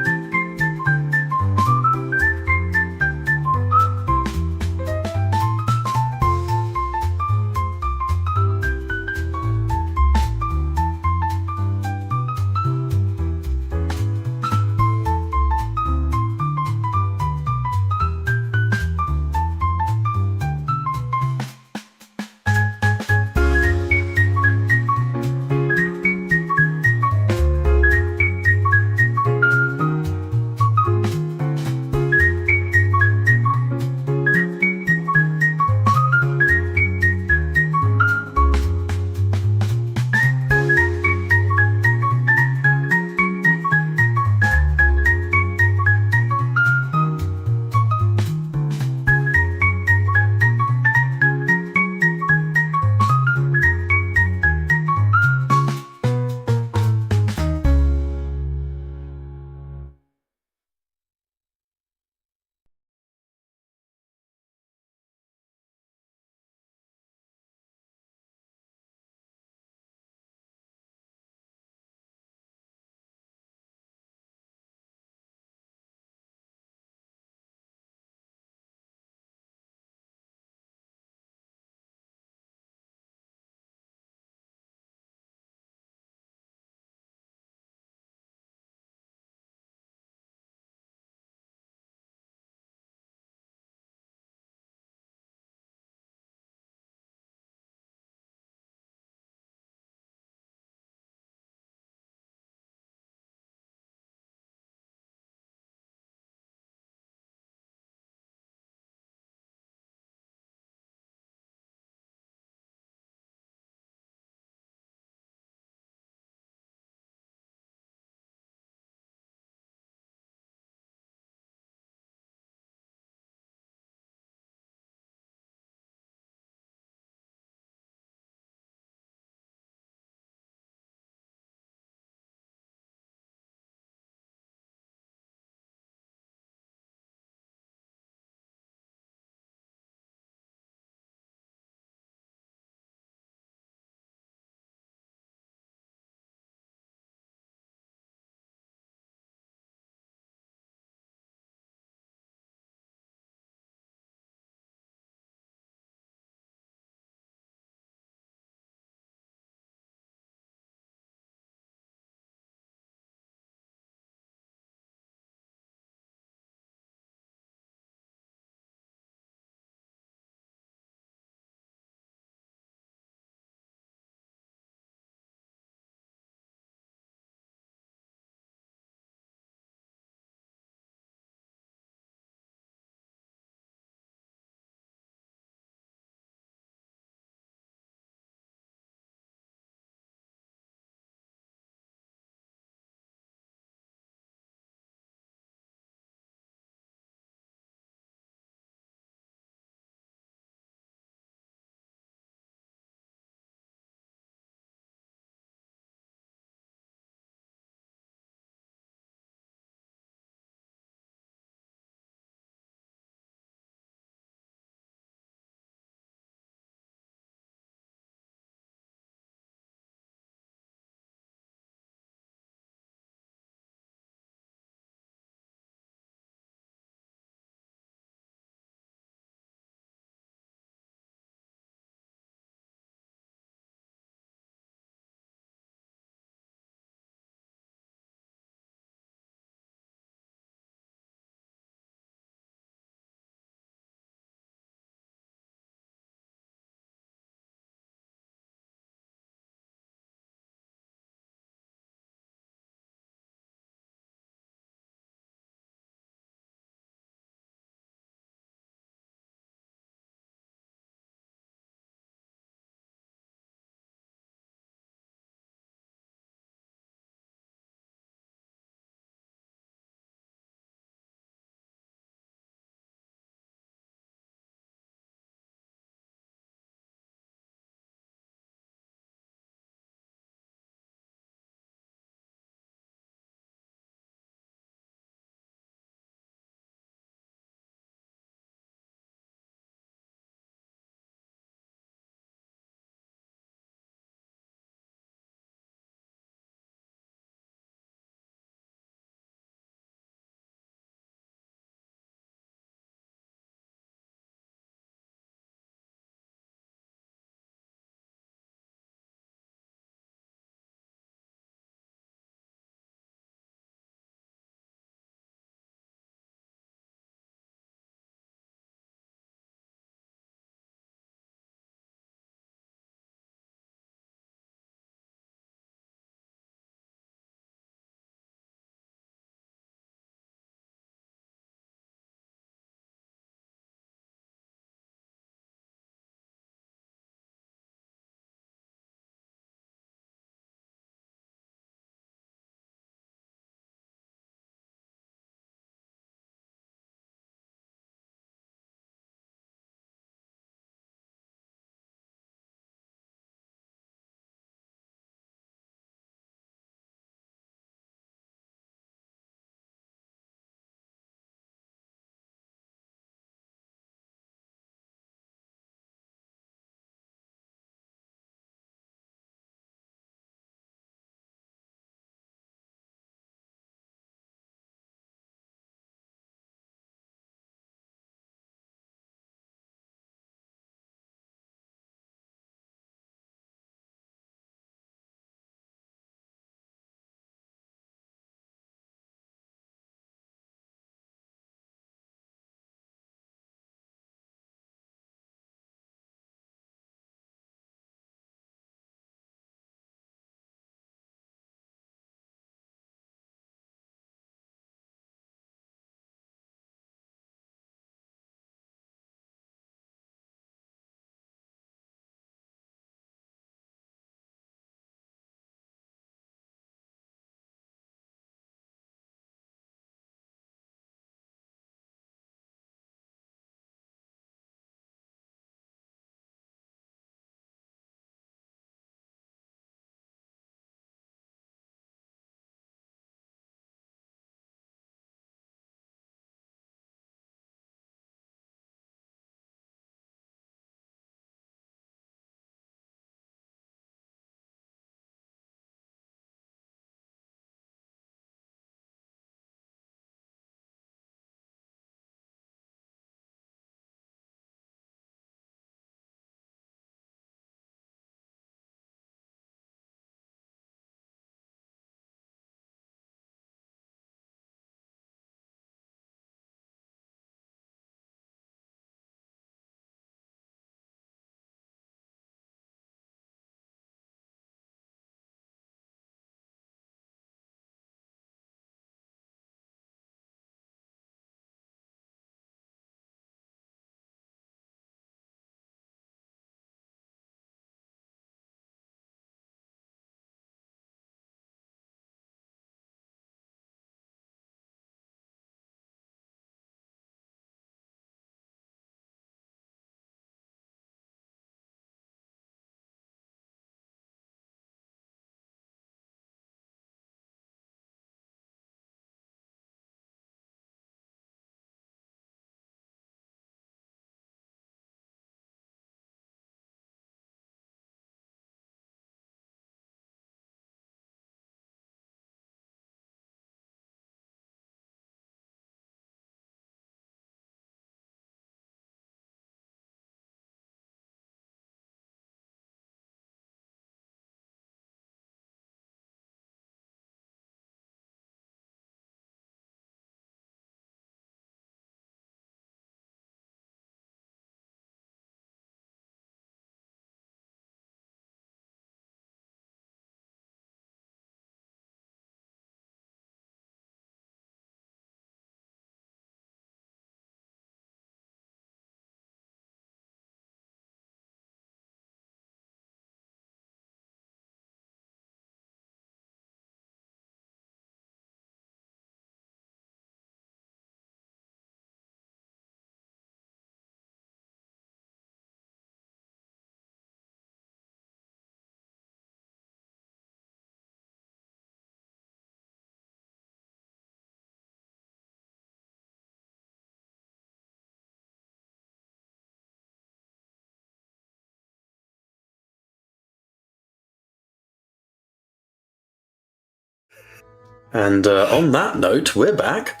And on that note, we're back.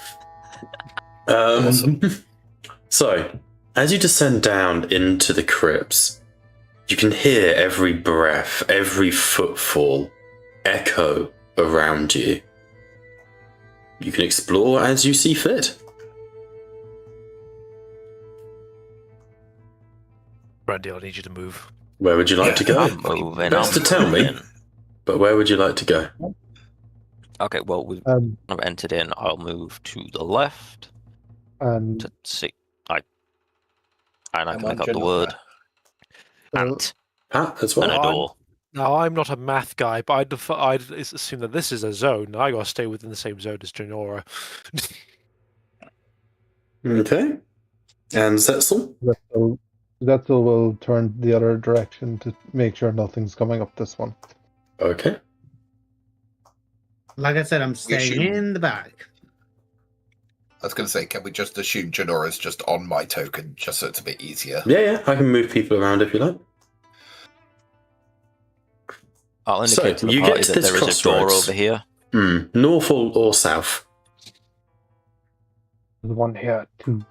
So, as you descend down into the crypts, you can hear every breath, every footfall echo around you. You can explore as you see fit. Randy, I need you to move. Where would you like to go? I'm moving. Best to tell me. But where would you like to go? Okay, well, we've I've entered in. I'll move to the left And to see. And I I'm can make on up the Jynora. word. Uh, Ant Pat, as and well? a door. Now, I'm not a math guy, but I'd assume that this is a zone. I gotta stay within the same zone as Jynora. Okay. And Zetzel? Zetzel will turn the other direction to make sure nothing's coming up this one. Okay. Like I said, I'm staying assume- in the back. I was going to say, can we just assume Jynora's just on my token, just so it's a bit easier? Yeah, I can move people around if you like. I'll indicate So, to the you party get to that this there is a door crossroads. over here. North or south? There's one here, too.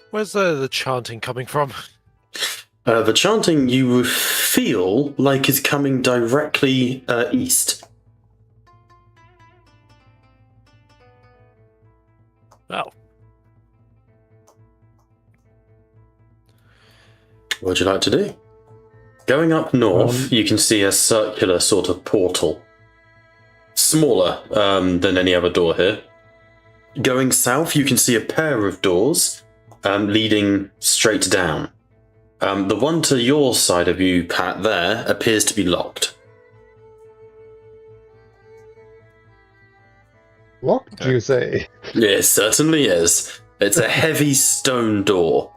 Where's the chanting coming from? The chanting you feel like is coming directly east. Oh, What would you like to do? Going up north, you can see a circular sort of portal. Smaller than any other door here. Going south, you can see a pair of doors leading straight down. The one to your side of you, Pat, there, appears to be locked. Locked, you say? It certainly is. It's a heavy stone door.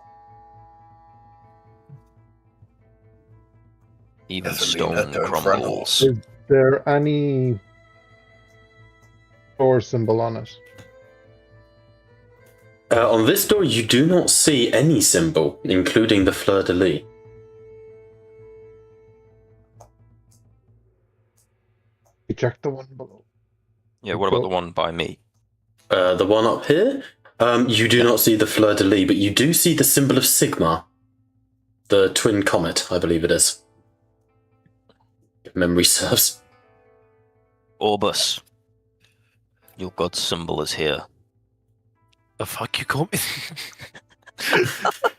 Even Doesn't mean stone that don't crumbles. Is there any door symbol on it? On this door, you do not see any symbol, including the Fleur-De-Lis. You check the one below. Yeah, what about the one by me? The one up here, you do not see the Fleur-De-Lis, but you do see the symbol of Sigmar. The twin comet, I believe it is. If memory serves. Orbus. Your god symbol is here. the fuck you call me?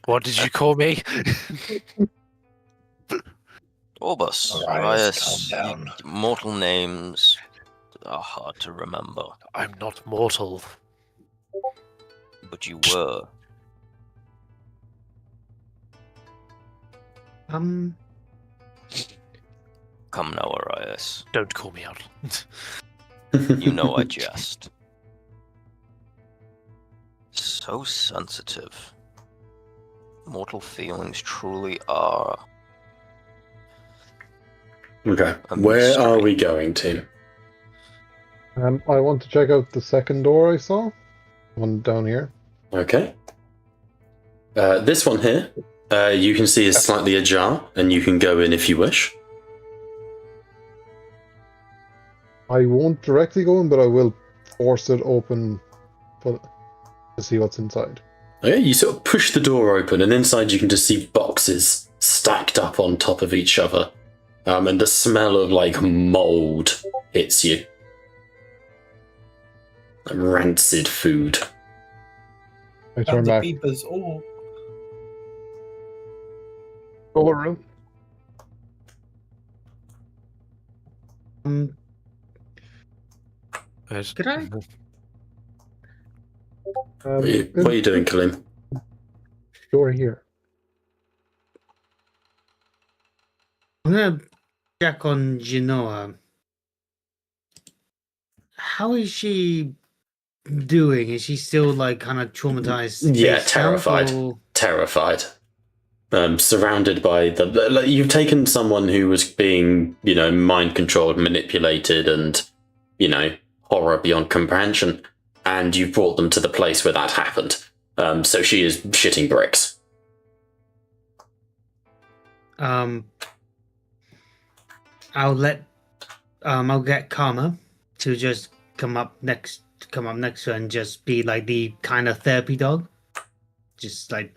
What did you call me? Orbus. Arias, calm down. Mortal names are hard to remember, I'm not mortal. but you were. Come now, Arias. Don't call me out. You know I jest. So sensitive. Mortal feelings truly are. Okay, A where mystery. are we going to? I want to check out the second door I saw. One down here. Okay. This one here, you can see is slightly ajar, and you can go in if you wish. I won't directly go in, but I will force it open to see what's inside. Okay, you sort of push the door open, and inside you can just see boxes stacked up on top of each other. And the smell of, like, mold hits you. Like rancid food. I turn And the back. beepers all. Over room. Could I? What are you doing, Kalim? Door here. I'm gonna check on Jynora. How is she doing? Is she still like kind of traumatized? Yeah, herself, terrified. or- Terrified. Surrounded by the... You've taken someone who was being, mind-controlled, manipulated, and, horror beyond comprehension, and you've brought them to the place where that happened. So she is shitting bricks. I'll get Karma to just come up next to her and just be like the kind of therapy dog. Just like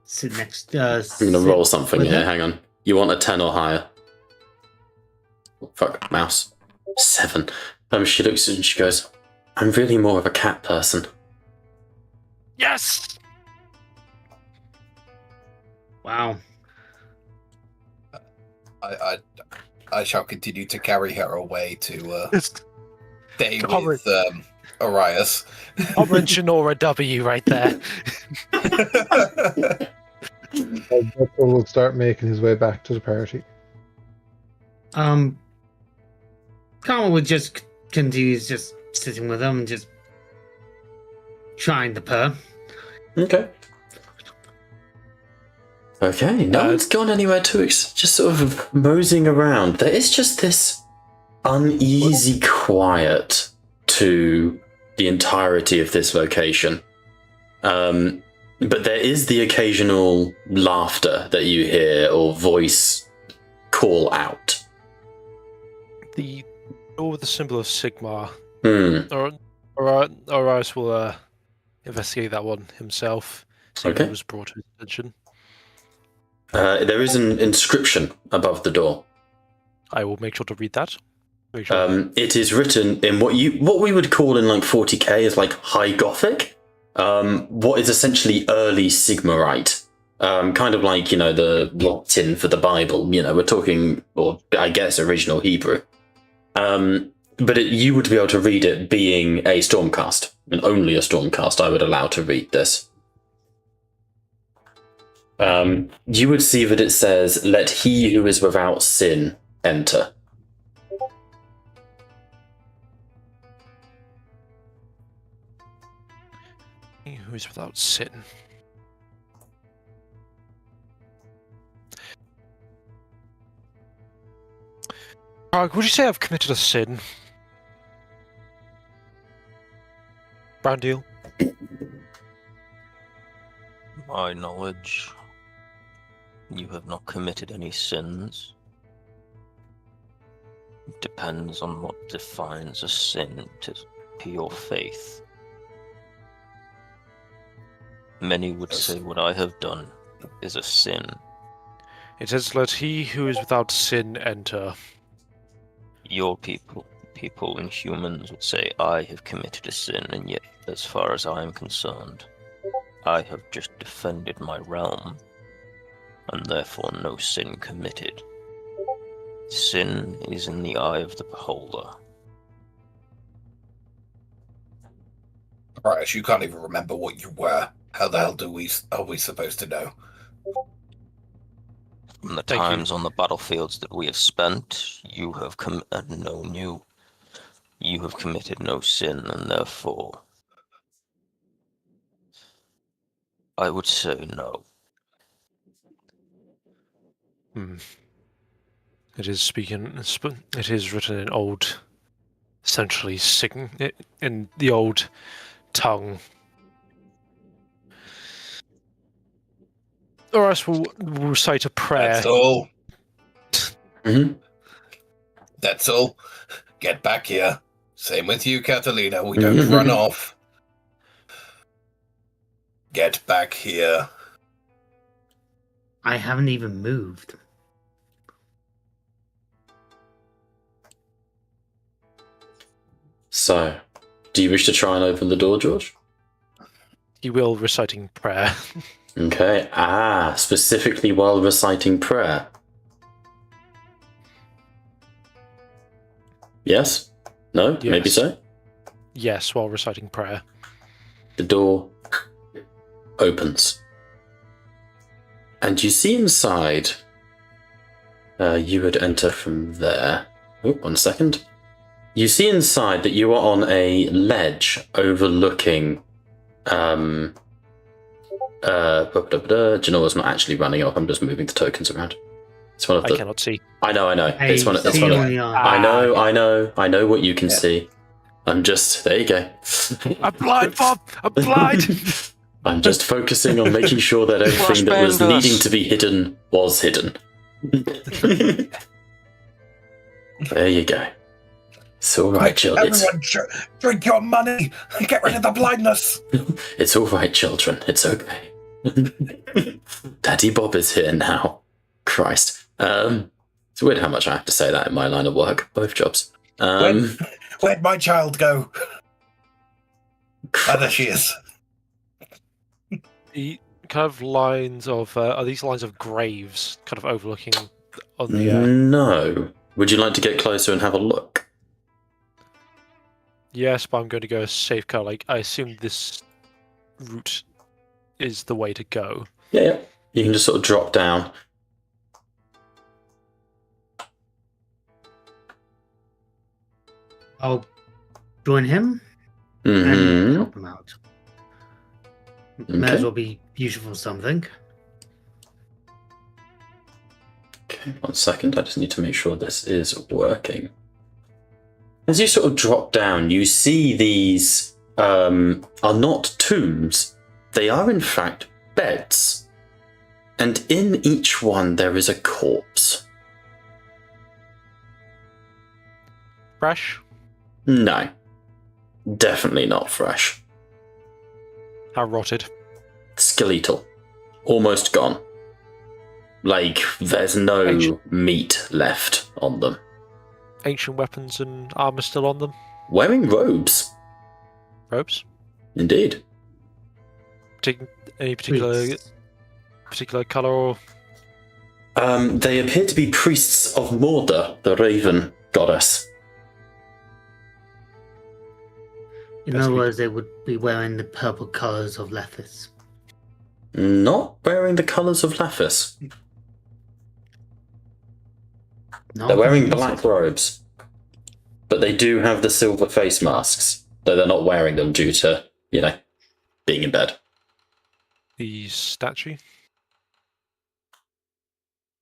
sit next. I'm gonna roll something here. Hang on. You want a 10 or higher? Fuck, mouse. 7. She looks and she goes, I'm really more of a cat person. Yes! Wow. I shall continue to carry her away to stay Cover with Arias. Cobra and Jynora W right there. Beto will start making his way back to the party. Karma would just continue just sitting with them and just trying to purr. Okay. Okay, no one's gone anywhere too. Just sort of moseying around. There is just this uneasy quiet to the entirety of this location. But there is the occasional laughter that you hear or voice call out. The door with the symbol of Sigmar. Hmm. Arias will investigate that one himself. See Okay. what was brought to his attention. There is an inscription above the door. I will make sure to read that. Make sure. It is written in what we would call in like 40k as like High Gothic. What is essentially early Sigmarite. Kind of like, the Latin for the Bible. We're talking, or I guess original Hebrew. But you would be able to read it being a Stormcast, and only a Stormcast I would allow to read this. You would see that it says, let he who is without sin enter. Who is without sin? Would you say I've committed a sin? Brown deal. My knowledge, you have not committed any sins. It depends on what defines a sin to your faith. Many would say what I have done is a sin. It says, let he who is without sin enter. Your people and humans would say I have committed a sin, and yet, as far as I am concerned, I have just defended my realm, and therefore no sin committed. Sin is in the eye of the beholder. Right, you can't even remember what you were. How the hell are we supposed to know? From the Thank you. times on the battlefields that we have spent, you have known you. You have committed no sin, and therefore, I would say no. It is it is written in old, essentially in the old tongue. Or else we'll recite a prayer. That's all. Mm-hmm. That's all. Get back here. Same with you, Catalina. We don't run off. Get back here. I haven't even moved. So, do you wish to try and open the door, George? He will reciting prayer. Okay. Specifically while reciting prayer. Yes? No? Yes. Maybe so? Yes, while reciting prayer. The door opens. And you see inside, you would enter from there. Oh, 1 second. You see inside that you are on a ledge overlooking Jynora's not actually running up, I'm just moving the tokens around. It's one of the... I cannot see. I know. It's one of see the... on the eye. I know what you can see. I'm just... There you go. I'm blind, Bob! I'm blind! I'm just focusing on making sure that everything that was Flashbang us. needing to be hidden was hidden. There you go. It's all right, children. Everyone, drink your money and get rid of the blindness. It's all right, children. It's okay. Daddy Bob is here now. Christ. It's weird how much I have to say that in my line of work. Both jobs. Where'd my child go? Oh, there she is. The kind of lines of are these lines of graves kind of overlooking on the No. Would you like to get closer and have a look? Yes, but I'm going to go a safe car. Like, I assume this route is the way to go. Yeah. You can just sort of drop down. I'll join him and Mm-hmm. help him out. May as well be useful for something. Okay, 1 second. I just need to make sure this is working. As you sort of drop down, you see these are not tombs. They are, in fact, beds. And in each one, there is a corpse. Fresh? No. Definitely not fresh. How rotted? Skeletal. Almost gone. Like, there's no Ancient. meat left on them. Ancient weapons and armor still on them? Wearing robes. Robes? Indeed. Any particular colour or... They appear to be priests of Morda, the raven goddess. In other words, they would be wearing the purple colours of Lethis. Not wearing the colours of Lethis. No, They're wearing black robes. But they do have the silver face masks, though they're not wearing them due to, being in bed. The statue?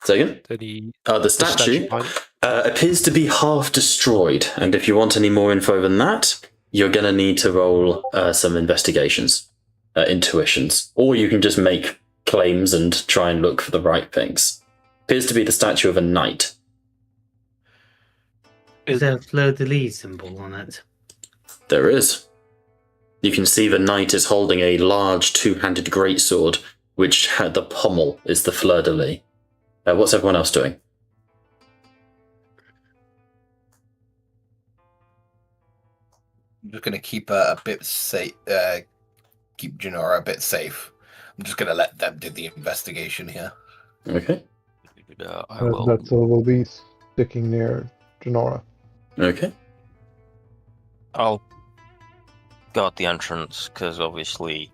Say again? The statue appears to be half destroyed, and if you want any more info than that, you're going to need to roll some investigations, intuitions, or you can just make claims and try and look for the right things. Appears to be the statue of a knight. Is there a Fleur-De-Lis symbol on it? There is. You can see the knight is holding a large two-handed greatsword, which the pommel is the Fleur-De-Lis. What's everyone else doing? I'm just going to keep a bit safe. Keep Jynora a bit safe. I'm just going to let them do the investigation here. Okay. I will. That's all will be sticking near Jynora. Okay. I'll guard the entrance because obviously,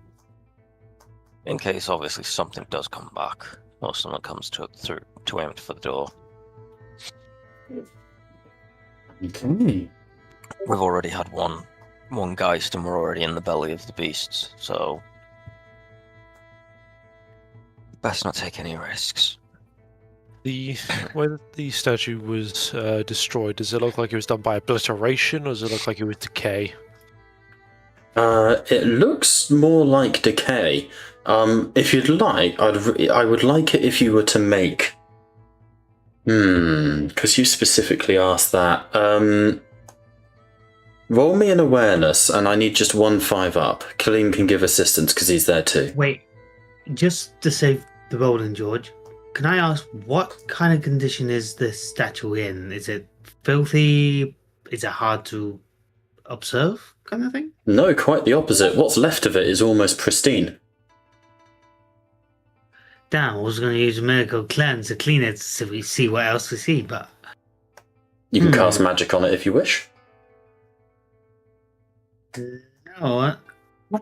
in case something does come back or someone comes to aim for the door. Okay. We've already had one geist and we're already in the belly of the beasts, so best not take any risks. When the statue was destroyed, does it look like it was done by obliteration, or does it look like it was decay? It looks more like decay. If you'd like, I would like it if you were to make... because you specifically asked that. Roll me an awareness, and I need just 1 5 up. Kaleem can give assistance because he's there too. Wait, just to save the rolling, George, can I ask what kind of condition is this statue in? Is it filthy? Is it hard to observe, kind of thing? No, quite the opposite. What's left of it is almost pristine. Damn, I was going to use a miracle cleanse to clean it so we see what else we see, but... You can cast magic on it if you wish. No, nah,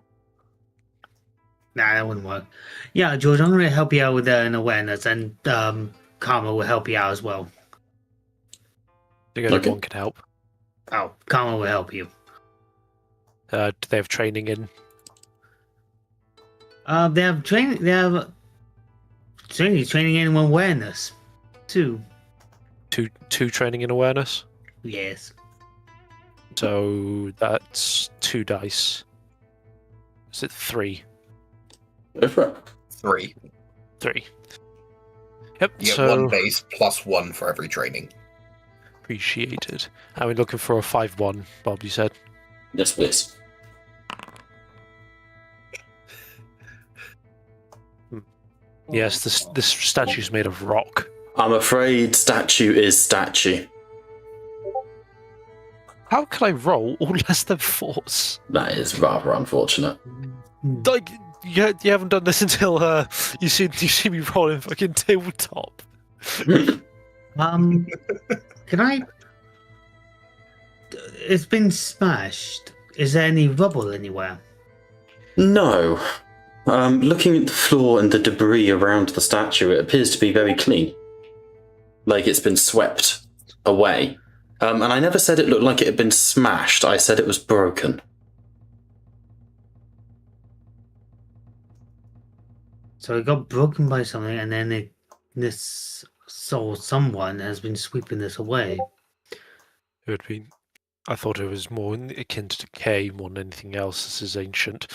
that wouldn't work. Yeah, George, I'm going to help you out with an awareness, and Karma will help you out as well. Together Okay. one can help. Oh, Karma will help you. Do they have training in? They have training. They have training in awareness. 2. Two training in awareness? Yes. So that's 2 dice. Is it 3? Go for it. 3. 3. Yep, You get so... 1 base plus 1 for every training. appreciated. And we're looking for a 5-1, Bob, you said. Yes, please. Yes, this statue's made of rock. I'm afraid statue is statue. How can I roll all less than 4s? That is rather unfortunate. Like, you haven't done this until you see me rolling fucking tabletop. Can I? It's been smashed. Is there any rubble anywhere? No. Looking at the floor and the debris around the statue, it appears to be very clean. Like it's been swept away. And I never said it looked like it had been smashed. I said it was broken. So it got broken by something, and then someone has been sweeping this away. It would be. I thought it was more akin to decay more than anything else. This is ancient.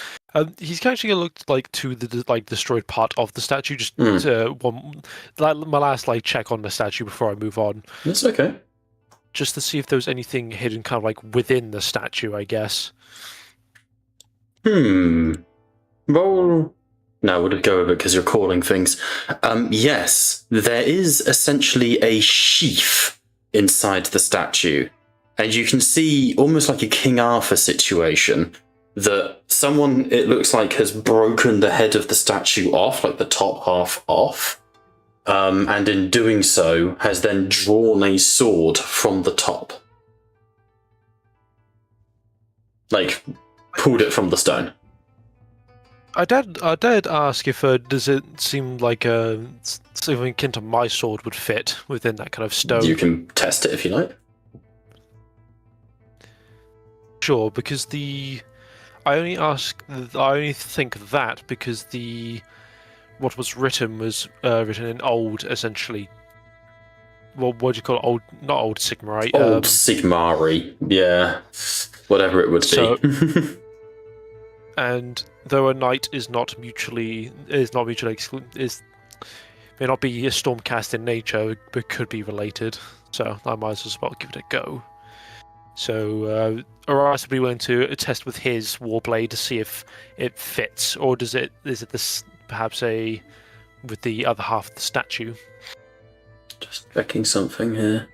He's actually looked like to the destroyed part of the statue. Just my last check on the statue before I move on. That's okay. Just to see if there was anything hidden, kind of within the statue, I guess. Roll. No, we'll go over it because you're calling things. Yes, there is essentially a sheath inside the statue. And you can see, almost like a King Arthur situation, that someone, it looks like, has broken the head of the statue off, like the top half off. And in doing so, has then drawn a sword from the top. Like, pulled it from the stone. I did ask if does it seem like something akin to my sword would fit within that kind of stone. You can test it if you like. Sure, because I only think that because what was written written in old, essentially. Well, what do you call it? Not old Sigmar, right? Old Sigmari, yeah. Whatever it would be. And though a knight may not be a stormcast in nature, but could be related. So I might as well give it a go. So Arias would be willing to test with his warblade to see if it fits, or is it this perhaps with the other half of the statue? Just checking something here.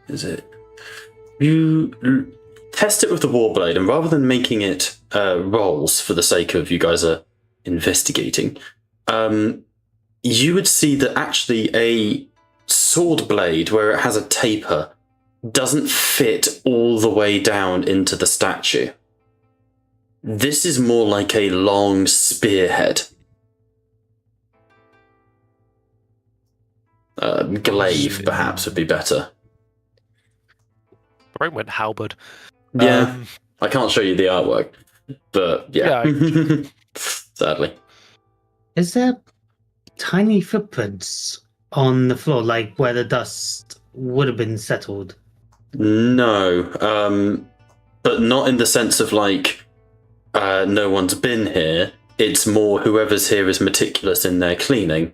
Is it? You test it with the warblade, and rather than making it rolls for the sake of you guys are investigating, you would see that actually a sword blade where it has a taper doesn't fit all the way down into the statue. This is more like a long spearhead. Glaive, perhaps, would be better. Brain went halberd. Yeah, I can't show you the artwork, but yeah. Sadly. Is there tiny footprints on the floor, like where the dust would have been settled? No, but not in the sense of no one's been here. It's more whoever's here is meticulous in their cleaning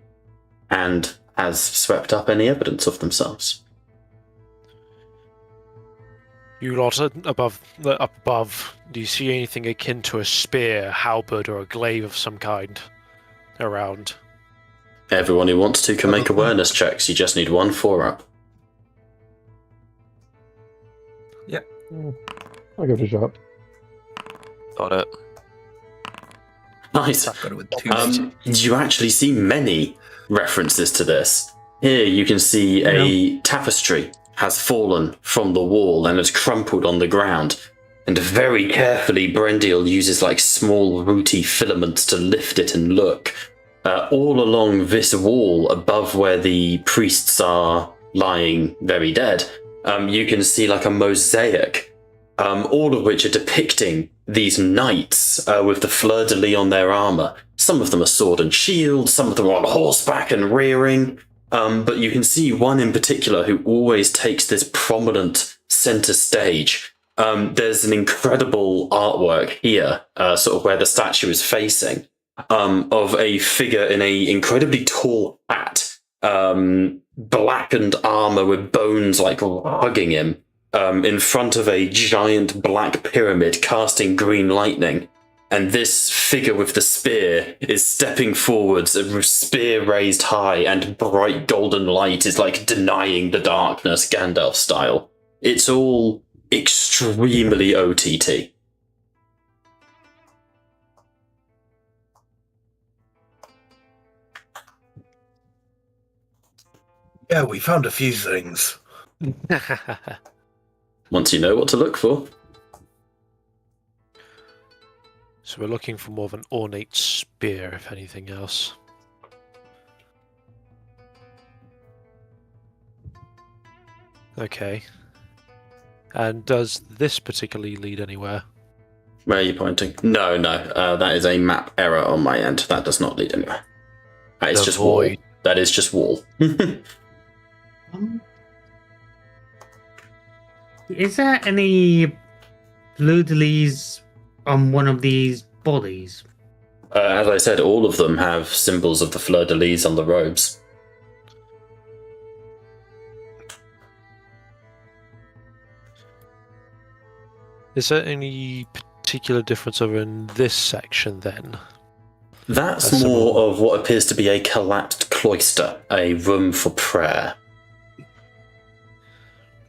and has swept up any evidence of themselves. You lot up above, do you see anything akin to a spear, halberd, or a glaive of some kind around? Everyone who wants to can make awareness checks. You just need 1 4-up. Yep. I'll give it a shot. Got it. Nice. Got it with 2. You actually see many references to this. Here you can see a tapestry has fallen from the wall and has crumpled on the ground. And very carefully, Brendil uses small rooty filaments to lift it and look. All along this wall, above where the priests are lying very dead, you can see a mosaic, all of which are depicting these knights with the Fleur-De-Lis on their armour. Some of them are sword and shield, some of them are on horseback and rearing. But you can see one in particular who always takes this prominent centre stage. There's an incredible artwork here, sort of where the statue is facing, of a figure in a incredibly tall hat, blackened armor with bones like hugging him, in front of a giant black pyramid casting green lightning. And this figure with the spear is stepping forwards, a spear raised high, and bright golden light is like denying the darkness, Gandalf style. It's all extremely OTT. Yeah, we found a few things. Once you know what to look for. So we're looking for more of an ornate spear, if anything else. Okay. And does this particularly lead anywhere? Where are you pointing? No, that is a map error on my end. That does not lead anywhere. That is The just void. wall. That is just wall. Is there any Fleur-De-Lis on one of these bodies? As I said, all of them have symbols of the Fleur-De-Lis on the robes. Is there any particular difference over in this section then? That's That's more similar. of what appears to be a collapsed cloister, a room for prayer.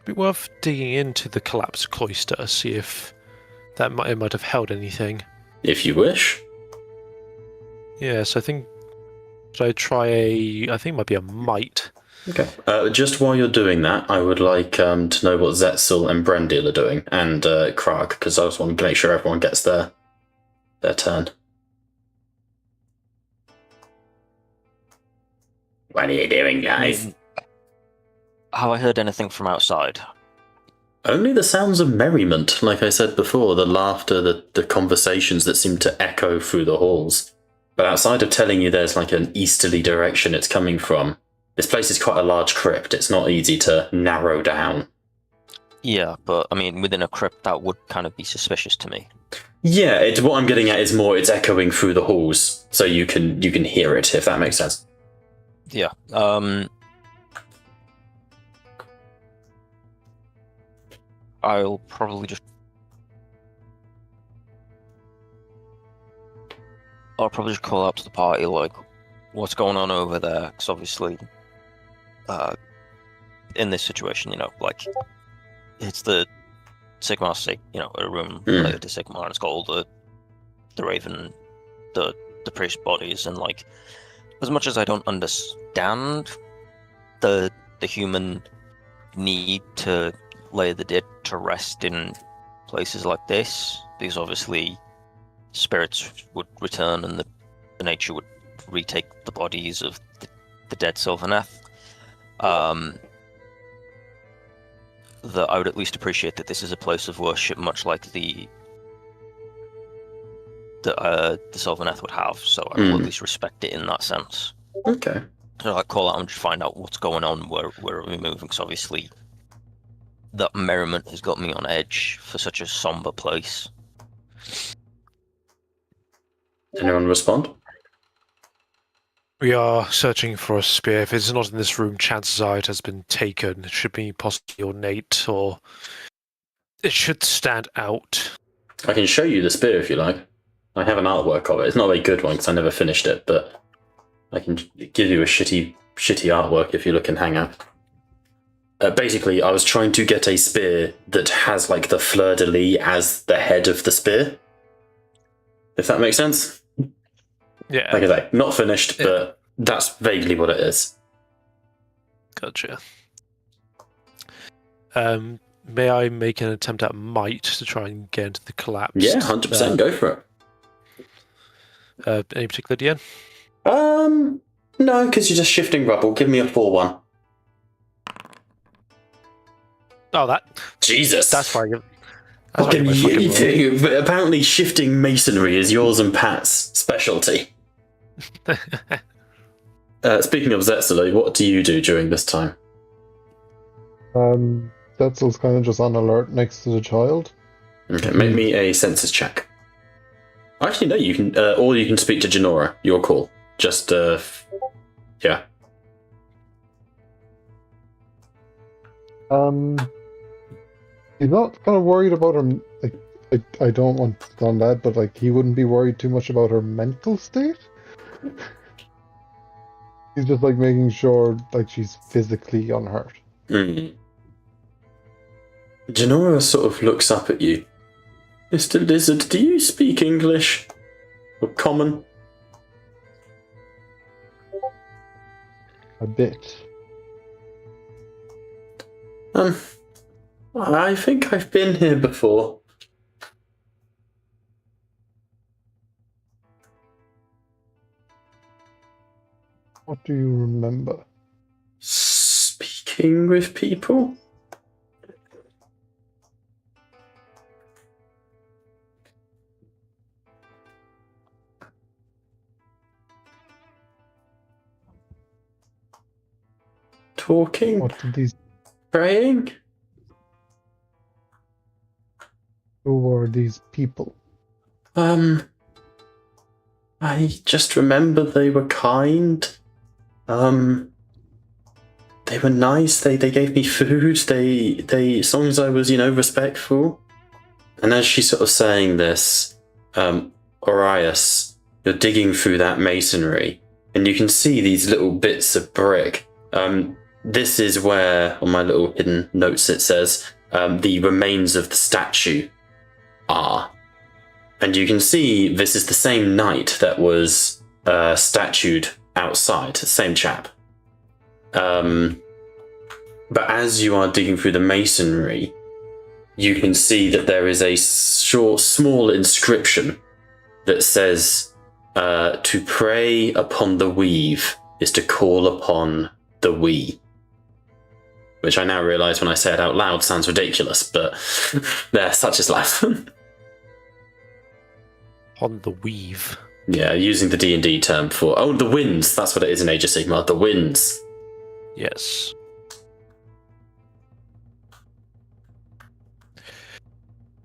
Be worth digging into the collapsed cloister, see if it might have held anything. If you wish. Yes, I think. Should I try I think it might be a might. Okay. Just while you're doing that, I would like to know what Zetzel and Brendil are doing, and Krag, because I just want to make sure everyone gets their turn. What are you doing, guys? Have I heard anything from outside? Only the sounds of merriment, like I said before, the laughter, the conversations that seem to echo through the halls. But outside of telling you there's like an easterly direction it's coming from, this place is quite a large crypt. It's not easy to narrow down. Yeah, but I mean, within a crypt, that would kind of be suspicious to me. Yeah, what I'm getting at is more it's echoing through the halls, so you can hear it, if that makes sense. Yeah. I'll probably just call out to the party, like, what's going on over there? Because obviously, in this situation, like, it's the Sigmar, a room related to Sigmar, and it's got all the Raven, the priest bodies, and like, as much as I don't understand the human need to lay the dead to rest in places like this, because obviously spirits would return and the nature would retake the bodies of the dead Sylvaneth. That I would at least appreciate that this is a place of worship, much like the Sylvaneth would have, so I will at least respect it in that sense. Okay. So I call out and just find out what's going on, where are we moving, because obviously that merriment has got me on edge for such a somber place. Anyone respond? We are searching for a spear. If it's not in this room, chances are it has been taken. It should be possibly ornate, or it should stand out. I can show you the spear if you like. I have an artwork of it. It's not a very good one because I never finished it, but I can give you a shitty artwork if you look in Hangout. Basically, I was trying to get a spear that has like the Fleur-De-Lis as the head of the spear. If that makes sense? Yeah. Like I say, not finished, but that's vaguely what it is. Gotcha. May I make an attempt at might to try and get into the collapse? Yeah, 100%. Go for it. Any particular DN? No, because you're just shifting rubble. Give me a 4-1. Oh, that. Jesus. That's fine. Fucking yeeting. But apparently shifting masonry is yours and Pat's specialty. Speaking of Zetzel, what do you do during this time? Zetzel's kind of just on alert next to the child. Okay, make me a census check. Actually, no, you can, or you can speak to Jynora. Your call. Just, yeah. He's not kind of worried about her. Like, I don't want to sound bad, but like he wouldn't be worried too much about her mental state. He's just like making sure like she's physically unhurt. Jynora sort of looks up at you. Mr. Lizard, do you speak English? Or common? A bit. I think I've been here before. What do you remember? Speaking with people? Talking? What did these? Praying? Who were these people? I just remember they were kind. They were nice. They gave me food. They as long as I was, respectful. And as she's sort of saying this, Orias, you're digging through that masonry, and you can see these little bits of brick. This is where, on my little hidden notes, it says the remains of the statue are. And you can see this is the same knight that was statued outside, the same chap. But as you are digging through the masonry, you can see that there is a small inscription that says, to pray upon the weave is to call upon the we. Which I now realise when I say it out loud sounds ridiculous, but there, such is life. On the weave. Yeah, using the D&D term for... Oh, the winds! That's what it is in Age of Sigmar, the winds. Yes.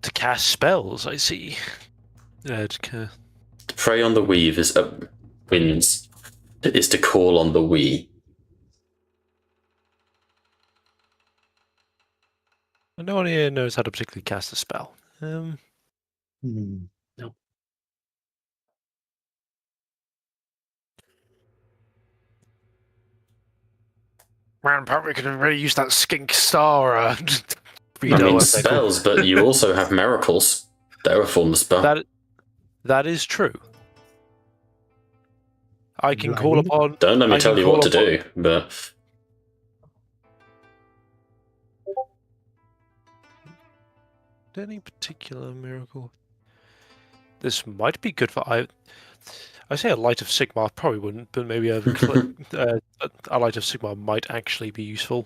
To cast spells, I see. To pray on the weave is... winds. Is to call on the we. No one here knows how to particularly cast a spell. No. Man, probably could have really used that skink star. I mean, spells, but you also have miracles. They're a form of spell. That is true. I can call upon... Don't let me tell you what to do, but... Any particular miracle? This might be good for... I say a Light of Sigmar probably wouldn't, but maybe a Light of Sigmar might actually be useful.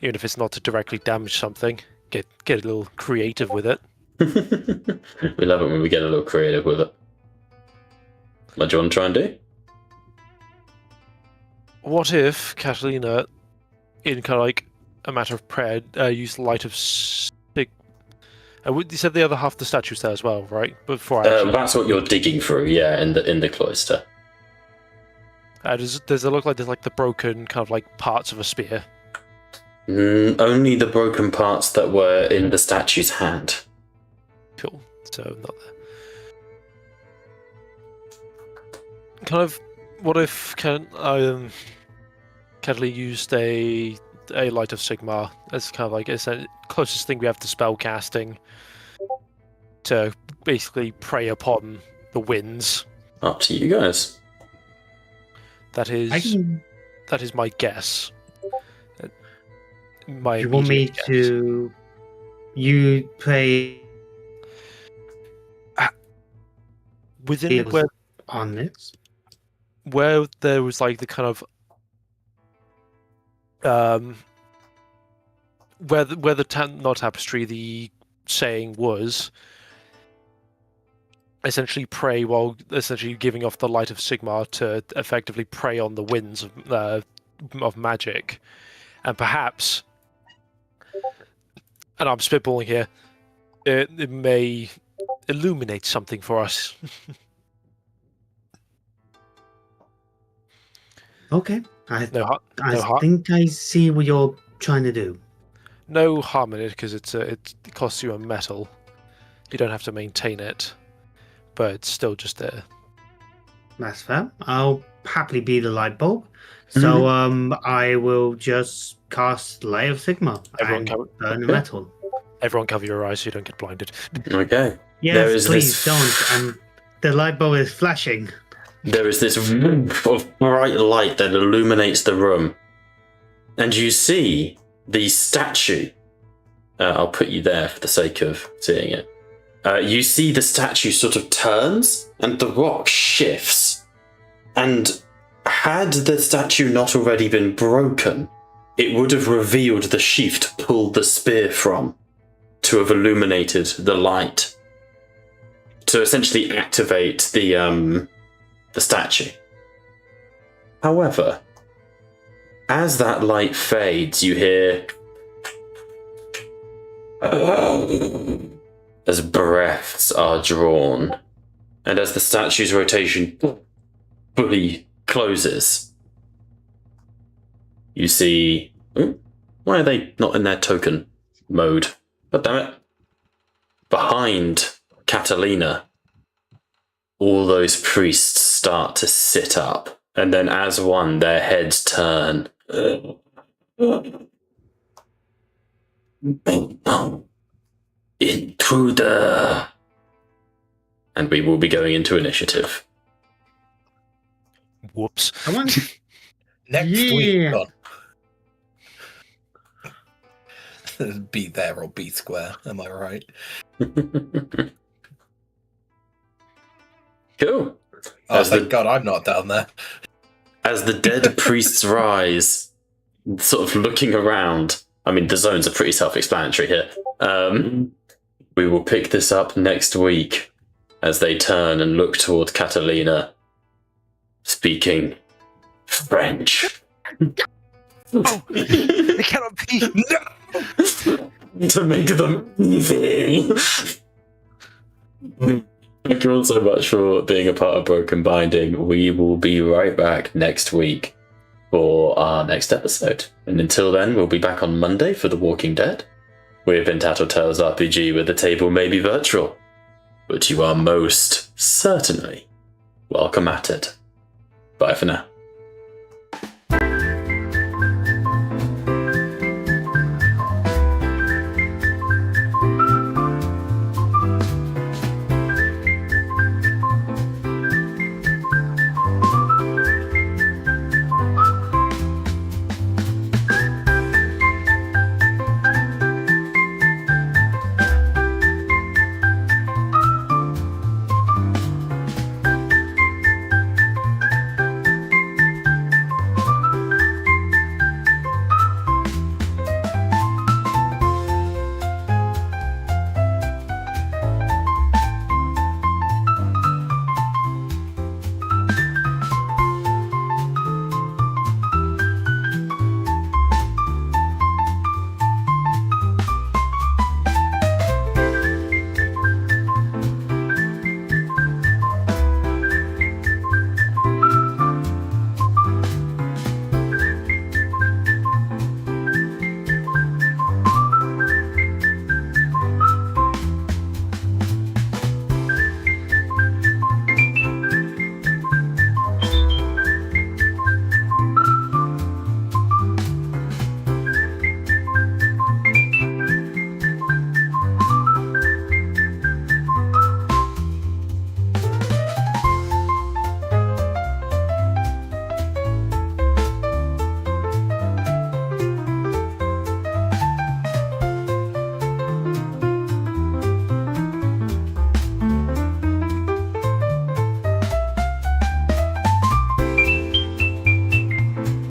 Even if it's not to directly damage something. Get a little creative with it. We love it when we get a little creative with it. What do you want to try and do? What if Catalina, in kind of like a matter of prayer, used Light of Sigmar? You said the other half of the statue's there as well, right? Before that's what you're digging through, yeah, in the cloister. Does it look like there's like the broken kind of like parts of a spear? Only the broken parts that were in the statue's hand. Cool. So not there. Kind of. What if Catalina used a Light of Sigmar as kind of like it's the closest thing we have to spell casting to basically prey upon the winds. Up to you guys. That is my guess. My you want me guess. to you pray within where on this? Where there was like the kind of where the not tapestry, the saying was essentially pray while essentially giving off the Light of Sigmar to effectively prey on the winds of magic, and perhaps, and I'm spitballing here, it may illuminate something for us. Okay, I No think I see what you're trying to do? No harm in it because it costs you a metal. You don't have to maintain it, but it's still just there. That's fair. I'll happily be the light bulb. So I will just cast Light of Sigmar Everyone and burn the okay. metal. Everyone cover your eyes so you don't get blinded. Okay. There Yes, is please this- don't. And the light bulb is flashing. There is this woof of bright light that illuminates the room. And you see the statue. I'll put you there for the sake of seeing it. You see the statue sort of turns and the rock shifts. And had the statue not already been broken, it would have revealed the sheath to pull the spear from, to have illuminated the light, to essentially activate the statue. However, as that light fades, you hear as breaths are drawn, and as the statue's rotation fully closes, you see... why are they not in their token mode? God damn it. Behind Catalina, all those priests start to sit up, and then as one, their heads turn. Intruder! And we will be going into initiative. Whoops. Come on. Next Yeah. week on. Be there or be square, am I right? Cool. Oh, As thank the- God I'm not down there. As the dead priests rise, sort of looking around, I mean, the zones are pretty self-explanatory here. We will pick this up next week as they turn and look toward Catalina, speaking French. Oh, it cannot be. To make them evil. Thank you all so much for being a part of Broken Binding. We will be right back next week for our next episode. And until then, we'll be back on Monday for The Walking Dead. We've been Tattletales RPG, where the table may be virtual, but you are most certainly welcome at it. Bye for now.